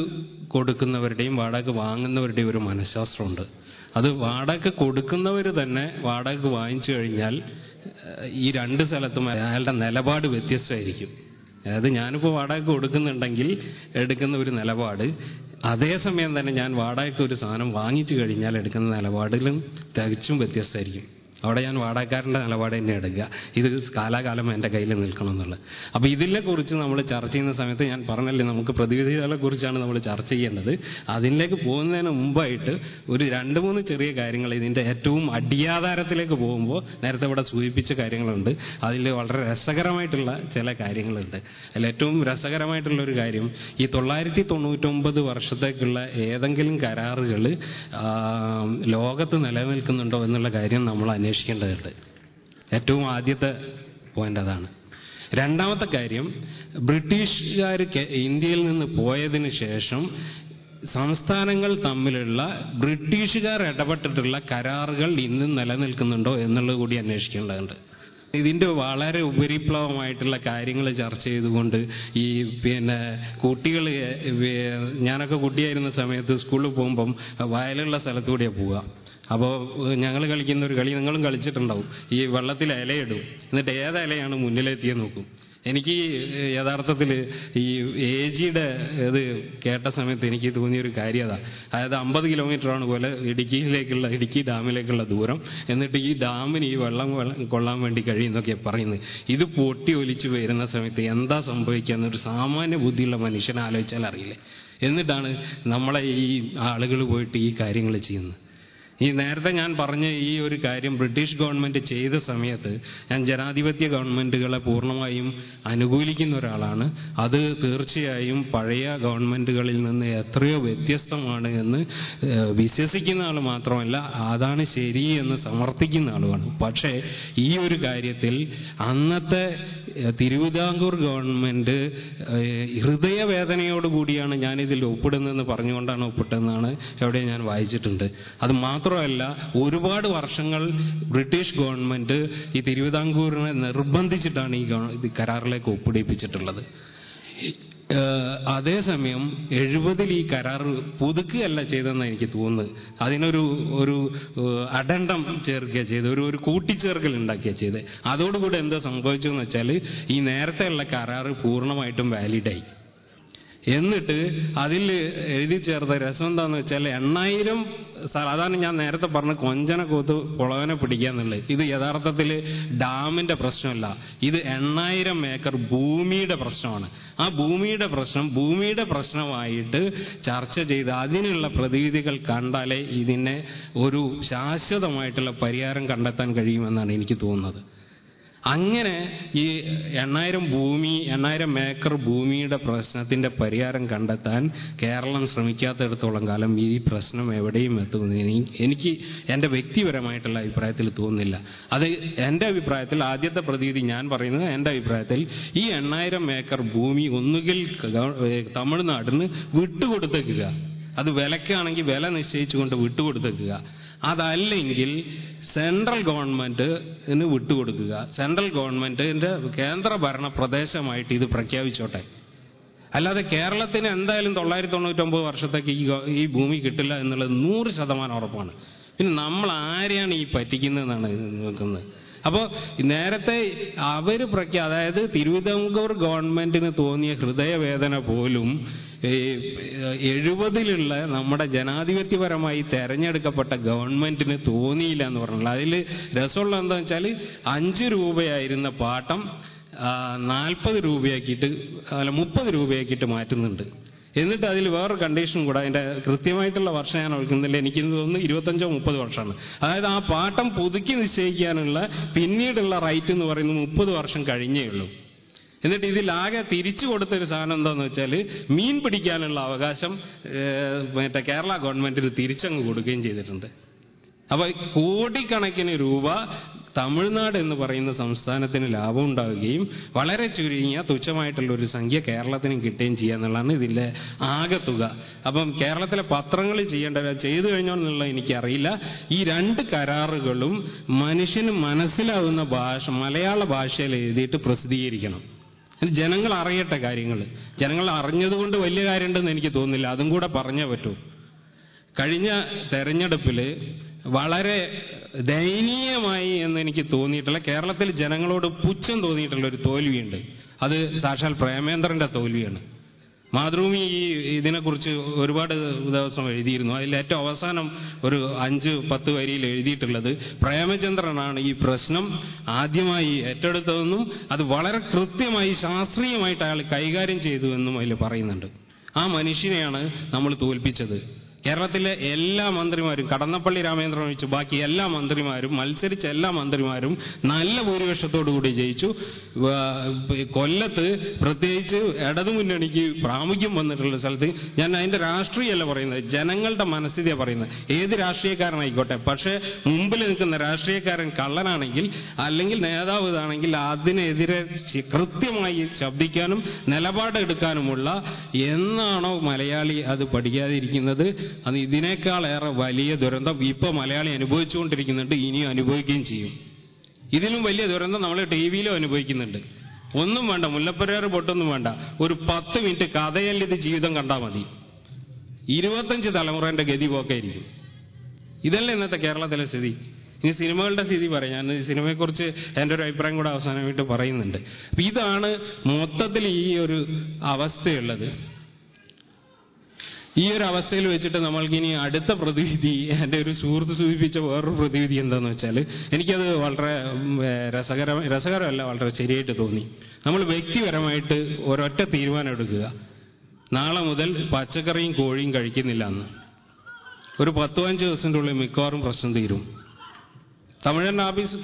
കൊടുക്കുന്നവരുടെയും വാടക വാങ്ങുന്നവരുടെയും ഒരു മനഃശാസ്ത്രമുണ്ട്. അത് വാടക കൊടുക്കുന്നവർ തന്നെ വാടക വാങ്ങിച്ചു കഴിഞ്ഞാൽ ഈ രണ്ട് സ്ഥലത്തും അയാളുടെ നിലപാട് വ്യത്യസ്തമായിരിക്കും. അതായത് ഞാനിപ്പോൾ വാടക കൊടുക്കുന്നുണ്ടെങ്കിൽ എടുക്കുന്ന ഒരു നിലപാട്, അതേസമയം തന്നെ ഞാൻ വാടകയ്ക്ക് ഒരു സാധനം വാങ്ങിച്ചു കഴിഞ്ഞാൽ എടുക്കുന്ന നിലപാടിലും തികച്ചും വ്യത്യസ്തമായിരിക്കും. അവിടെ ഞാൻ വാടകക്കാരൻ്റെ നിലപാട് തന്നെ എടുക്കുക, ഇത് കാലാകാലം എൻ്റെ കയ്യിൽ നിൽക്കണം എന്നുള്ളത്. അപ്പോൾ ഇതിനെക്കുറിച്ച് നമ്മൾ ചർച്ച ചെയ്യുന്ന സമയത്ത് ഞാൻ പറഞ്ഞല്ലേ, നമുക്ക് പ്രതിവിധികളെക്കുറിച്ചാണ് നമ്മൾ ചർച്ച ചെയ്യേണ്ടത്. അതിലേക്ക് പോകുന്നതിന് മുമ്പായിട്ട് ഒരു 2-3 ചെറിയ കാര്യങ്ങൾ ഇതിൻ്റെ ഏറ്റവും അടിയാധാരത്തിലേക്ക് പോകുമ്പോൾ നേരത്തെ ഇവിടെ സൂചിപ്പിച്ച കാര്യങ്ങളുണ്ട്. അതിൽ വളരെ രസകരമായിട്ടുള്ള ചില കാര്യങ്ങളുണ്ട്. അതിൽ ഏറ്റവും രസകരമായിട്ടുള്ളൊരു കാര്യം, ഈ 999 വർഷത്തേക്കുള്ള ഏതെങ്കിലും കരാറുകൾ ലോകത്ത് നിലനിൽക്കുന്നുണ്ടോ എന്നുള്ള കാര്യം നമ്മൾ അന്വേഷിക്കേണ്ടതുണ്ട്. ഏറ്റവും ആദ്യത്തെ പോയിന്റ് അതാണ്. രണ്ടാമത്തെ കാര്യം, ബ്രിട്ടീഷുകാർ ഇന്ത്യയിൽ നിന്ന് പോയതിന് ശേഷം സംസ്ഥാനങ്ങൾ തമ്മിലുള്ള ബ്രിട്ടീഷുകാർ ഇടപെട്ടിട്ടുള്ള കരാറുകൾ ഇന്നും നിലനിൽക്കുന്നുണ്ടോ എന്നുള്ളത് കൂടി അന്വേഷിക്കേണ്ടതുണ്ട്. ഇതിൻ്റെ വളരെ ഉപരിപ്ലവമായിട്ടുള്ള കാര്യങ്ങൾ ചർച്ച ചെയ്തുകൊണ്ട് ഈ കുട്ടികൾ, ഞാനൊക്കെ കുട്ടിയായിരുന്ന സമയത്ത് സ്കൂളിൽ പോകുമ്പം വയലുള്ള സ്ഥലത്തുകൂടിയാണ് പോവുക. അപ്പോൾ ഞങ്ങൾ കളിക്കുന്ന ഒരു കളി നിങ്ങളും കളിച്ചിട്ടുണ്ടാവും. ഈ വെള്ളത്തിൽ ഇലയിടും, എന്നിട്ട് ഏത് ഇലയാണ് മുന്നിലെത്തിയെന്ന് നോക്കും. എനിക്ക് യഥാർത്ഥത്തിൽ ഈ AGയുടെ ഇത് കേട്ട സമയത്ത് എനിക്ക് തോന്നിയൊരു കാര്യം അതാ. അതായത് 50 കിലോമീറ്ററാണ് പോലെ ഇടുക്കി ഡാമിലേക്കുള്ള ദൂരം. എന്നിട്ട് ഈ ഡാമിന് ഈ വെള്ളം കൊള്ളാൻ വേണ്ടി കഴിയുന്നൊക്കെ പറയുന്നത്. ഇത് പൊട്ടി ഒലിച്ച് വരുന്ന സമയത്ത് എന്താ സംഭവിക്കുക എന്നൊരു സാമാന്യ ബുദ്ധിയുള്ള മനുഷ്യനെ ആലോചിച്ചാൽ അറിയില്ലേ. എന്നിട്ടാണ് നമ്മളെ ഈ ആളുകൾ പോയിട്ട് ഈ കാര്യങ്ങൾ ചെയ്യുന്നത്. ഈ നേരത്തെ ഞാൻ പറഞ്ഞ ഈ ഒരു കാര്യം ബ്രിട്ടീഷ് ഗവൺമെന്റ് ചെയ്ത സമയത്ത് ഞാൻ ജനാധിപത്യ ഗവൺമെന്റുകളെ പൂർണ്ണമായും അനുകൂലിക്കുന്ന ഒരാളാണ്. അത് തീർച്ചയായും പഴയ ഗവൺമെന്റുകളിൽ നിന്ന് എത്രയോ വ്യത്യസ്തമാണ് എന്ന് വിശ്വസിക്കുന്ന ആൾ മാത്രമല്ല, അതാണ് ശരി എന്ന് സമർത്ഥിക്കുന്ന ആളുമാണ്. പക്ഷേ ഈ ഒരു കാര്യത്തിൽ അന്നത്തെ തിരുവിതാംകൂർ ഗവൺമെന്റ് ഹൃദയവേദനയോടുകൂടിയാണ് ഞാനിതിൽ ഒപ്പിടുന്നതെന്ന് പറഞ്ഞുകൊണ്ടാണ് ഒപ്പിട്ടതെന്നാണ് എവിടെ ഞാൻ വായിച്ചിട്ടുണ്ട്. അത് മാത്രമല്ല, ഒരുപാട് വർഷങ്ങൾ ബ്രിട്ടീഷ് ഗവൺമെന്റ് ഈ തിരുവിതാംകൂറിനെ നിർബന്ധിച്ചിട്ടാണ് ഈ കരാറിലേക്ക് ഒപ്പിടിപ്പിച്ചിട്ടുള്ളത്. അതേസമയം 70 ഈ കരാർ പുതുക്കുകയല്ല ചെയ്തെന്നാണ് എനിക്ക് തോന്നുന്നത്. അതിനൊരു അഡണ്ടം ചേർക്കുക ചെയ്ത്, ഒരു കൂട്ടിച്ചേർക്കൽ ഉണ്ടാക്കിയ ചെയ്ത്. അതോടുകൂടി എന്താ സംഭവിച്ചതെന്ന് വെച്ചാൽ ഈ നേരത്തെയുള്ള കരാർ പൂർണ്ണമായിട്ടും വാലിഡായി. എന്നിട്ട് അതിൽ എഴുതി ചേർത്ത രസം എന്താണെന്ന് വെച്ചാൽ 8000, അതാണ് ഞാൻ നേരത്തെ പറഞ്ഞ കൊഞ്ചനെ കോത്ത് പുളവനെ പിടിക്കുക എന്നുള്ളത്. ഇത് യഥാർത്ഥത്തിൽ ഡാമിന്റെ പ്രശ്നമല്ല, ഇത് 8000 ഏക്കർ ഭൂമിയുടെ പ്രശ്നമാണ്. ആ ഭൂമിയുടെ പ്രശ്നമായിട്ട് ചർച്ച ചെയ്ത് അതിനുള്ള പ്രതിവിധികൾ കണ്ടാലേ ഇതിനെ ഒരു ശാശ്വതമായിട്ടുള്ള പരിഹാരം കണ്ടെത്താൻ കഴിയുമെന്നാണ് എനിക്ക് തോന്നുന്നത്. അങ്ങനെ ഈ 8000 ഏക്കർ ഭൂമിയുടെ പ്രശ്നത്തിന്റെ പരിഹാരം കണ്ടെത്താൻ കേരളം ശ്രമിക്കാത്തിടത്തോളം കാലം ഈ പ്രശ്നം എവിടെയും എത്തുമെന്ന് എനിക്ക് എൻ്റെ വ്യക്തിപരമായിട്ടുള്ള അഭിപ്രായത്തിൽ തോന്നുന്നില്ല. അത് എൻ്റെ അഭിപ്രായത്തിൽ, ആദ്യത്തെ പ്രതിവിധി ഞാൻ പറയുന്നത്, എൻ്റെ അഭിപ്രായത്തിൽ ഈ 8000 ഏക്കർ ഭൂമി ഒന്നുകിൽ തമിഴ്നാടിന് വിട്ടുകൊടുത്തേക്കുക. അത് വിലക്കാണെങ്കിൽ വില നിശ്ചയിച്ചുകൊണ്ട് വിട്ടുകൊടുത്തേക്കുക. അതല്ലെങ്കിൽ സെൻട്രൽ ഗവൺമെന്റിന് വിട്ടുകൊടുക്കുക. സെൻട്രൽ ഗവൺമെന്റിന്റെ കേന്ദ്രഭരണ പ്രദേശമായിട്ട് ഇത് പ്രഖ്യാപിച്ചോട്ടെ. അല്ലാതെ കേരളത്തിന് എന്തായാലും 999 വർഷത്തേക്ക് ഈ ഭൂമി കിട്ടില്ല എന്നുള്ളത് 100% ഉറപ്പാണ്. പിന്നെ നമ്മൾ ആരെയാണ് ഈ പറ്റിക്കുന്നതെന്നാണ് നോക്കുന്നത്. അപ്പോൾ നേരത്തെ അവർ അതായത് തിരുവിതാംകൂർ ഗവൺമെന്റിന് തോന്നിയ ഹൃദയവേദന പോലും 70-ലുള്ള നമ്മുടെ ജനാധിപത്യപരമായി തെരഞ്ഞെടുക്കപ്പെട്ട ഗവൺമെന്റിന് തോന്നിയില്ല എന്ന് പറഞ്ഞാൽ അതിൽ രസമുള്ള എന്താണെന്ന് വെച്ചാൽ 5 രൂപയായിരുന്ന പാട്ടം 40 രൂപയാക്കിയിട്ട് 30 രൂപയാക്കിയിട്ട് മാറ്റുന്നുണ്ട്. എന്നിട്ട് അതിൽ വേറൊരു കണ്ടീഷൻ കൂടെ, അതിൻ്റെ കൃത്യമായിട്ടുള്ള വർഷം ഞാൻ ഓർക്കുന്നില്ല, എനിക്ക് തോന്നുന്നു 25-30 വർഷമാണ്. അതായത് ആ പാട്ടം പുതുക്കി നിശ്ചയിക്കാനുള്ള പിന്നീടുള്ള റൈറ്റ് എന്ന് പറയുന്നത് 30 വർഷം കഴിഞ്ഞേ ഉള്ളൂ. എന്നിട്ട് ഇതിലാകെ തിരിച്ചു കൊടുത്തൊരു സാധനം എന്താന്ന് വെച്ചാൽ മീൻ പിടിക്കാനുള്ള അവകാശം കേരള ഗവൺമെന്റിന് തിരിച്ചങ്ങ് കൊടുക്കുകയും ചെയ്തിട്ടുണ്ട്. അപ്പൊ കോടിക്കണക്കിന് രൂപ തമിഴ്നാട് എന്ന് പറയുന്ന സംസ്ഥാനത്തിന് ലാഭം ഉണ്ടാവുകയും വളരെ ചുരുങ്ങിയ തുച്ഛമായിട്ടുള്ള ഒരു സംഖ്യ കേരളത്തിനും കിട്ടുകയും ചെയ്യുക എന്നുള്ളതാണ് ഇതിന്റെ ആകെ തുക. അപ്പം കേരളത്തിലെ പത്രങ്ങൾ ചെയ്തു കഴിഞ്ഞോ എന്നുള്ള എനിക്കറിയില്ല. ഈ 2 കരാറുകളും മനുഷ്യന് മനസ്സിലാവുന്ന മലയാള ഭാഷയിൽ എഴുതിയിട്ട് പ്രസിദ്ധീകരിക്കണം. ജനങ്ങൾ അറിയട്ടെ കാര്യങ്ങൾ. ജനങ്ങൾ അറിഞ്ഞതുകൊണ്ട് വലിയ കാര്യമുണ്ടെന്ന് എനിക്ക് തോന്നുന്നില്ല. അതും കൂടെ പറഞ്ഞേ പറ്റൂ. കഴിഞ്ഞ തെരഞ്ഞെടുപ്പിൽ വളരെ ദയനീയമായി എന്ന് എനിക്ക് തോന്നിയിട്ടുള്ള, കേരളത്തിൽ ജനങ്ങളോട് പുച്ഛം തോന്നിയിട്ടുള്ള ഒരു തോൽവിയുണ്ട്. അത് സാക്ഷാൽ പ്രേമേന്ദ്രന്റെ തോൽവിയാണ്. മാതൃഭൂമി ഇതിനെക്കുറിച്ച് ഒരുപാട് ദിവസം എഴുതിയിരുന്നു. അതിൽ ഏറ്റവും അവസാനം ഒരു 5-10 വരിയിൽ എഴുതിയിട്ടുള്ളത് പ്രേമചന്ദ്രനാണ് ഈ പ്രശ്നം ആദ്യമായി ഏറ്റെടുത്തതെന്നും അത് വളരെ കൃത്യമായി ശാസ്ത്രീയമായിട്ട് അയാൾ കൈകാര്യം ചെയ്തു എന്നും അതിൽ പറയുന്നുണ്ട്. ആ മനുഷ്യനെയാണ് നമ്മൾ തോൽപ്പിച്ചത്. കേരളത്തിലെ എല്ലാ മന്ത്രിമാരും, കടന്നപ്പള്ളി രാമേന്ദ്രൻ ഒഴിച്ച് ബാക്കി എല്ലാ മന്ത്രിമാരും, മത്സരിച്ച എല്ലാ മന്ത്രിമാരും നല്ല ഭൂരിപക്ഷത്തോടുകൂടി ജയിച്ചു. കൊല്ലത്ത് പ്രത്യേകിച്ച് ഇടതുമുന്നണിക്ക് പ്രാമുഖ്യം വന്നിട്ടുള്ള സ്ഥലത്ത്, ഞാൻ അതിന്റെ രാഷ്ട്രീയമല്ല പറയുന്നത്, ജനങ്ങളുടെ മനസ്ഥിതിയാണ് പറയുന്നത്. ഏത് രാഷ്ട്രീയക്കാരനായിക്കോട്ടെ, പക്ഷേ മുമ്പിൽ നിൽക്കുന്ന രാഷ്ട്രീയക്കാരൻ കള്ളനാണെങ്കിൽ അല്ലെങ്കിൽ നേതാവ് ഇതാണെങ്കിൽ അതിനെതിരെ കൃത്യമായി ശബ്ദിക്കാനും നിലപാടെടുക്കാനുമുള്ള എന്നാണോ മലയാളി അത് പഠിക്കാതിരിക്കുന്നത്, അത് ഇതിനേക്കാളേറെ വലിയ ദുരന്തം ഇപ്പൊ മലയാളി അനുഭവിച്ചുകൊണ്ടിരിക്കുന്നുണ്ട്, ഇനിയും അനുഭവിക്കുകയും ചെയ്യും. ഇതിലും വലിയ ദുരന്തം നമ്മൾ ടിവിയിലും അനുഭവിക്കുന്നുണ്ട്. ഒന്നും വേണ്ട, മുല്ലപ്പെരിയാർ പൊട്ടൊന്നും വേണ്ട, ഒരു 10 മിനിറ്റ് കഥയല്ലിത് ജീവിതം കണ്ടാൽ മതി. 25 തലമുറന്റെ ഗതി പോക്കായിരിക്കും. ഇതല്ല ഇന്നത്തെ കേരളത്തിലെ സ്ഥിതി. ഇനി സിനിമകളുടെ സ്ഥിതി പറയാം. ഞാൻ സിനിമയെക്കുറിച്ച് എൻ്റെ ഒരു അഭിപ്രായം കൂടെ അവസാനമായിട്ട് പറയുന്നുണ്ട്. ഇതാണ് മൊത്തത്തിൽ ഈ ഒരു അവസ്ഥയുള്ളത്. ഈ ഒരു അവസ്ഥയിൽ വെച്ചിട്ട് നമ്മൾക്ക് ഇനി അടുത്ത പ്രതിവിധി, എൻ്റെ ഒരു സുഹൃത്ത് സൂചിപ്പിച്ച വേറൊരു പ്രതിവിധി എന്താണെന്ന് വെച്ചാൽ, എനിക്കത് വളരെ രസകരമല്ല, വളരെ ശരിയായിട്ട് തോന്നി. നമ്മൾ വ്യക്തിപരമായിട്ട് ഒരൊറ്റ തീരുമാനം എടുക്കുക. നാളെ മുതൽ പച്ചക്കറിയും കോഴിയും കഴിക്കുന്നില്ല എന്ന്. ഒരു 10-15 ദിവസത്തിൻ്റെ ഉള്ളിൽ മിക്കവാറും പ്രശ്നം തീരും.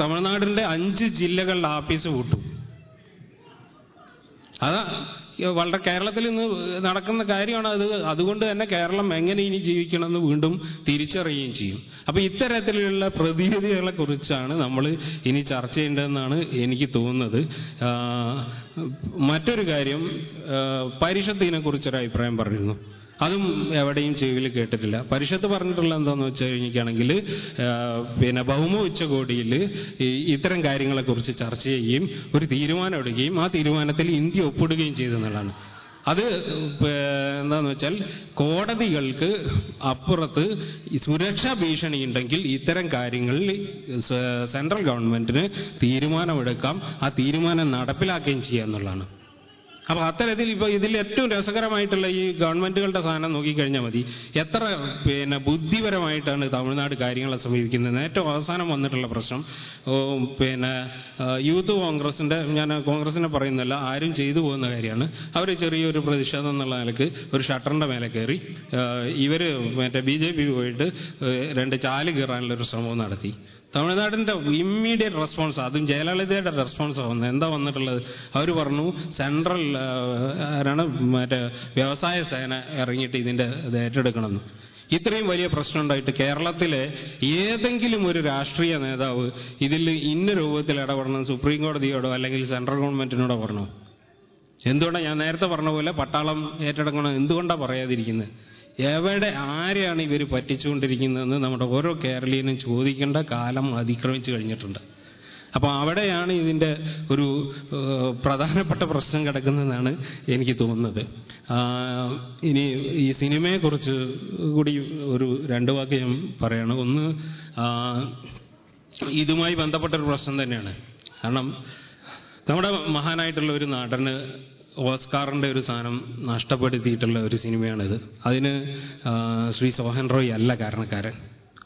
തമിഴ്നാടിന്റെ 5 ജില്ലകളിലെ ആഫീസ് പൂട്ടും. അതാ വളരെ കേരളത്തിൽ ഇന്ന് നടക്കുന്ന കാര്യമാണ് അത്. അതുകൊണ്ട് തന്നെ കേരളം എങ്ങനെ ഇനി ജീവിക്കണമെന്ന് വീണ്ടും തിരിച്ചറിയുകയും ചെയ്യും. അപ്പൊ ഇത്തരത്തിലുള്ള പ്രതിവിധികളെ കുറിച്ചാണ് നമ്മൾ ഇനി ചർച്ച ചെയ്യേണ്ടതെന്നാണ് എനിക്ക് തോന്നുന്നത്. മറ്റൊരു കാര്യം, പരിഷത്തിനെ കുറിച്ചൊരു അഭിപ്രായം പറഞ്ഞിരുന്നു. അതും എവിടെയും ചെവിയിൽ കേട്ടിട്ടില്ല. പരിഷത്ത് പറഞ്ഞിട്ടുള്ള എന്താണെന്ന് വെച്ച് കഴിഞ്ഞിട്ടാണെങ്കിൽ, ഭൗമ ഉച്ചകോടിയിൽ ഇത്തരം കാര്യങ്ങളെക്കുറിച്ച് ചർച്ച ചെയ്യുകയും ഒരു തീരുമാനം എടുക്കുകയും ആ തീരുമാനത്തിൽ ഇന്ത്യ ഒപ്പിടുകയും ചെയ്തെന്നുള്ളതാണ്. അത് എന്താന്ന് വെച്ചാൽ, കോടതികൾക്ക് അപ്പുറത്ത് സുരക്ഷാ ഭീഷണി ഉണ്ടെങ്കിൽ ഇത്തരം കാര്യങ്ങളിൽ സെൻട്രൽ ഗവൺമെന്റിന് തീരുമാനമെടുക്കാം, ആ തീരുമാനം നടപ്പിലാക്കുകയും ചെയ്യുക എന്നുള്ളതാണ്. അപ്പൊ അത്തരത്തിൽ ഇപ്പൊ ഇതിൽ ഏറ്റവും രസകരമായിട്ടുള്ള ഈ ഗവൺമെന്റുകളുടെ സാധനം നോക്കിക്കഴിഞ്ഞാൽ മതി, എത്ര ബുദ്ധിപരമായിട്ടാണ് തമിഴ്നാട് കാര്യങ്ങളെ സമീപിക്കുന്നത്. ഏറ്റവും അവസാനം വന്നിട്ടുള്ള പ്രശ്നം, യൂത്ത് കോൺഗ്രസിന്റെ, ഞാൻ കോൺഗ്രസിനെ പറയുന്നില്ല, ആരും ചെയ്തു പോകുന്ന കാര്യമാണ്. അവർ ചെറിയൊരു പ്രതിഷേധം എന്നുള്ള നിലക്ക് ഒരു ഷട്ടറിന്റെ മേലെ കയറി ഇവര് BJP പോയിട്ട് 2 ചാല് കയറാനുള്ളൊരു ശ്രമവും നടത്തി. തമിഴ്നാടിന്റെ ഇമ്മീഡിയറ്റ് റെസ്പോൺസ്, അതും ജയലളിതയുടെ റെസ്പോൺസ് വന്നത് എന്താ വന്നിട്ടുള്ളത്? അവർ പറഞ്ഞു സെൻട്രൽ വ്യവസായ സേന ഇറങ്ങിയിട്ട് ഇതിന്റെ ഏറ്റെടുക്കണമെന്ന്. ഇത്രയും വലിയ പ്രശ്നം ഉണ്ടായിട്ട് കേരളത്തിലെ ഏതെങ്കിലും ഒരു രാഷ്ട്രീയ നേതാവ് ഇതിൽ ഇന്ന രൂപത്തിൽ ഇടപെടണം സുപ്രീം കോടതിയോടോ അല്ലെങ്കിൽ സെൻട്രൽ ഗവൺമെന്റിനോടോ പറഞ്ഞോ? എന്തുകൊണ്ടാണ് ഞാൻ നേരത്തെ പറഞ്ഞ പോലെ പട്ടാളം ഏറ്റെടുക്കണം എന്തുകൊണ്ടാണ് പറയാതിരിക്കുന്നത്? എവിടെ ആരെയാണ് ഇവർ പറ്റിച്ചുകൊണ്ടിരിക്കുന്നതെന്ന് നമ്മുടെ ഓരോ കേരളീയനും ചോദിക്കേണ്ട കാലം അതിക്രമിച്ചു കഴിഞ്ഞിട്ടുണ്ട്. അപ്പൊ അവിടെയാണ് ഇതിന്റെ ഒരു പ്രധാനപ്പെട്ട പ്രശ്നം കിടക്കുന്നതെന്നാണ് എനിക്ക് തോന്നുന്നത്. ഇനി ഈ സിനിമയെക്കുറിച്ച് കൂടി ഒരു 2 വാക്ക് ഞാൻ പറയണം. ഒന്ന്, ഇതുമായി ബന്ധപ്പെട്ടൊരു പ്രശ്നം തന്നെയാണ്. കാരണം നമ്മുടെ മഹാനായിട്ടുള്ള ഒരു നടന് ഓസ്കാറിന്റെ ഒരു സാധനം നഷ്ടപ്പെടുത്തിയിട്ടുള്ള ഒരു സിനിമയാണിത്. അതിന് ശ്രീ സോഹൻ റോയ് അല്ല കാരണക്കാരൻ.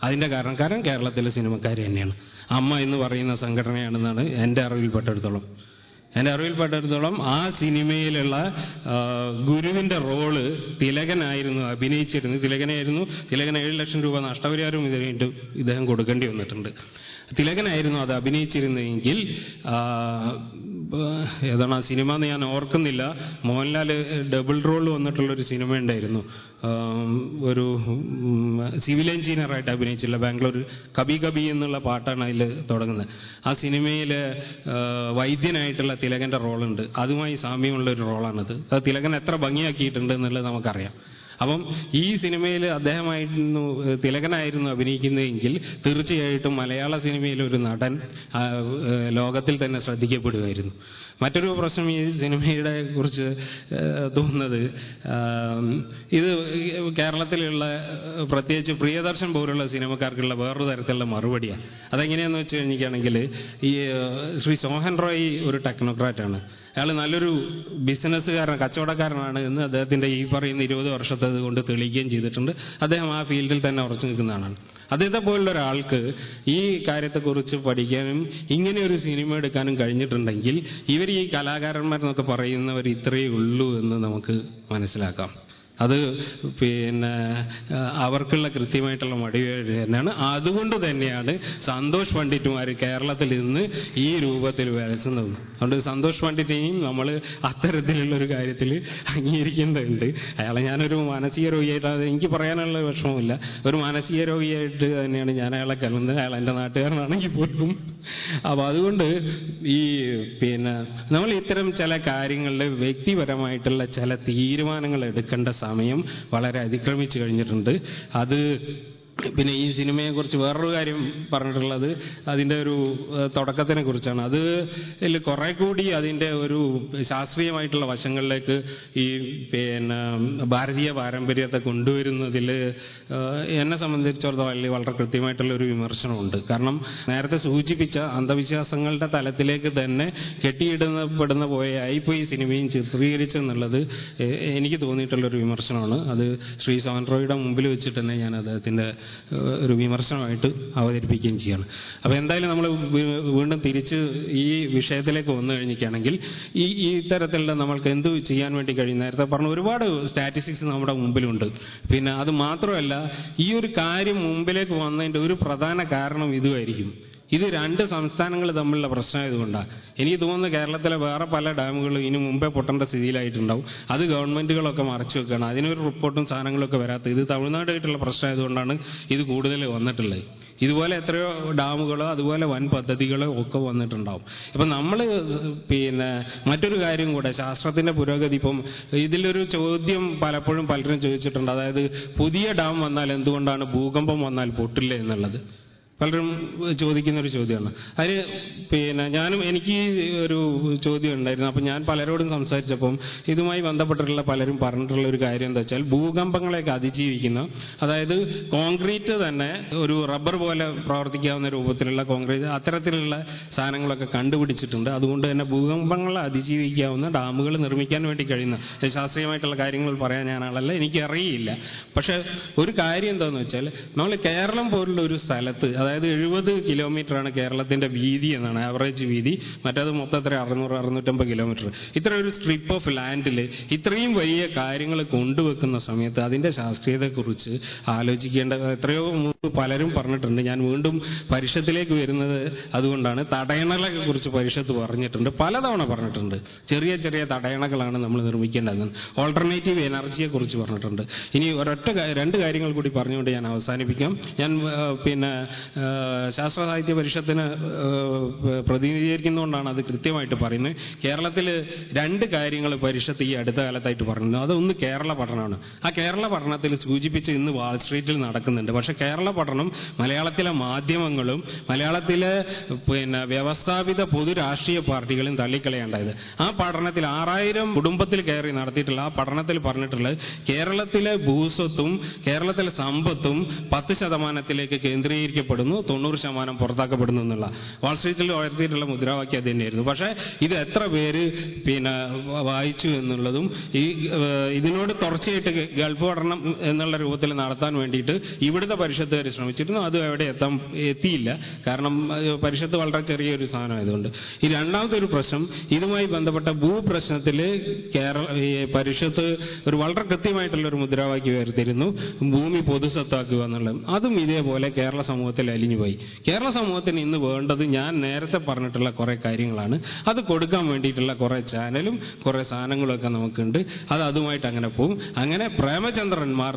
അതിന്റെ കാരണക്കാരൻ കേരളത്തിലെ സിനിമക്കാർ തന്നെയാണ്. അമ്മ എന്ന് പറയുന്ന സംഘടനയാണെന്നാണ് എൻ്റെ അറിവിൽപ്പെട്ടിടത്തോളം ആ സിനിമയിലുള്ള ഗുരുവിന്റെ റോള് തിലകനായിരുന്നു അഭിനയിച്ചിരുന്നു. തിലകൻ 7 ലക്ഷം രൂപ നഷ്ടപരിഹാരം ഇതിനായിട്ട് ഇദ്ദേഹം കൊടുക്കേണ്ടി വന്നിട്ടുണ്ട്. തിലകനായിരുന്നു അത് അഭിനയിച്ചിരുന്നെങ്കിൽ ഏതാണ് ആ സിനിമ എന്ന് ഞാൻ ഓർക്കുന്നില്ല. മോഹൻലാൽ ഡബിൾ റോൾ വന്നിട്ടുള്ളൊരു സിനിമ ഉണ്ടായിരുന്നു, ഒരു സിവിൽ എഞ്ചിനീയറായിട്ട് അഭിനയിച്ചില്ല, ബാംഗ്ലൂർ. കബി കബി എന്നുള്ള പാട്ടാണ് അതിൽ തുടങ്ങുന്നത്. ആ സിനിമയിൽ വൈദ്യനായിട്ടുള്ള തിലകന്റെ റോളുണ്ട്. അതുമായി സാമ്യമുള്ള ഒരു റോളാണത്. അത് തിലകൻ എത്ര ഭംഗിയാക്കിയിട്ടുണ്ട് എന്നുള്ളത് നമുക്കറിയാം. അപ്പം ഈ സിനിമയിൽ അദ്ദേഹമായിരുന്നു, തിലകനായിരുന്നു അഭിനയിക്കുന്നതെങ്കിൽ തീർച്ചയായിട്ടും മലയാള സിനിമയിലെ ഒരു നടൻ ലോകത്തിൽ തന്നെ ശ്രദ്ധിക്കപ്പെടുമായിരുന്നു. മറ്റൊരു പ്രശ്നം ഈ സിനിമയുടെ കുറിച്ച് തോന്നുന്നത്, ഇത് കേരളത്തിലുള്ള പ്രത്യേകിച്ച് പ്രിയദർശൻ പോലുള്ള സിനിമക്കാർക്കുള്ള വേറൊരു തരത്തിലുള്ള മറുപടിയാണ്. അതെങ്ങനെയാണെന്ന് വെച്ച് കഴിഞ്ഞിട്ടാണെങ്കിൽ, ഈ ശ്രീ സോഹൻ റോയ് ഒരു ടെക്നോക്രാറ്റാണ്. അയാൾ നല്ലൊരു ബിസിനസ്സുകാരൻ, കച്ചവടക്കാരനാണ് എന്ന് അദ്ദേഹത്തിന്റെ ഈ പറയുന്ന 20 വർഷത്തെ കൊണ്ട് തെളിയിക്കുകയും ചെയ്തിട്ടുണ്ട്. അദ്ദേഹം ആ ഫീൽഡിൽ തന്നെ ഉറച്ചു നിൽക്കുന്നതാണ്. അദ്ദേഹത്തെ പോലുള്ള ഒരാൾക്ക് ഈ കാര്യത്തെക്കുറിച്ച് പഠിക്കാനും ഇങ്ങനെ ഒരു സിനിമ എടുക്കാനും കഴിഞ്ഞിട്ടുണ്ടെങ്കിൽ ഇവർ ഈ കലാകാരന്മാരെന്നൊക്കെ പറയുന്നവർ ഇത്രയേ ഉള്ളൂ എന്ന് നമുക്ക് മനസ്സിലാക്കാം. അത് പിന്നെ അവർക്കുള്ള കൃത്യമായിട്ടുള്ള മടിവേട് തന്നെയാണ്. അതുകൊണ്ട് തന്നെയാണ് സന്തോഷ് പണ്ഡിറ്റുമാർ കേരളത്തിൽ ഇന്ന് ഈ രൂപത്തിൽ വരച്ചുന്നത്. അതുകൊണ്ട് സന്തോഷ് പണ്ഡിറ്റിനെയും നമ്മൾ അത്തരത്തിലുള്ളൊരു കാര്യത്തിൽ അംഗീകരിക്കേണ്ടതുണ്ട്. അയാളെ ഞാനൊരു മാനസിക രോഗിയായിട്ട്, എനിക്ക് പറയാനുള്ള വിഷമമില്ല, ഒരു മാനസിക രോഗിയായിട്ട് തന്നെയാണ് ഞാൻ അയാളെ കരുതുന്നത്. അയാൾ എൻ്റെ നാട്ടുകാരനാണെങ്കിൽ പോലും. അപ്പോൾ അതുകൊണ്ട് ഈ പിന്നെ നമ്മൾ ഇത്തരം ചില കാര്യങ്ങളിൽ വ്യക്തിപരമായിട്ടുള്ള ചില തീരുമാനങ്ങൾ എടുക്കേണ്ട സമയം വളരെ അതിക്രമിച്ചു കഴിഞ്ഞിട്ടുണ്ട്. അത് പിന്നെ ഈ സിനിമയെക്കുറിച്ച് വേറൊരു കാര്യം പറഞ്ഞിട്ടുള്ളത് അതിൻ്റെ ഒരു തുടക്കത്തിനെ കുറിച്ചാണ്. അതിൽ കുറെ കൂടി അതിൻ്റെ ഒരു ശാസ്ത്രീയമായിട്ടുള്ള വശങ്ങളിലേക്ക് ഈ പിന്നെ ഭാരതീയ പാരമ്പര്യത്തെ കൊണ്ടുവരുന്നതിൽ എന്നെ സംബന്ധിച്ചിടത്തോളം വളരെ കൃത്യമായിട്ടുള്ള ഒരു വിമർശനമുണ്ട്. കാരണം നേരത്തെ സൂചിപ്പിച്ച അന്ധവിശ്വാസങ്ങളുടെ തലത്തിലേക്ക് തന്നെ കെട്ടിയിടപ്പെടുന്ന പോലെയായിപ്പോൾ ഈ സിനിമയും ചിത്രീകരിച്ചെന്നുള്ളത് എനിക്ക് തോന്നിയിട്ടുള്ളൊരു വിമർശനമാണ്. അത് ശ്രീ സോഹൻ റോയിയുടെ മുമ്പിൽ വെച്ചിട്ട് തന്നെ ഞാൻ അദ്ദേഹത്തിൻ്റെ ഒരു വിമർശനമായിട്ട് അവതരിപ്പിക്കുകയും ചെയ്യാണ്. അപ്പോൾ എന്തായാലും നമ്മൾ വീണ്ടും തിരിച്ച് ഈ വിഷയത്തിലേക്ക് വന്നു കഴിഞ്ഞിരിക്കുകയാണെങ്കിൽ ഈ ഇത്തരത്തിലുള്ള നമ്മൾക്ക് എന്ത് ചെയ്യാൻ വേണ്ടി കഴിയും, നേരത്തെ പറഞ്ഞ ഒരുപാട് സ്റ്റാറ്റിസ്റ്റിക്സ് നമ്മുടെ മുമ്പിലുണ്ട്. പിന്നെ അത് മാത്രമല്ല, ഈ ഒരു കാര്യം മുമ്പിലേക്ക് വന്നതിൻ്റെ ഒരു പ്രധാന കാരണം ഇതുമായിരിക്കും. ഇത് രണ്ട് സംസ്ഥാനങ്ങൾ തമ്മിലുള്ള പ്രശ്നമായതുകൊണ്ടാണ്. എനിക്ക് തോന്നുന്നു കേരളത്തിലെ വേറെ പല ഡാമുകളും ഇനി മുമ്പേ പൊട്ടേണ്ട സ്ഥിതിയിലായിട്ടുണ്ടാവും. അത് ഗവൺമെന്റുകളൊക്കെ മറച്ചു വെക്കണം, അതിനൊരു റിപ്പോർട്ടും സാധനങ്ങളൊക്കെ വരാത്തത്. ഇത് തമിഴ്നാടായിട്ടുള്ള പ്രശ്നമായതുകൊണ്ടാണ് ഇത് കൂടുതൽ വന്നിട്ടുള്ളത്. ഇതുപോലെ എത്രയോ ഡാമുകളോ അതുപോലെ വൻ പദ്ധതികളോ ഒക്കെ വന്നിട്ടുണ്ടാവും. ഇപ്പം നമ്മൾ പിന്നെ മറ്റൊരു കാര്യം കൂടെ, ശാസ്ത്രത്തിന്റെ പുരോഗതി. ഇപ്പം ഇതിലൊരു ചോദ്യം പലപ്പോഴും പലരും ചോദിച്ചിട്ടുണ്ട്, അതായത് പുതിയ ഡാം വന്നാൽ എന്തുകൊണ്ടാണ് ഭൂകമ്പം വന്നാൽ പൊട്ടില്ല എന്നുള്ളത് പലരും ചോദിക്കുന്ന ഒരു ചോദ്യമാണ്. അതിന് പിന്നെ എനിക്ക് ഒരു ചോദ്യം ഉണ്ടായിരുന്നു. അപ്പം ഞാൻ പലരോടും സംസാരിച്ചപ്പം ഇതുമായി ബന്ധപ്പെട്ടിട്ടുള്ള പലരും പറഞ്ഞിട്ടുള്ള ഒരു കാര്യം എന്താ വെച്ചാൽ, ഭൂകമ്പങ്ങളെയൊക്കെ അതിജീവിക്കുന്ന, അതായത് കോൺക്രീറ്റ് തന്നെ ഒരു റബ്ബർ പോലെ പ്രവർത്തിക്കാവുന്ന രൂപത്തിലുള്ള കോൺക്രീറ്റ്, അത്തരത്തിലുള്ള സാധനങ്ങളൊക്കെ കണ്ടുപിടിച്ചിട്ടുണ്ട്. അതുകൊണ്ട് തന്നെ ഭൂകമ്പങ്ങളെ അതിജീവിക്കാവുന്ന ഡാമുകൾ നിർമ്മിക്കാൻ വേണ്ടി കഴിയുന്ന ശാസ്ത്രീയമായിട്ടുള്ള കാര്യങ്ങൾ പറയാൻ ഞാൻ ആളല്ല, എനിക്കറിയില്ല. പക്ഷെ ഒരു കാര്യം എന്താണെന്ന് വെച്ചാൽ, നമ്മൾ കേരളം പോലുള്ള ഒരു സ്ഥലത്ത്, അതായത് 70 കിലോമീറ്ററാണ് കേരളത്തിന്റെ വീതി എന്നാണ്, ആവറേജ് വീതി. മറ്റേത് മൊത്തത്തിൽ 600-650 കിലോമീറ്റർ. ഇത്ര ഒരു സ്ട്രിപ്പ് ഓഫ് ലാൻഡിൽ ഇത്രയും വലിയ കാര്യങ്ങൾ കൊണ്ടുവെക്കുന്ന സമയത്ത് അതിന്റെ ശാസ്ത്രീയതയെക്കുറിച്ച് ആലോചിക്കേണ്ട എത്രയോ പലരും പറഞ്ഞിട്ടുണ്ട്. ഞാൻ വീണ്ടും പരിഷത്തിലേക്ക് വരുന്നത് അതുകൊണ്ടാണ്. തടയണകളെ കുറിച്ച് പരിഷത്ത് പറഞ്ഞിട്ടുണ്ട്, പലതവണ പറഞ്ഞിട്ടുണ്ട്. ചെറിയ ചെറിയ തടയണകളാണ് നമ്മൾ നിർമ്മിക്കേണ്ടത്. ഓൾട്ടർനേറ്റീവ് എനർജിയെ കുറിച്ച് പറഞ്ഞിട്ടുണ്ട്. ഇനി രണ്ട് കാര്യങ്ങൾ കൂടി പറഞ്ഞുകൊണ്ട് ഞാൻ അവസാനിപ്പിക്കാം. ഞാൻ പിന്നെ ശാസ്ത്ര സാഹിത്യ പരിഷത്തിന് പ്രതിനിധീകരിക്കുന്നതുകൊണ്ടാണ് അത് കൃത്യമായിട്ട് പറയുന്നത്. കേരളത്തിൽ 2 കാര്യങ്ങൾ പരിഷത്ത് ഈ അടുത്ത കാലത്തായിട്ട് പറഞ്ഞിരുന്നു. അതൊന്ന് കേരള പഠനമാണ്. ആ കേരള പഠനത്തിൽ സൂചിപ്പിച്ച് ഇന്ന് വാൾ സ്ട്രീറ്റിൽ നടക്കുന്നുണ്ട്. പക്ഷെ കേരള പഠനം മലയാളത്തിലെ മാധ്യമങ്ങളും മലയാളത്തിലെ പിന്നെ വ്യവസ്ഥാപിത പൊതു രാഷ്ട്രീയ പാർട്ടികളും തള്ളിക്കളയേണ്ടത്. ആ പഠനത്തിൽ 6000 കുടുംബത്തിൽ കയറി നടത്തിയിട്ടുള്ള ആ പഠനത്തിൽ പറഞ്ഞിട്ടുള്ളത്, കേരളത്തിലെ ഭൂസ്വത്തും കേരളത്തിലെ സമ്പത്തും 10% കേന്ദ്രീകരിക്കപ്പെടുന്നു, 90% പുറത്താക്കപ്പെടുന്നു എന്നുള്ള വാൾസ്ട്രീറ്റിൽ ഉയർത്തിയിട്ടുള്ള മുദ്രാവാക്യം അത് തന്നെയായിരുന്നു. പക്ഷേ ഇത് എത്ര പേര് പിന്നെ വായിച്ചു എന്നുള്ളതും, ഈ ഇതിനോട് തുടർച്ചയായിട്ട് ഗൾഫ് പഠനം എന്നുള്ള രൂപത്തിൽ നടത്താൻ വേണ്ടിയിട്ട് ഇവിടുത്തെ പരിഷത്തുകാർ ശ്രമിച്ചിരുന്നു. അത് എവിടെ എത്തിയില്ല. കാരണം പരിഷത്ത് വളരെ ചെറിയൊരു സാധനമായതുകൊണ്ട്. ഈ രണ്ടാമത്തെ ഒരു പ്രശ്നം, ഇതുമായി ബന്ധപ്പെട്ട ഭൂപ്രശ്നത്തിൽ പരിഷത്ത് ഒരു വളരെ കൃത്യമായിട്ടുള്ള ഒരു മുദ്രാവാക്യം ഉയർത്തിയിരുന്നു, ഭൂമി പൊതുസ്വത്താക്കുക എന്നുള്ളത്. അതും ഇതേപോലെ കേരള സമൂഹത്തിൽ അലിഞ്ഞുപോയി. കേരള സമൂഹത്തിന് ഇന്ന് വേണ്ടത് ഞാൻ നേരത്തെ പറഞ്ഞിട്ടുള്ള കുറെ കാര്യങ്ങളാണ്. അത് കൊടുക്കാൻ വേണ്ടിയിട്ടുള്ള കുറെ ചാനലും കുറെ സാധനങ്ങളും ഒക്കെ നമുക്കുണ്ട്. അത് അതുമായിട്ട് അങ്ങനെ പോകും. അങ്ങനെ പ്രേമചന്ദ്രന്മാർ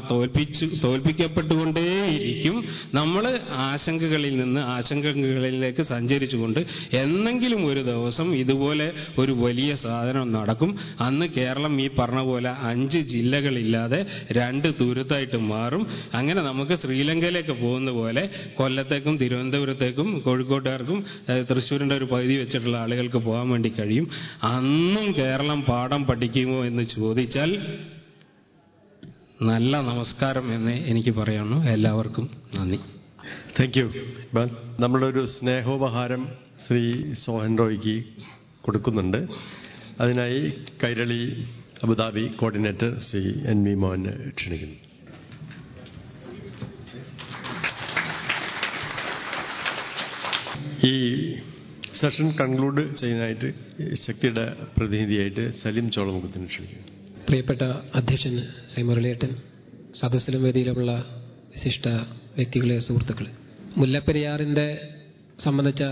തോൽപ്പിക്കപ്പെട്ടുകൊണ്ടേയിരിക്കും. നമ്മൾ ആശങ്കകളിൽ നിന്ന് ആശങ്കകളിലേക്ക് സഞ്ചരിച്ചുകൊണ്ട് എന്നെങ്കിലും ഒരു ദിവസം ഇതുപോലെ ഒരു വലിയ സാധനം നടക്കും. അന്ന് കേരളം ഈ പറഞ്ഞ പോലെ 5 ജില്ലകളില്ലാതെ 2 തുരുത്തായിട്ട് മാറും. അങ്ങനെ നമുക്ക് ശ്രീലങ്കയിലേക്ക് പോകുന്ന പോലെ കൊല്ലത്തേക്കും തിരുവനന്തപുരത്തേക്കും കോഴിക്കോട്ടുകാർക്കും തൃശ്ശൂരിന്റെ ഒരു പകുതി വെച്ചിട്ടുള്ള ആളുകൾക്ക് പോകാൻ വേണ്ടി കഴിയും. അന്നും കേരളം പാഠം പഠിക്കുമോ എന്ന് ചോദിച്ചാൽ നല്ല നമസ്കാരം എന്ന് എനിക്ക് പറയാനുള്ളൂ. എല്ലാവർക്കും നന്ദി. Thank you. നമ്മളൊരു സ്നേഹോപഹാരം ശ്രീ സോഹൻ റോയ്ക്ക് കൊടുക്കുന്നുണ്ട്. അതിനായി കൈരളി അബുദാബി കോർഡിനേറ്റർ ശ്രീ NV മോഹനെ ക്ഷണിക്കുന്നു. ഈ സെഷൻ കൺക്ലൂഡ് ചെയ്യാനായിട്ട് ശക്തിയുടെ പ്രതിനിധിയായിട്ട് സലിം ചോളമുഖത്തിന് ക്ഷണിക്കുന്നു. പ്രിയപ്പെട്ട അധ്യക്ഷൻ ശ്രീ മുരളിയേട്ടൻ, സദസ്സിലും വേദിയിലുമുള്ള വിശിഷ്ട വ്യക്തികളെ, സുഹൃത്തുക്കളെ, മുല്ലപ്പെരിയാറിന്റെ സംബന്ധിച്ച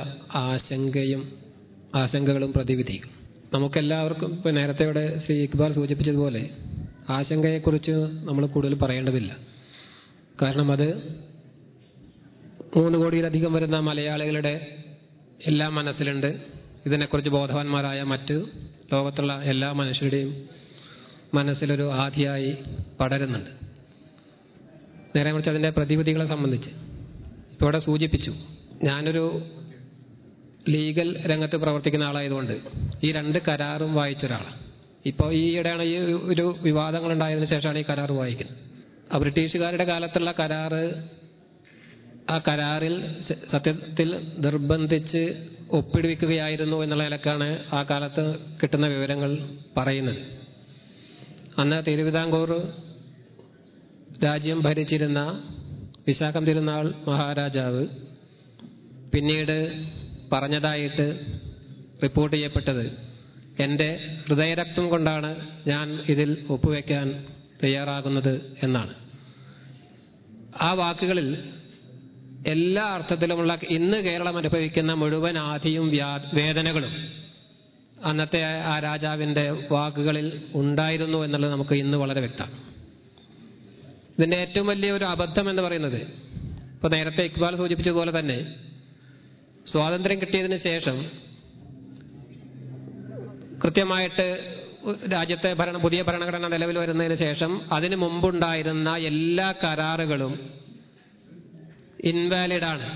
ആശങ്കകളും പ്രതിവിധിയും നമുക്കെല്ലാവർക്കും ഇപ്പോൾ നേരത്തെ ഇവിടെ ശ്രീ ഇക്ബാൽ സൂചിപ്പിച്ചതുപോലെ ആശങ്കയെക്കുറിച്ച് നമ്മൾ കൂടുതൽ പറയേണ്ടതില്ല. കാരണം അത് 3 കോടിയിലധികം വരുന്ന മലയാളികളുടെ എല്ലാ മനസ്സിലുണ്ട്. ഇതിനെക്കുറിച്ച് ബോധവാന്മാരായ മറ്റ് ലോകത്തുള്ള എല്ലാ മനുഷ്യരുടെയും മനസ്സിലൊരു ആധിയായി പടരുന്നുണ്ട്. നേരെ മറിച്ച് അതിൻ്റെ പ്രതിവിധികളെ സംബന്ധിച്ച് ഇപ്പോൾ ഇവിടെ സൂചിപ്പിച്ചു. ഞാനൊരു ലീഗൽ രംഗത്ത് പ്രവർത്തിക്കുന്ന ആളായതുകൊണ്ട് ഈ 2 കരാറും വായിച്ച ഒരാളാണ്. ഇപ്പോൾ ഈയിടെയാണ് ഈ ഒരു വിവാദങ്ങൾ ഉണ്ടായതിനു ശേഷമാണ് ഈ കരാർ വായിക്കുന്നത്. ബ്രിട്ടീഷുകാരുടെ കാലത്തുള്ള കരാറ്, ആ കരാറിൽ സത്യത്തിൽ നിർബന്ധിച്ച് ഒപ്പിടുവിക്കുകയായിരുന്നു എന്നുള്ള നിലക്കാണ് ആ കാലത്ത് കിട്ടുന്ന വിവരങ്ങൾ പറയുന്നത്. അന്ന് തിരുവിതാംകൂർ രാജ്യം ഭരിച്ചിരുന്ന വിശാഖം തിരുനാൾ മഹാരാജാവ് പിന്നീട് പറഞ്ഞതായിട്ട് റിപ്പോർട്ട് ചെയ്യപ്പെട്ടത്, എൻ്റെ ഹൃദയരക്തം കൊണ്ടാണ് ഞാൻ ഇതിൽ ഒപ്പുവെക്കാൻ തയ്യാറാകുന്നത് എന്നാണ്. ആ വാക്കുകളിൽ എല്ലാ അർത്ഥത്തിലുമുള്ള ഇന്ന് കേരളം അനുഭവിക്കുന്ന മുഴുവൻ ആധിയും വേദനകളും അന്നത്തെ ആ രാജാവിൻ്റെ വാക്കുകളിൽ ഉണ്ടായിരുന്നു എന്നുള്ളത് നമുക്ക് ഇന്ന് വളരെ വ്യക്തമാണ്. ഇതിൻ്റെ ഏറ്റവും വലിയ ഒരു അബദ്ധം എന്ന് പറയുന്നത്, ഇപ്പോൾ നേരത്തെ ഇക്ബാൽ സൂചിപ്പിച്ചതുപോലെ തന്നെ, സ്വാതന്ത്ര്യം കിട്ടിയതിന് ശേഷം കൃത്യമായിട്ട് രാജ്യത്തെ പുതിയ ഭരണഘടന നിലവിൽ വരുന്നതിന് ശേഷം അതിനു മുമ്പുണ്ടായിരുന്ന എല്ലാ കരാറുകളും ഇൻവാലിഡാണ്,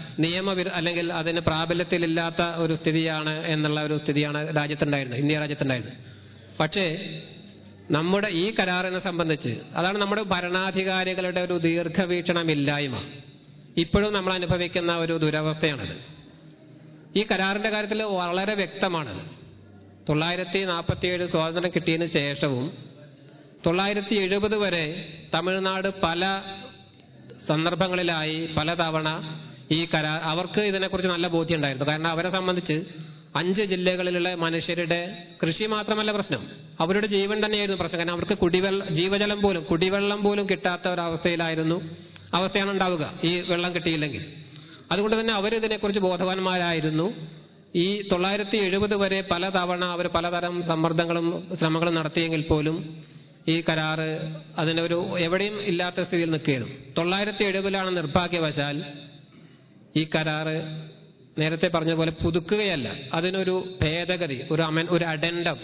അല്ലെങ്കിൽ അതിന് പ്രാബല്യത്തിലില്ലാത്ത ഒരു സ്ഥിതിയാണ് എന്നുള്ള ഒരു സ്ഥിതിയാണ് രാജ്യത്തുണ്ടായിരുന്നത്, ഇന്ത്യ രാജ്യത്തുണ്ടായിരുന്നത്. പക്ഷേ നമ്മുടെ ഈ കരാറിനെ സംബന്ധിച്ച് അതാണ് നമ്മുടെ ഭരണാധികാരികളുടെ ഒരു ദീർഘവീക്ഷണമില്ലായ്മ ഇപ്പോഴും നമ്മൾ അനുഭവിക്കുന്ന ഒരു ദുരവസ്ഥയാണത്. ഈ കരാറിന്റെ കാര്യത്തിൽ വളരെ വ്യക്തമാണ്. 947 സ്വാതന്ത്ര്യം കിട്ടിയതിന് ശേഷവും 970 വരെ തമിഴ്നാട് പല സന്ദർഭങ്ങളിലായി പലതവണ ഈ കരാർ, അവർക്ക് ഇതിനെക്കുറിച്ച് നല്ല ബോധ്യം ഉണ്ടായിരുന്നു. കാരണം അവരെ സംബന്ധിച്ച് 5 ജില്ലകളിലുള്ള മനുഷ്യരുടെ കൃഷി മാത്രമല്ല പ്രശ്നം, അവരുടെ ജീവൻ തന്നെയായിരുന്നു പ്രശ്നം. കാരണം അവർക്ക് കുടിവെള്ളം പോലും കിട്ടാത്ത അവസ്ഥയാണ് ഉണ്ടാവുക ഈ വെള്ളം കിട്ടിയില്ലെങ്കിൽ. അതുകൊണ്ട് തന്നെ അവരിതിനെക്കുറിച്ച് ബോധവാന്മാരായിരുന്നു. ഈ 970 വരെ പലതവണ അവർ പലതരം സമ്മർദ്ദങ്ങളും ശ്രമങ്ങളും നടത്തിയെങ്കിൽ പോലും ഈ കരാറ് അതിനൊരു എവിടെയും ഇല്ലാത്ത സ്ഥിതിയിൽ നിൽക്കുകയായിരുന്നു. 970 നിർഭാഗ്യവശാൽ ഈ കരാറ് നേരത്തെ പറഞ്ഞതുപോലെ പുതുക്കുകയല്ല, അതിനൊരു ഭേദഗതി, ഒരു അഡെൻഡം,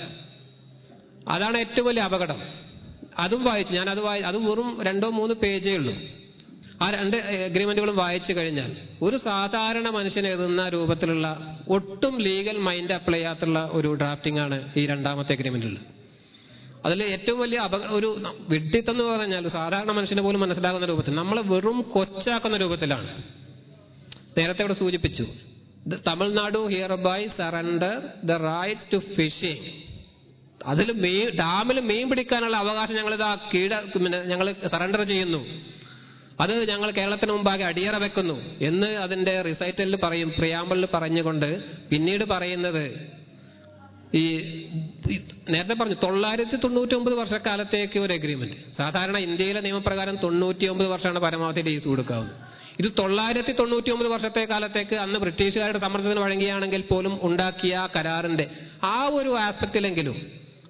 അതാണ് ഏറ്റവും വലിയ അപകടം. അതും വായിച്ചു ഞാൻ, അത് വെറും 2-3 പേജേ ഉള്ളൂ. ആ 2 അഗ്രിമെന്റുകളും വായിച്ചു കഴിഞ്ഞാൽ ഒരു സാധാരണ മനുഷ്യന് എഴുതുന്ന രൂപത്തിലുള്ള ഒട്ടും ലീഗൽ മൈൻഡ് അപ്ലൈ ചെയ്യാത്തുള്ള ഒരു ഡ്രാഫ്റ്റിംഗ് ആണ് ഈ 2ാമത്തെ അഗ്രിമെന്റിൽ. അതിൽ ഏറ്റവും വലിയ ഒരു വിഡ്ഢിത്തം എന്ന് പറഞ്ഞാൽ സാധാരണ മനുഷ്യന് പോലും മനസ്സിലാകുന്ന രൂപത്തിൽ, നമ്മളെ വെറും കൊച്ചാക്കുന്ന രൂപത്തിലാണ്. നേരത്തെ ഇവിടെ സൂചിപ്പിച്ചു, Tamil Nadu hereby surrender the rights to fishing. അതിൽ ഡാമിൽ മീൻ പിടിക്കാനുള്ള അവകാശം ഞങ്ങൾ സറണ്ടർ ചെയ്യുന്നു, അത് ഞങ്ങൾ കേരളത്തിന് മുമ്പാകെ അടിയറ വെക്കുന്നു എന്ന് അതിന്റെ റിസൈറ്റലിൽ പറയും, പ്രിയാമ്പിളിൽ പറഞ്ഞുകൊണ്ട് പിന്നീട് പറയുന്നത് ഈ നേരത്തെ പറഞ്ഞു 999 വർഷക്കാലത്തേക്ക് ഒരു അഗ്രിമെന്റ്. സാധാരണ ഇന്ത്യയിലെ നിയമപ്രകാരം 99 വർഷമാണ് പരമാവധി ലീസ് കൊടുക്കാവുന്നത്. ഇത് 999 വർഷത്തെ കാലത്തേക്ക് അന്ന് ബ്രിട്ടീഷുകാരുടെ സമ്മർദ്ദത്തിന് വഴങ്ങിയാണെങ്കിൽ പോലും ഉണ്ടാക്കിയ കരാറിന്റെ ആ ഒരു ആസ്പെക്റ്റിലെങ്കിലും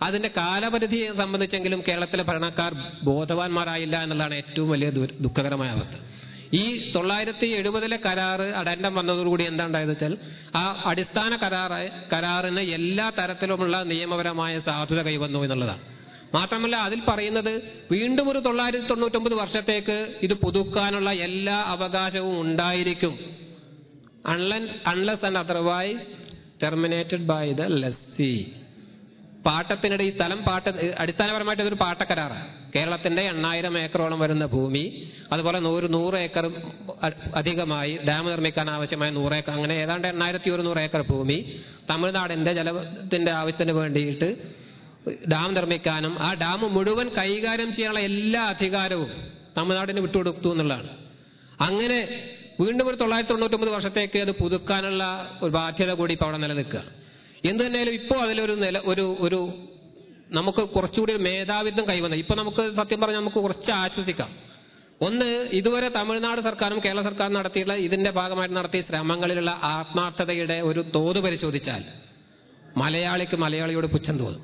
അതിന്റെ കാലപരിധിയെ സംബന്ധിച്ചെങ്കിലും കേരളത്തിലെ ഭരണക്കാർ ബോധവാന്മാരായില്ല എന്നുള്ളതാണ് ഏറ്റവും വലിയ ദുഃഖകരമായ അവസ്ഥ. ഈ 970 കരാറ് അഡൻഡം വന്നതോടുകൂടി എന്താണ്ടായത് വെച്ചാൽ ആ അടിസ്ഥാന കരാറിന് എല്ലാ തരത്തിലുമുള്ള നിയമപരമായ സാധുത കൈവന്നു എന്നുള്ളതാണ്. മാത്രമല്ല അതിൽ പറയുന്നത് വീണ്ടും ഒരു 999 വർഷത്തേക്ക് ഇത് പുതുക്കാനുള്ള എല്ലാ അവകാശവും ഉണ്ടായിരിക്കും, unless and otherwise terminated by the lessee. പാട്ടത്തിനിടെ ഈ സ്ഥലം അടിസ്ഥാനപരമായിട്ട് ഇതൊരു പാട്ടക്കരാറാണ്. കേരളത്തിന്റെ 8000 ഏക്കറോളം വരുന്ന ഭൂമി, അതുപോലെ 100 ഏക്കർ അധികമായി ഡാം നിർമ്മിക്കാൻ ആവശ്യമായ 100 ഏക്കർ, അങ്ങനെ ഏതാണ്ട് 8100 ഏക്കർ ഭൂമി തമിഴ്നാടിന്റെ ജലത്തിന്റെ ആവശ്യത്തിന് വേണ്ടിയിട്ട് ഡാം നിർമ്മിക്കാനും ആ ഡാം മുഴുവൻ കൈകാര്യം ചെയ്യാനുള്ള എല്ലാ അധികാരവും തമിഴ്നാടിന് വിട്ടുകൊടുത്തു എന്നുള്ളതാണ്. അങ്ങനെ വീണ്ടും ഒരു 999 വർഷത്തേക്ക് അത് പുതുക്കാനുള്ള ഒരു ബാധ്യത കൂടി ഇപ്പോൾ അവിടെ നിലനിൽക്കുക. എന്ത് തന്നെയാലും ഇപ്പോൾ അതിലൊരു നമുക്ക് കുറച്ചുകൂടി ഒരു മേധാവിത്വം കൈവന്നു. ഇപ്പൊ നമുക്ക് സത്യം പറഞ്ഞാൽ നമുക്ക് കുറച്ച് ആശ്വസിക്കാം. ഒന്ന്, ഇതുവരെ തമിഴ്നാട് സർക്കാരും കേരള സർക്കാരും നടത്തിയുള്ള ഇതിന്റെ ഭാഗമായിട്ട് നടത്തിയ ശ്രമങ്ങളിലുള്ള ആത്മാർത്ഥതയുടെ ഒരു തോത് പരിശോധിച്ചാൽ മലയാളിയോട് പുച്ഛം തോന്നും.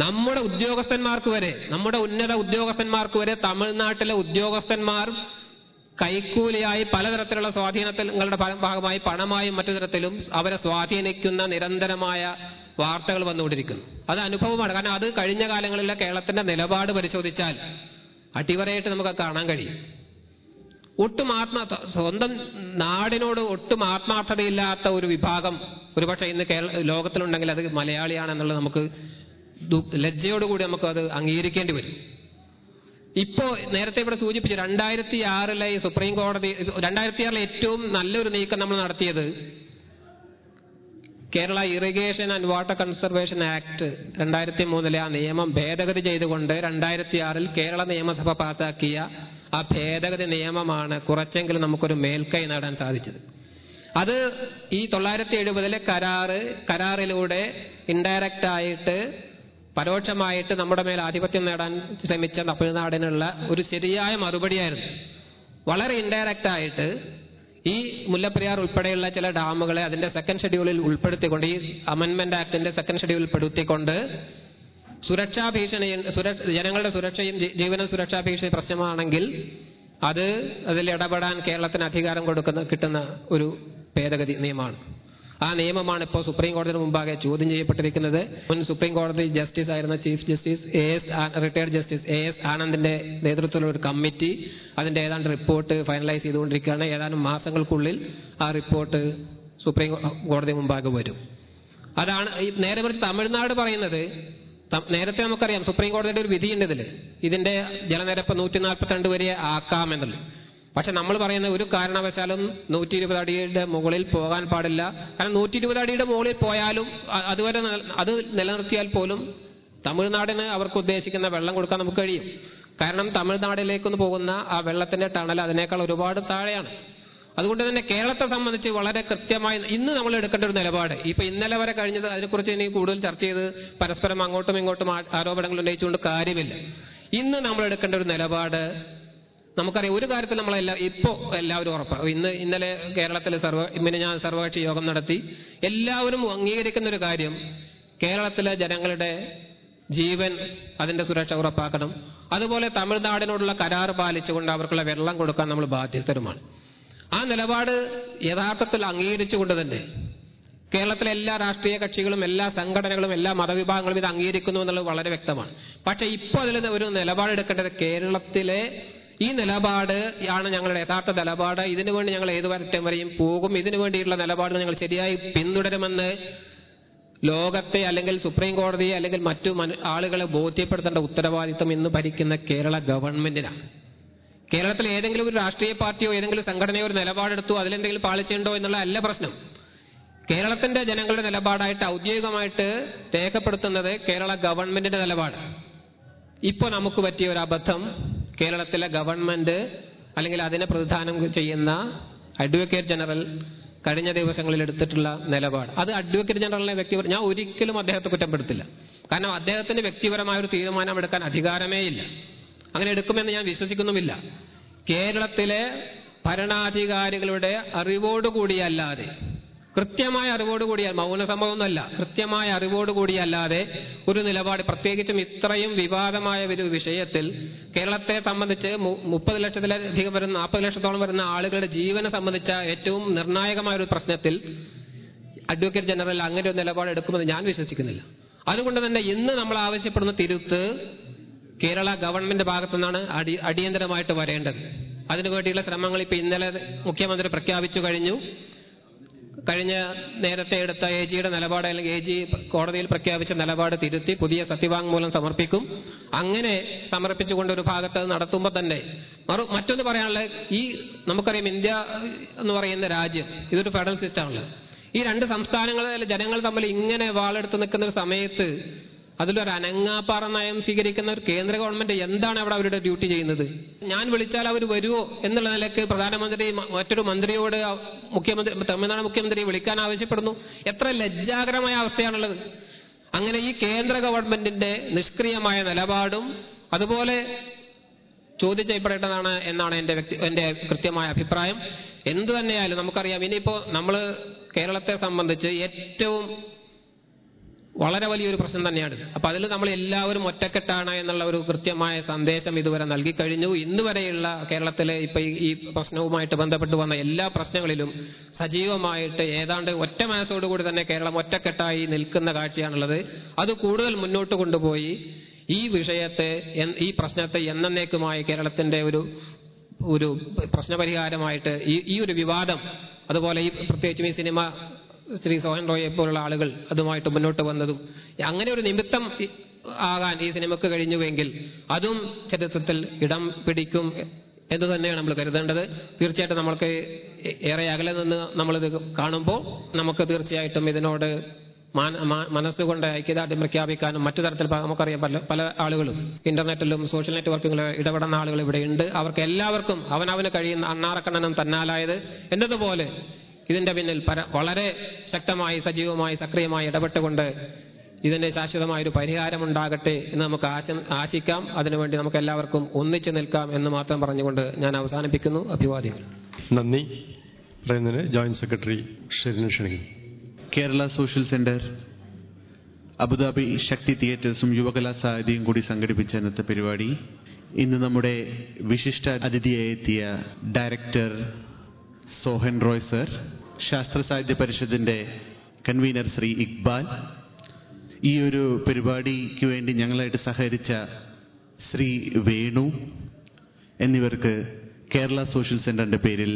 നമ്മുടെ ഉദ്യോഗസ്ഥന്മാർക്ക് വരെ, നമ്മുടെ ഉന്നത ഉദ്യോഗസ്ഥന്മാർക്ക് വരെ തമിഴ്നാട്ടിലെ ഉദ്യോഗസ്ഥന്മാർ കൈക്കൂലിയായി പലതരത്തിലുള്ള സ്വാധീനങ്ങളുടെ ഭാഗമായി പണമായും മറ്റു തരത്തിലും അവരെ സ്വാധീനിക്കുന്ന നിരന്തരമായ വാർത്തകൾ വന്നുകൊണ്ടിരിക്കുന്നു. അത് അനുഭവമാണ്. കാരണം അത് കഴിഞ്ഞ കാലങ്ങളിലെ കേരളത്തിന്റെ നിലപാട് പരിശോധിച്ചാൽ അടിവരയിട്ട് നമുക്ക് കാണാൻ കഴിയും. ഒട്ടും സ്വന്തം നാടിനോട് ഒട്ടും ആത്മാർത്ഥതയില്ലാത്ത ഒരു വിഭാഗം ഒരുപക്ഷെ ഇന്ന് ലോകത്തിലുണ്ടെങ്കിൽ അത് മലയാളിയാണെന്നുള്ളത് നമുക്ക് ലജ്ജയോടുകൂടി നമുക്ക് അത് അംഗീകരിക്കേണ്ടി വരും. ഇപ്പോ നേരത്തെ ഇവിടെ സൂചിപ്പിച്ചു 2006 ഈ സുപ്രീം കോടതി 2006 ഏറ്റവും നല്ലൊരു നീക്കം നമ്മൾ നടത്തിയത് Kerala irrigation and water conservation act 2003 ആ നിയമം ഭേദഗതി ചെയ്തുകൊണ്ട് 2006 കേരള നിയമസഭ പാസാക്കിയ ആ ഭേദഗതി നിയമമാണ് കുറച്ചെങ്കിലും നമുക്കൊരു മേൽക്കൈ നേടാൻ സാധിച്ചത്. അത് ഈ 970 കരാറിലൂടെ ഇൻഡയറക്റ്റ് ആയിട്ട് പരോക്ഷമായിട്ട് നമ്മുടെ മേൽ ആധിപത്യം നേടാൻ ശ്രമിച്ച തമിഴ്നാടിനുള്ള ഒരു ശരിയായ മറുപടിയായിരുന്നു. വളരെ ഇൻഡയറക്റ്റ് ആയിട്ട് ഈ മുല്ലപ്പെരിയാർ ഉൾപ്പെടെയുള്ള ചില ഡാമുകളെ അതിന്റെ സെക്കൻഡ് ഷെഡ്യൂളിൽ ഉൾപ്പെടുത്തിക്കൊണ്ട്, ഈ അമെൻമെന്റ് ആക്ടിന്റെ സെക്കൻഡ് ഷെഡ്യൂളിൽ പെടുത്തിക്കൊണ്ട് സുരക്ഷാ ഭീഷണി, ജനങ്ങളുടെ സുരക്ഷയും ജീവന സുരക്ഷാ ഭീഷണി പ്രശ്നമാണെങ്കിൽ അതിൽ ഇടപെടാൻ കേരളത്തിന് അധികാരം കിട്ടുന്ന ഒരു ഭേദഗതി നിയമമാണ്. ആ നിയമമാണ് ഇപ്പോൾ സുപ്രീം കോടതിയുടെ മുമ്പാകെ ചോദ്യം ചെയ്യപ്പെട്ടിരിക്കുന്നത്. മുൻ സുപ്രീം കോടതി ജസ്റ്റിസ് ആയിരുന്ന chief justice retired justice AS ആനന്ദിന്റെ നേതൃത്വത്തിലുള്ള ഒരു കമ്മിറ്റി അതിന്റെ ഏതാണ്ട് റിപ്പോർട്ട് ഫൈനലൈസ് ചെയ്തുകൊണ്ടിരിക്കുകയാണ്. ഏതാനും മാസങ്ങൾക്കുള്ളിൽ ആ റിപ്പോർട്ട് സുപ്രീം കോടതി മുമ്പാകെ വരും. അതാണ് നേരെ മറിച്ച് തമിഴ്നാട് പറയുന്നത്. നേരത്തെ നമുക്കറിയാം സുപ്രീം കോടതിയുടെ ഒരു വിധിയുണ്ട് ഇതിന്റെ ജലനിരപ്പ് 142 വരെ ആക്കാമെന്നുള്ളത്. പക്ഷെ നമ്മൾ പറയുന്ന ഒരു കാരണവശാലും 120 അടിയുടെ മുകളിൽ പോകാൻ പാടില്ല. കാരണം 120 അടിയുടെ മുകളിൽ പോയാലും അതുവരെ അത് നിലനിർത്തിയാൽ പോലും തമിഴ്നാടിന് അവർക്ക് ഉദ്ദേശിക്കുന്ന വെള്ളം കൊടുക്കാൻ നമുക്ക് കഴിയും. കാരണം തമിഴ്നാട്ടിലേക്കൊന്ന് പോകുന്ന ആ വെള്ളത്തിന്റെ ടണൽ അതിനേക്കാൾ ഒരുപാട് താഴെയാണ്. അതുകൊണ്ട് തന്നെ കേരളത്തെ സംബന്ധിച്ച് വളരെ കൃത്യമായി ഇന്ന് നമ്മൾ എടുക്കേണ്ട ഒരു നിലപാട്, ഇപ്പൊ ഇന്നലെ വരെ കഴിഞ്ഞത് അതിനെക്കുറിച്ച് ഇനി കൂടുതൽ ചർച്ച ചെയ്ത് പരസ്പരം അങ്ങോട്ടും ഇങ്ങോട്ടും ആരോപണങ്ങൾ ഉന്നയിച്ചുകൊണ്ട് കാര്യമില്ല. ഇന്ന് നമ്മൾ എടുക്കേണ്ട ഒരു നിലപാട്, നമുക്കറിയാം ഒരു കാര്യത്തിൽ എല്ലാവരും ഉറപ്പാണ്. ഇന്നലെ കേരളത്തിലെ ഞാൻ സർവകക്ഷി യോഗം നടത്തി. എല്ലാവരും അംഗീകരിക്കുന്ന ഒരു കാര്യം, കേരളത്തിലെ ജനങ്ങളുടെ ജീവൻ അതിന്റെ സുരക്ഷ ഉറപ്പാക്കണം. അതുപോലെ തമിഴ്നാടിനോടുള്ള കരാർ പാലിച്ചുകൊണ്ട് അവർക്കുള്ള വെള്ളം കൊടുക്കാൻ നമ്മൾ ബാധ്യസ്ഥരുമാണ്. ആ നിലപാട് യഥാർത്ഥത്തിൽ അംഗീകരിച്ചുകൊണ്ട് തന്നെ കേരളത്തിലെ എല്ലാ രാഷ്ട്രീയ കക്ഷികളും എല്ലാ സംഘടനകളും എല്ലാ മതവിഭാഗങ്ങളും ഇത് അംഗീകരിക്കുന്നു എന്നുള്ളത് വളരെ വ്യക്തമാണ്. പക്ഷെ ഇപ്പോൾ അതിൽ ഒരു നിലപാടെടുക്കേണ്ടത് കേരളത്തിലെ ഈ നിലപാട് ആണ് ഞങ്ങളുടെ യഥാർത്ഥ നിലപാട്. ഇതിനുവേണ്ടി ഞങ്ങൾ ഏതു വരറ്റം വരെയും പോകും. ഇതിനു വേണ്ടിയുള്ള നിലപാട് ഞങ്ങൾ ശരിയായി പിന്തുടരുമെന്ന് ലോകത്തെ അല്ലെങ്കിൽ സുപ്രീം കോടതിയെ അല്ലെങ്കിൽ മറ്റു ആളുകളെ ബോധ്യപ്പെടുത്തേണ്ട ഉത്തരവാദിത്വം ഇന്ന് ഭരിക്കുന്ന കേരള ഗവൺമെന്റിനാണ്. കേരളത്തിൽ ഏതെങ്കിലും ഒരു രാഷ്ട്രീയ പാർട്ടിയോ ഏതെങ്കിലും സംഘടനയോ ഒരു നിലപാടെടുത്തു അതിലെന്തെങ്കിലും പാളിച്ചുണ്ടോ എന്നുള്ള അല്ല പ്രശ്നം. കേരളത്തിന്റെ ജനങ്ങളുടെ നിലപാടായിട്ട് ഔദ്യോഗികമായിട്ട് രേഖപ്പെടുത്തുന്നത് കേരള ഗവൺമെന്റിന്റെ നിലപാട്. ഇപ്പോൾ നമുക്ക് പറ്റിയ ഒരു അബദ്ധം, കേരളത്തിലെ ഗവൺമെന്റ് അല്ലെങ്കിൽ അതിനെ പ്രതിദാനം ചെയ്യുന്ന അഡ്വക്കേറ്റ് ജനറൽ കഴിഞ്ഞ ദിവസങ്ങളിൽ എടുത്തിട്ടുള്ള നിലപാട്, അത് അഡ്വക്കേറ്റ് ജനറലിനെ ഞാൻ ഒരിക്കലും അദ്ദേഹത്തെ കുറ്റപ്പെടുത്തില്ല. കാരണം അദ്ദേഹത്തിന് വ്യക്തിപരമായ ഒരു തീരുമാനം എടുക്കാൻ അധികാരമേ ഇല്ല. അങ്ങനെ എടുക്കുമെന്ന് ഞാൻ വിശ്വസിക്കുന്നുമില്ല. കേരളത്തിലെ ഭരണാധികാരികളുടെ അറിവോടുകൂടിയല്ലാതെ, കൃത്യമായ അറിവോടുകൂടിയ, മൗനസമ്മതമൊന്നുമല്ല, കൃത്യമായ അറിവോടുകൂടിയല്ലാതെ ഒരു നിലപാട്, പ്രത്യേകിച്ചും ഇത്രയും വിവാദമായ ഒരു വിഷയത്തിൽ കേരളത്തെ സംബന്ധിച്ച് 30 ലക്ഷത്തിലധികം വരുന്ന 40 ലക്ഷത്തോളം വരുന്ന ആളുകളുടെ ജീവനെ സംബന്ധിച്ച ഏറ്റവും നിർണായകമായ ഒരു പ്രശ്നത്തിൽ അഡ്വക്കേറ്റ് ജനറൽ അങ്ങനെ ഒരു നിലപാട് എടുക്കുമെന്ന് ഞാൻ വിശ്വസിക്കുന്നില്ല. അതുകൊണ്ട് തന്നെ ഇന്ന് നമ്മൾ ആവശ്യപ്പെടുന്ന തിരുത്ത് കേരള ഗവൺമെന്റ് ഭാഗത്തു നിന്നാണ് അടിയന്തരമായിട്ട് വരേണ്ടത്. അതിനുവേണ്ടിയുള്ള ശ്രമങ്ങൾ ഇപ്പൊ ഇന്നലെ മുഖ്യമന്ത്രി പ്രഖ്യാപിച്ചു കഴിഞ്ഞു. കഴിഞ്ഞ നേരത്തെ എടുത്ത AGയുടെ നിലപാട്, അല്ലെങ്കിൽ AG കോടതിയിൽ പ്രഖ്യാപിച്ച നിലപാട് തിരുത്തി പുതിയ സത്യവാങ്മൂലം സമർപ്പിക്കും. അങ്ങനെ സമർപ്പിച്ചുകൊണ്ട് ഒരു ഭാഗത്ത് നടത്തുമ്പോൾ തന്നെ മറ്റൊന്ന് പറയാനുള്ളത്, ഈ നമുക്കറിയാം ഇന്ത്യ എന്ന് പറയുന്ന രാജ്യം ഇതൊരു ഫെഡറൽ സിസ്റ്റമാണല്ലോ. ഈ രണ്ട് സംസ്ഥാനങ്ങളിലെ ജനങ്ങൾ തമ്മിൽ ഇങ്ങനെ വാളെടുത്ത് നിൽക്കുന്ന ഒരു സമയത്ത് അതിലൊരു അനങ്ങാപ്പാറ നയം സ്വീകരിക്കുന്ന ഒരു കേന്ദ്ര ഗവൺമെന്റ് എന്താണ് അവിടെ അവരുടെ ഡ്യൂട്ടി ചെയ്യുന്നത്? ഞാൻ വിളിച്ചാൽ അവർ വരുമോ എന്നുള്ള നിലയ്ക്ക് പ്രധാനമന്ത്രി മറ്റൊരു മന്ത്രിയോട് തമിഴ്നാട് മുഖ്യമന്ത്രിയെ വിളിക്കാൻ ആവശ്യപ്പെടുന്നു. എത്ര ലജ്ജാകരമായ അവസ്ഥയാണുള്ളത്. അങ്ങനെ ഈ കേന്ദ്ര ഗവൺമെന്റിന്റെ നിഷ്ക്രിയമായ നിലപാടും അതുപോലെ ചോദ്യം ചെയ്യപ്പെടേണ്ടതാണ് എന്നാണ് എന്റെ കൃത്യമായ അഭിപ്രായം. എന്തു തന്നെയായാലും നമുക്കറിയാം, ഇനിയിപ്പോ നമ്മൾ കേരളത്തെ സംബന്ധിച്ച് ഏറ്റവും വളരെ വലിയൊരു പ്രശ്നം തന്നെയാണ്. അപ്പൊ അതിൽ നമ്മൾ എല്ലാവരും ഒറ്റക്കെട്ടാണ് എന്നുള്ള ഒരു കൃത്യമായ സന്ദേശം ഇതുവരെ നൽകി കഴിഞ്ഞു. ഇന്ന് വരെയുള്ള കേരളത്തിലെ ഇപ്പൊ ഈ പ്രശ്നവുമായിട്ട് ബന്ധപ്പെട്ട് വന്ന എല്ലാ പ്രശ്നങ്ങളിലും സജീവമായിട്ട് ഏതാണ്ട് ഒറ്റ മനസ്സോടുകൂടി തന്നെ കേരളം ഒറ്റക്കെട്ടായി നിൽക്കുന്ന കാഴ്ചയാണുള്ളത്. അത് കൂടുതൽ മുന്നോട്ട് കൊണ്ടുപോയി ഈ വിഷയത്തെ, ഈ പ്രശ്നത്തെ എന്നേക്കുമായി കേരളത്തിന്റെ ഒരു പ്രശ്നപരിഹാരമായിട്ട് ഈ ഒരു വിവാദം, അതുപോലെ ഈ പ്രത്യേകിച്ചും ഈ സിനിമ ശ്രീ സോഹൻ റോയെ പോലുള്ള ആളുകൾ അതുമായിട്ട് മുന്നോട്ട് വന്നതും അങ്ങനെ ഒരു നിമിത്തം ആകാൻ ഈ സിനിമക്ക് കഴിഞ്ഞുവെങ്കിൽ അതും ചരിത്രത്തിൽ ഇടം പിടിക്കും എന്ന് തന്നെയാണ് നമ്മൾ കരുതേണ്ടത്. തീർച്ചയായിട്ടും നമ്മൾക്ക് ഏറെ അകലെ നിന്ന് നമ്മളിത് കാണുമ്പോൾ നമുക്ക് തീർച്ചയായിട്ടും ഇതിനോട് മനസ്സുകൊണ്ട് ഐക്യദാർഢ്യം പ്രഖ്യാപിക്കാനും മറ്റു തരത്തിൽ നമുക്കറിയാം പല ആളുകളും ഇന്റർനെറ്റിലും സോഷ്യൽ നെറ്റ്വർക്കിലും ഇടപെടുന്ന ആളുകൾ ഇവിടെ ഉണ്ട്. അവർക്ക് എല്ലാവർക്കും അവനവന് കഴിയുന്ന അണ്ണാറക്കണ്ണനും തന്നാലായത് എന്നതുപോലെ ഇതിന്റെ പിന്നിൽ വളരെ ശക്തമായി, സജീവമായി, സക്രിയമായി ഇടപെട്ടുകൊണ്ട് ഇതിന്റെ ശാശ്വതമായൊരു പരിഹാരമുണ്ടാകട്ടെ എന്ന് നമുക്ക് ആശിക്കാം. അതിനുവേണ്ടി നമുക്ക് എല്ലാവർക്കും ഒന്നിച്ചു നിൽക്കാം എന്ന് മാത്രം പറഞ്ഞുകൊണ്ട് ഞാൻ അവസാനിപ്പിക്കുന്നു. അഭിവാദ്യങ്ങൾ. നന്ദി പറയുന്നതിന് ജോയിന്റ് സെക്രട്ടറി ക്ഷണിക്കുന്നു. കേരള സോഷ്യൽ സെന്റർ, അബുദാബി ശക്തി തിയേറ്റേഴ്സും യുവകലാ സാഹിതിയും കൂടി സംഘടിപ്പിച്ച ഇന്നത്തെ പരിപാടി ഇന്ന് നമ്മുടെ വിശിഷ്ട അതിഥിയായി എത്തിയ ഡയറക്ടർ സോഹൻ റോയ് സർ, ശാസ്ത്ര സാഹിത്യ പരിഷത്തിന്റെ കൺവീനർ ശ്രീ ഇക്ബാൽ, ഈ ഒരു പരിപാടിക്ക് വേണ്ടി ഞങ്ങളായിട്ട് സഹകരിച്ച ശ്രീ വേണു എന്നിവർക്ക് കേരള സോഷ്യൽ സെന്ററിന്റെ പേരിൽ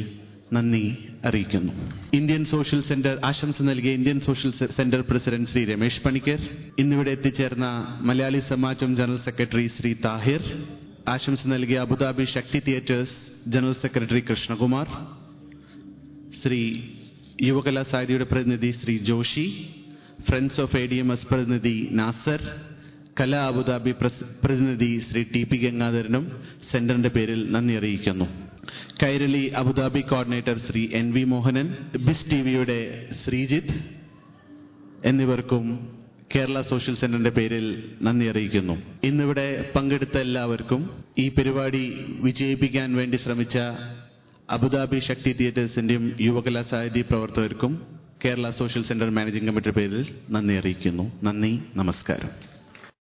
നന്ദി അറിയിക്കുന്നു. ഇന്ത്യൻ സോഷ്യൽ സെന്റർ ആശംസ നൽകിയ Indian social centre president Shri Ramesh Panicker, ഇന്നിവിടെ എത്തിച്ചേർന്ന മലയാളി സമാജം ജനറൽ സെക്രട്ടറി ശ്രീ താഹിർ, ആശംസ നൽകിയ Abu Dhabi Shakthi theatres general secretary Krishnakumar, Shri Yuvakala സാഹിതിയുടെ പ്രതിനിധി Shri Joshi, friends of ADMS പ്രതിനിധി നാസർ, കലാ അബുദാബി പ്രതിനിധി ശ്രീ TP ഗംഗാധരനും സെന്ററിന്റെ പേരിൽ നന്ദി അറിയിക്കുന്നു. കൈരളി അബുദാബി കോർഡിനേറ്റർ ശ്രീ NV മോഹനൻ, ബിസ് TVയുടെ ശ്രീജിത്ത് എന്നിവർക്കും കേരള സോഷ്യൽ സെന്ററിന്റെ പേരിൽ നന്ദി അറിയിക്കുന്നു. ഇന്നിവിടെ പങ്കെടുത്ത എല്ലാവർക്കും, ഈ പരിപാടി വിജയിപ്പിക്കാൻ വേണ്ടി ശ്രമിച്ച അബുദാബി ശക്തി തിയേറ്റേഴ്സിന്റെയും യുവകലാ സാഹിതി പ്രവർത്തകർക്കും കേരള സോഷ്യൽ സെന്റർ മാനേജിംഗ് കമ്മിറ്റിയുടെ പേരിൽ നന്ദി അറിയിക്കുന്നു. നന്ദി, നമസ്കാരം.